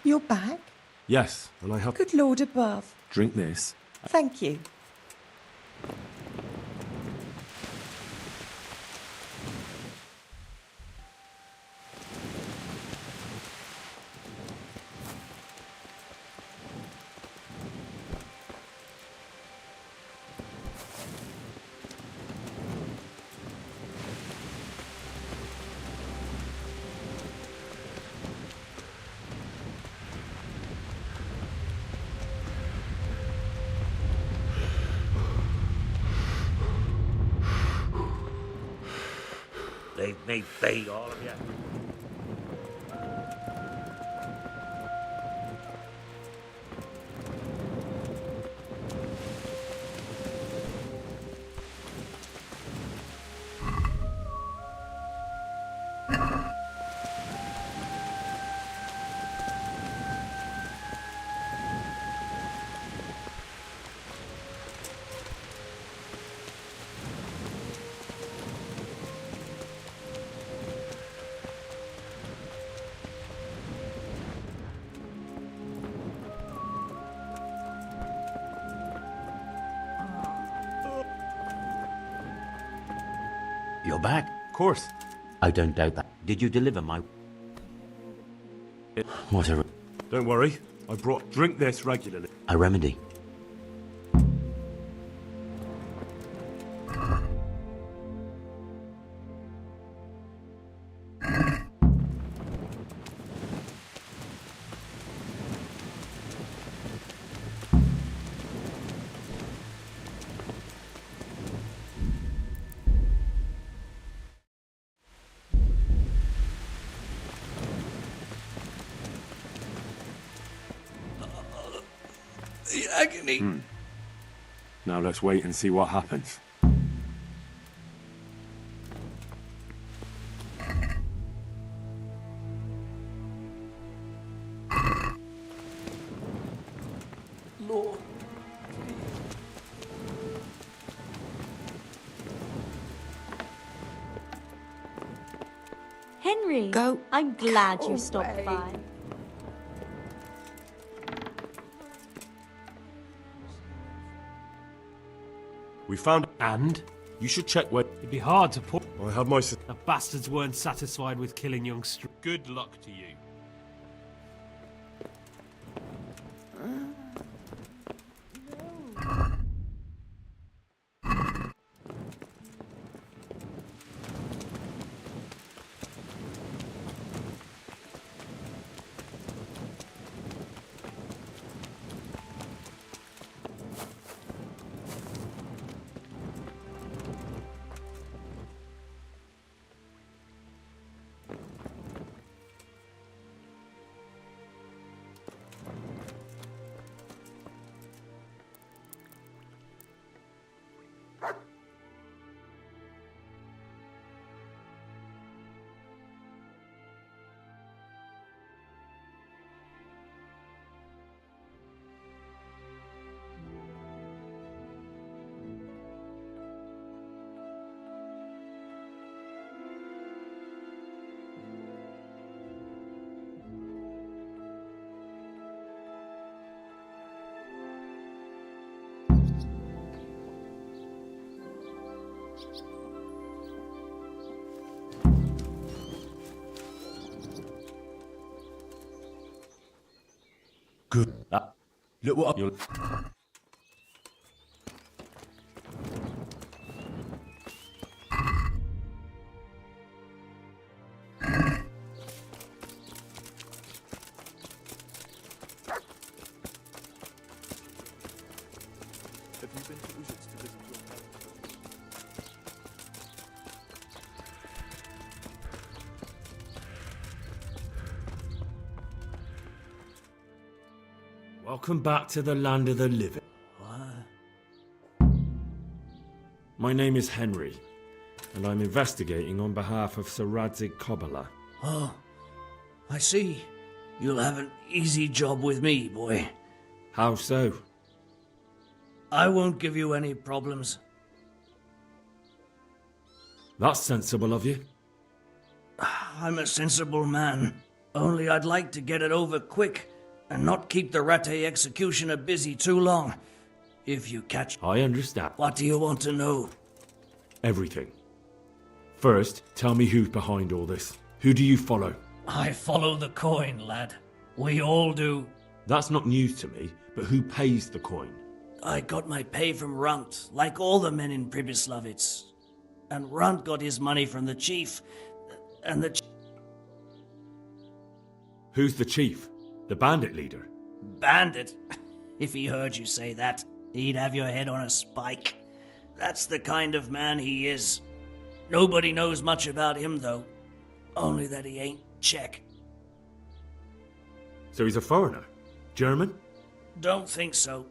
You're back? Yes, and I have... Good Lord above. Drink this. Thank you. Leave me be, all of you. You're back? Of course. I don't doubt that. Did you deliver my... What a... Don't worry. I brought... Drink this regularly. A remedy. The agony. Now let's wait and see what happens. Lord. Henry, Go. I'm glad you stopped away. by. We found... And? You should check where... It'd be hard to put... I had my... The bastards weren't satisfied with killing young Good luck to you. Good. Look what you'll... Have you been to Uzits to visit your parents? Welcome back to the land of the living. My name is Henry, and I'm investigating on behalf of Sir Radzig Kobyla. Oh, I see. You'll have an easy job with me, boy. How so? I won't give you any problems. That's sensible of you. I'm a sensible man. Only I'd like to get it over quick and not keep the Rattay executioner busy too long. If you catch... I understand. What do you want to know? Everything. First, tell me who's behind all this. Who do you follow? I follow the coin, lad. We all do. That's not news to me, but who pays the coin? I got my pay from Runt, like all the men in Pribyslavitz. And Runt got his money from the chief. And the... Who's the chief? The bandit leader? Bandit? If he heard you say that, he'd have your head on a spike. That's the kind of man he is. Nobody knows much about him, though. Only that he ain't Czech. So he's a foreigner? German? Don't think so.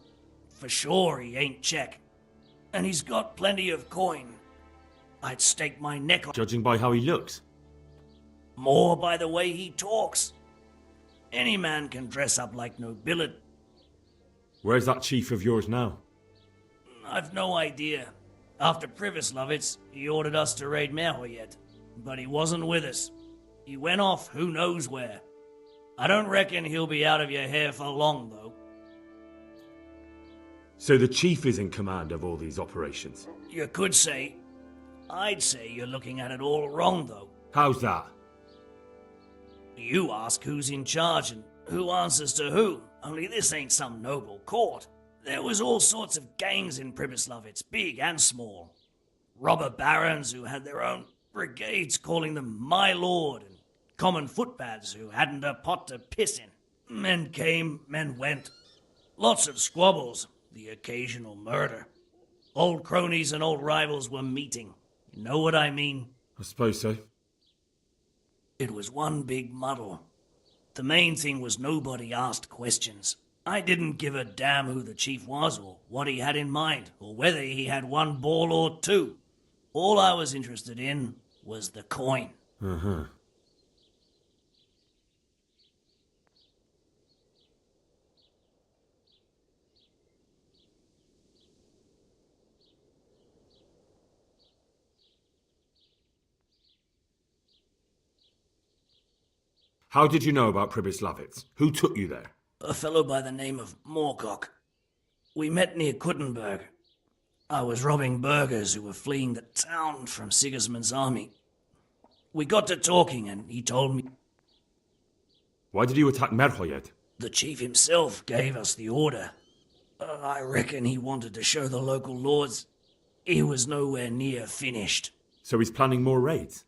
For sure he ain't Czech. And he's got plenty of coin. I'd stake my neck on... Judging by how he looks? More by the way he talks. Any man can dress up like nobility. Where's that chief of yours now? I've no idea. After Pribyslavitz, he ordered us to raid Merhoyet. But he wasn't with us. He went off who knows where. I don't reckon he'll be out of your hair for long, though. So the chief is in command of all these operations? You could say. I'd say you're looking at it all wrong, though. How's that? You ask who's in charge and who answers to who. Only this ain't some noble court. There was all sorts of gangs in Pribyslavitz, big and small. Robber barons who had their own brigades calling them my lord, and common footpads who hadn't a pot to piss in. Men came, men went. Lots of squabbles, the occasional murder. Old cronies and old rivals were meeting. You know what I mean? I suppose so. It was one big muddle. The main thing was nobody asked questions. I didn't give a damn who the chief was, or what he had in mind, or whether he had one ball or two. All I was interested in was the coin. Uh-huh. How did you know about Pribyslavitz? Who took you there? A fellow by the name of Moorcock. We met near Kuttenberg. I was robbing burghers who were fleeing the town from Sigismund's army. We got to talking and he told me Why did you attack Merhoyed? the chief himself gave us the order. I reckon he wanted to show the local lords he was nowhere near finished. So he's planning more raids?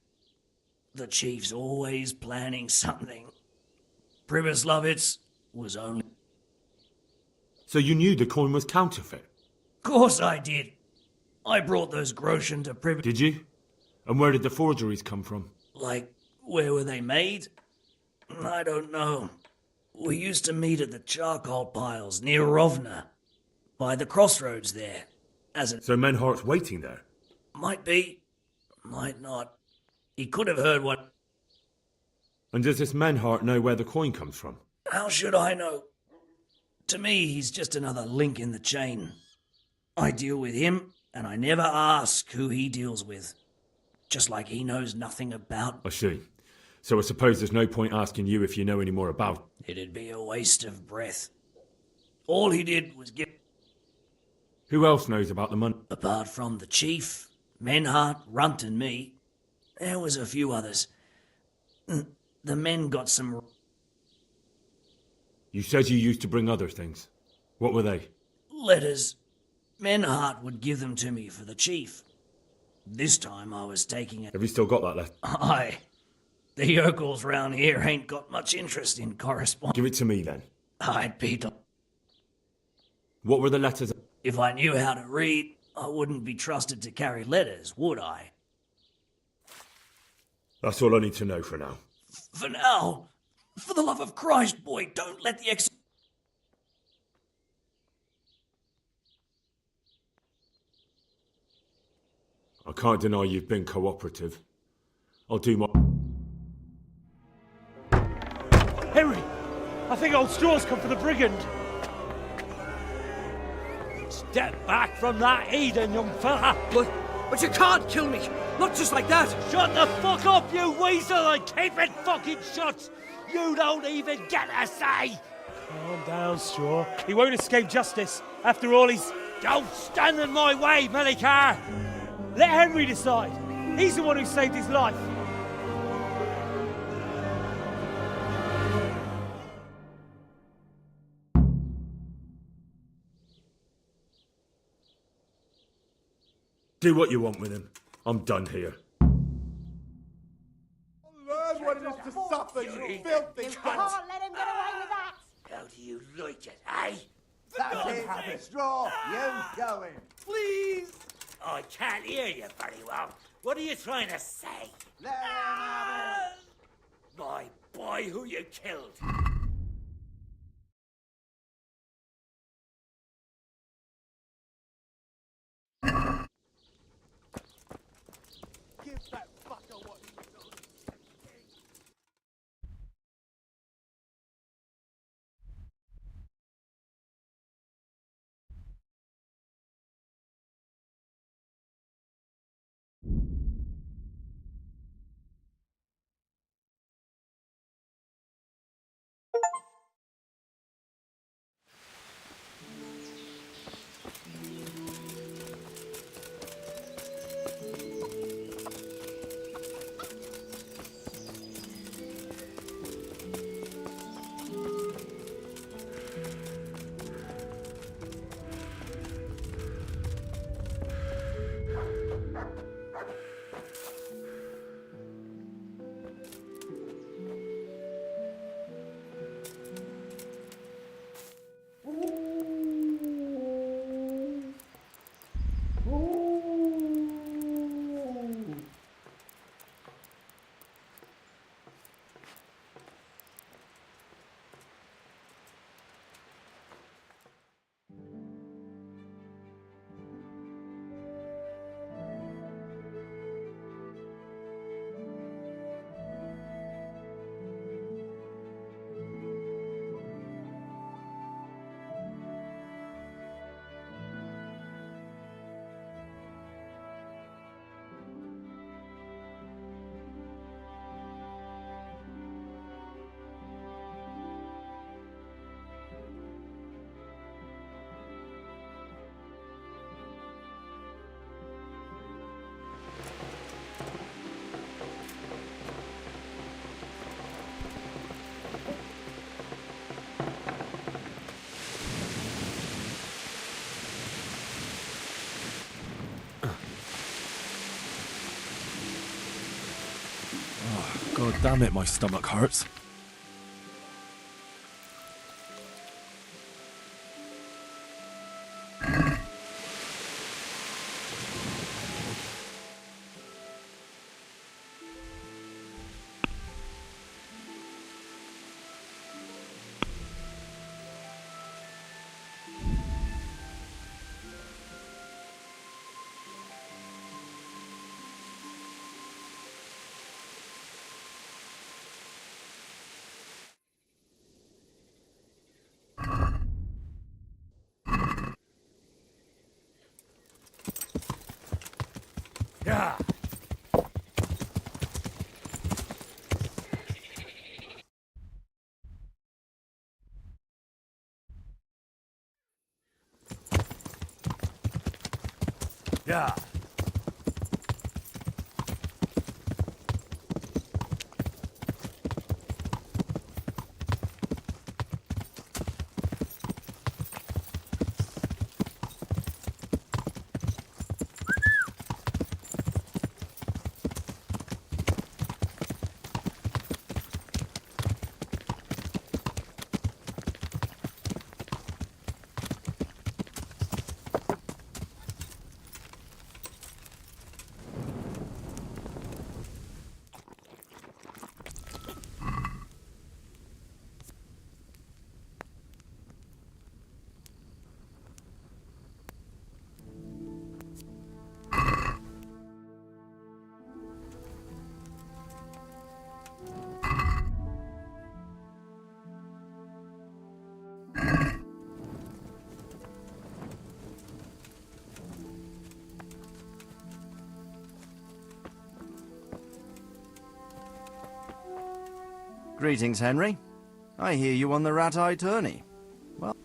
The chief's always planning something. Pribyslavitz was only... So you knew the coin was counterfeit? Course I did. I brought those groschen to Pribyslavitz. Did you? And where did the forgeries come from? Like, where were they made? I don't know. We used to meet at the charcoal piles near Rovna, by the crossroads there. So Menhart's waiting there? Might be, might not. He could have heard what... And does this Menhart know where the coin comes from? How should I know? To me, he's just another link in the chain. I deal with him, and I never ask who he deals with. Just like he knows nothing about... I see. So I suppose there's no point asking you if you know any more about... It'd be a waste of breath. All he did was give... Who else knows about the money? Apart from the chief, Menhart, Runt and me, there was a few others. The men got some... You said you used to bring other things. What were they? letters. Menhart would give them to me for the chief. This time I was taking it. Have you still got that letter? Aye. The yokels round here ain't got much interest in correspondence. Give it to me then. I'd be delighted. What were the letters? If I knew how to read, I wouldn't be trusted to carry letters, would I? That's all I need to know for now. For now, for the love of Christ, boy, don't let the I can't deny you've been cooperative. I'll do my... Henry! I think old Straw's come for the brigand. Step back from that Eden, young fella! But you can't kill me! Not just like that! Shut the fuck up, you weasel, and keep it fucking shut! You don't even get a say! Calm down, Straw. He won't escape justice. After all, he's... Don't stand in my way, Melikar! Let Henry decide. He's the one who saved his life. Do what you want with him. I'm done here. Learn what it is to suffer, you filthy cunt! Let him get away with that! How do you like it, eh? That's it, have a straw. You going. Please! I can't hear you very well. What are you trying to say? Let him have it. My boy who you killed. Give that fucker what he knows. God damn it, my stomach hurts. Yeah. Yeah. Greetings, Henry. I hear you on the rat-eye tourney. Well...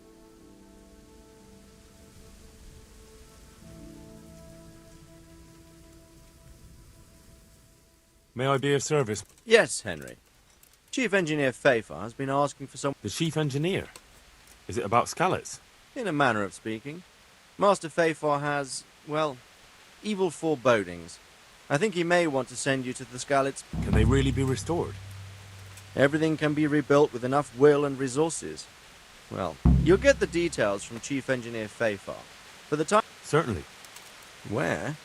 May I be of service? Yes, Henry. Chief Engineer Fafar has been asking for some... The Chief Engineer? Is it about Skallets? In a manner of speaking. Master Fafar has, well, evil forebodings. I think he may want to send you to the Skallets. Can they really be restored? Everything can be rebuilt with enough will and resources. Well, you'll get the details from Chief Engineer Fafar. For the time... Certainly. Where?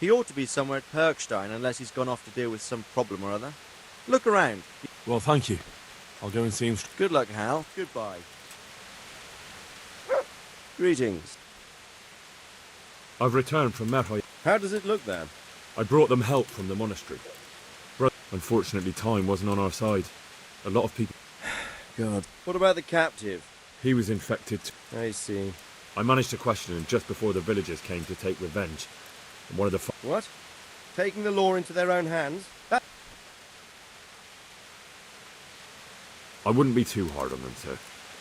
He ought to be somewhere at Perkstein unless he's gone off to deal with some problem or other. Look around. Well, thank you. I'll go and see him. Good luck, Hal. Goodbye. Greetings. I've returned from Merhoy. How does it look there? I brought them help from the monastery. Unfortunately, time wasn't on our side. A lot of people... God. What about the captive? He was infected. I see. I managed to question him just before the villagers came to take revenge. And one of the... What? Taking the law into their own hands? That... I wouldn't be too hard on them, sir.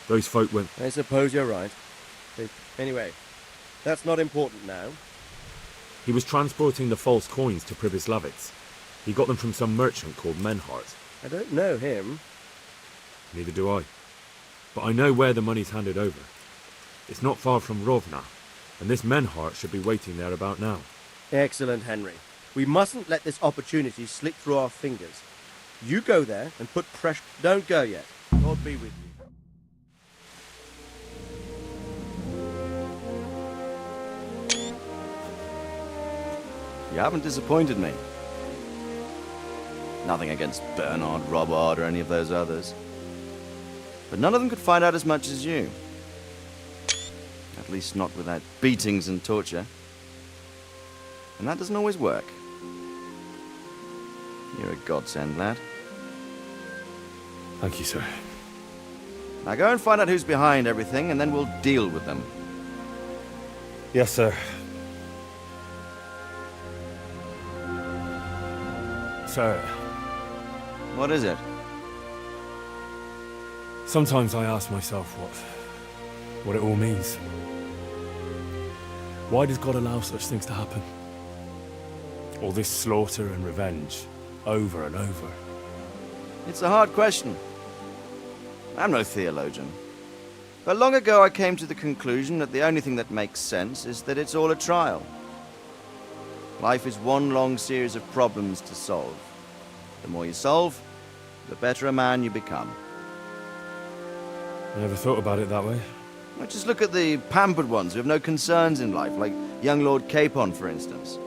Those folk went... I suppose you're right. Anyway, that's not important now. He was transporting the false coins to Pribyslavitz. He got them from some merchant called Menhart. I don't know him. Neither do I. But I know where the money's handed over. It's not far from Rovna, and this Menhart should be waiting there about now. Excellent, Henry. We mustn't let this opportunity slip through our fingers. You go there and put pressure... Don't go yet. God be with you. You haven't disappointed me. Nothing against Bernard, Robert, or any of those others. But none of them could find out as much as you. At least not without beatings and torture. And that doesn't always work. You're a godsend, lad. Thank you, sir. Now go and find out who's behind everything, and then we'll deal with them. Yes, sir. Sir. What is it? Sometimes I ask myself what it all means. Why does God allow such things to happen? All this slaughter and revenge, over and over. It's a hard question. I'm no theologian. But long ago I came to the conclusion that the only thing that makes sense is that it's all a trial. Life is one long series of problems to solve. The more you solve, the better a man you become. I never thought about it that way. Well, just look at the pampered ones who have no concerns in life, like young Lord Capon, for instance.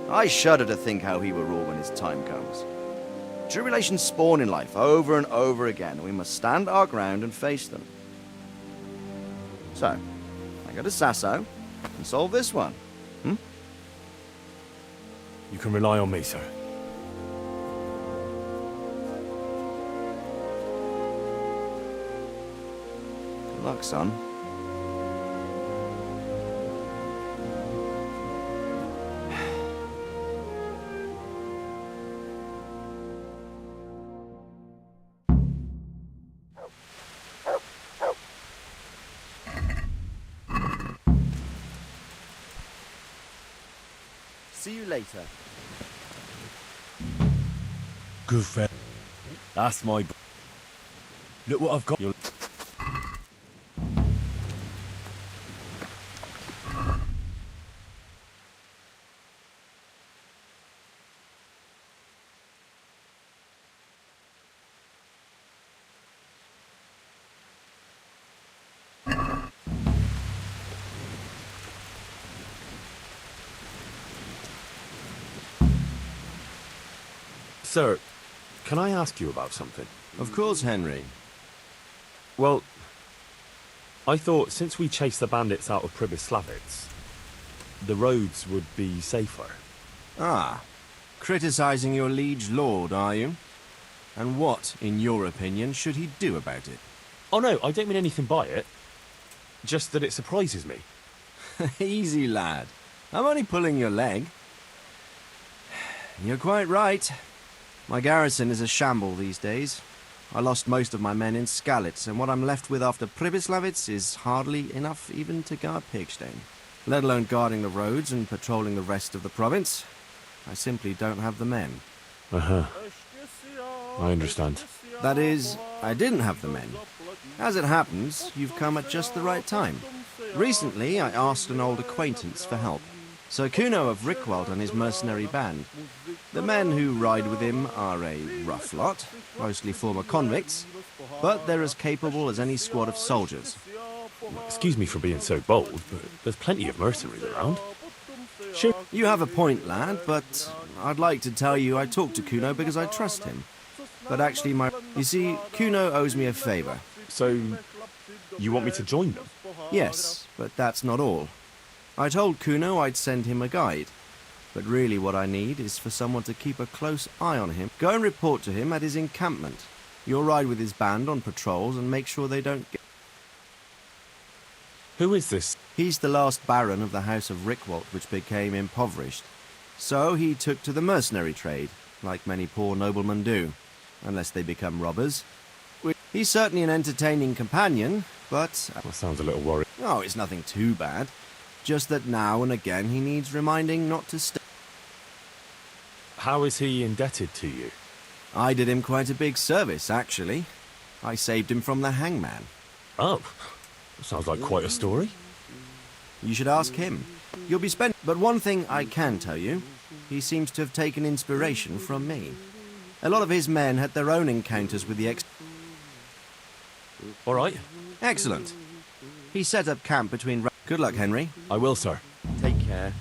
I shudder to think how he will rule when his time comes. Tribulations spawn in life over and over again, and we must stand our ground and face them. So, I go to Sasso and solve this one. You can rely on me, sir. Good luck, son. See you later. Good friend. That's my... Look what I've got. Sir, can I ask you about something? Of course, Henry. Well, I thought since we chased the bandits out of Pribyslavitz, the roads would be safer. Ah, criticizing your liege lord, are you? And what, in your opinion, should he do about it? Oh no, I don't mean anything by it. Just that it surprises me. Easy, lad. I'm only pulling your leg. You're quite right. My garrison is a shamble these days. I lost most of my men in Skalitz, and what I'm left with after Pribyslavitz is hardly enough even to guard Pigstein, let alone guarding the roads and patrolling the rest of the province. I simply don't have the men. I understand. That is, I didn't have the men. As it happens, you've come at just the right time. Recently, I asked an old acquaintance for help. Sir Kuno of Rickwald and his mercenary band. The men who ride with him are a rough lot, mostly former convicts, but they're as capable as any squad of soldiers. Excuse me for being so bold, but there's plenty of mercenaries around. Sure. You have a point, lad, but I'd like to tell you I talked to Kuno because I trust him. But actually, you see, Kuno owes me a favour. So, you want me to join them? Yes, but that's not all. I told Kuno I'd send him a guide, but really what I need is for someone to keep a close eye on him. Go and report to him at his encampment. You'll ride with his band on patrols and make sure they don't get... Who is this? He's the last baron of the House of Rickwald, which became impoverished. So he took to the mercenary trade, like many poor noblemen do, unless they become robbers. He's certainly an entertaining companion, but... That sounds a little worried. Oh, it's nothing too bad. Just that now and again he needs reminding not to stay. How is he indebted to you? I did him quite a big service, actually. I saved him from the hangman. Oh, sounds like quite a story. You should ask him. You'll be spending... But one thing I can tell you, he seems to have taken inspiration from me. A lot of his men had their own encounters with the All right. Excellent. He set up camp between... Good luck, Henry. I will, sir. Take care.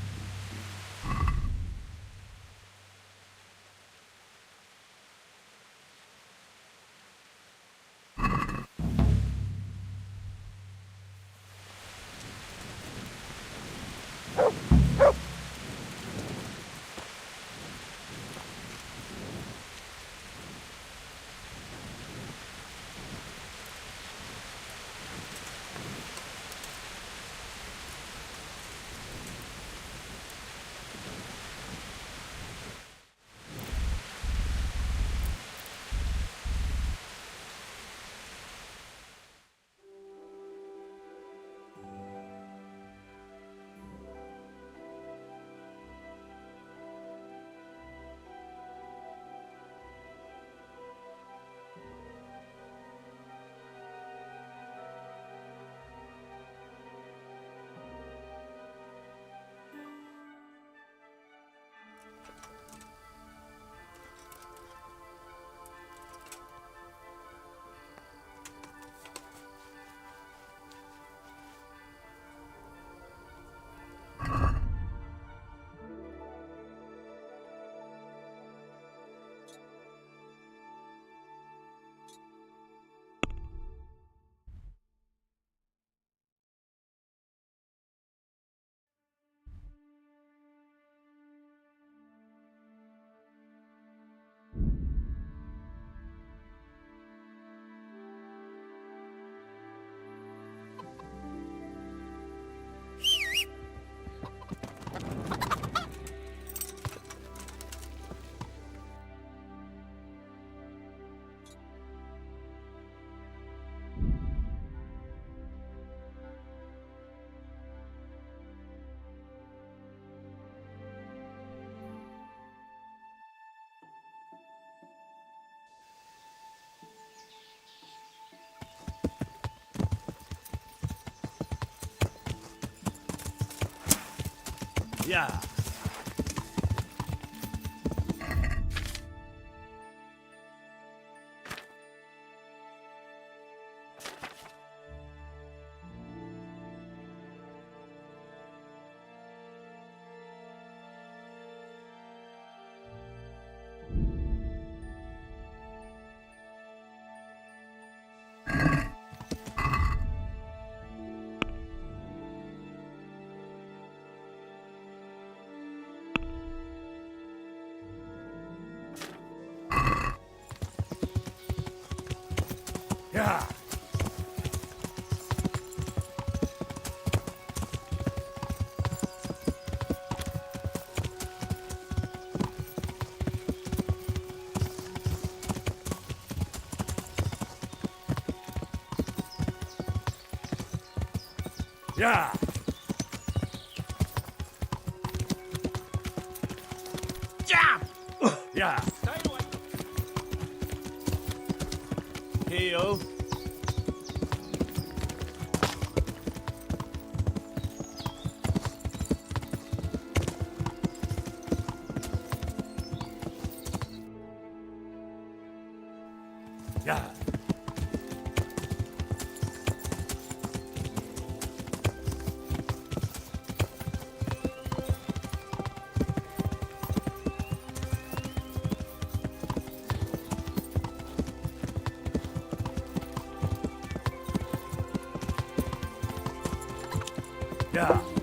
Yeah. Yeah. Yeah. Yeah. Yeah. Heal. Yeah. Yeah.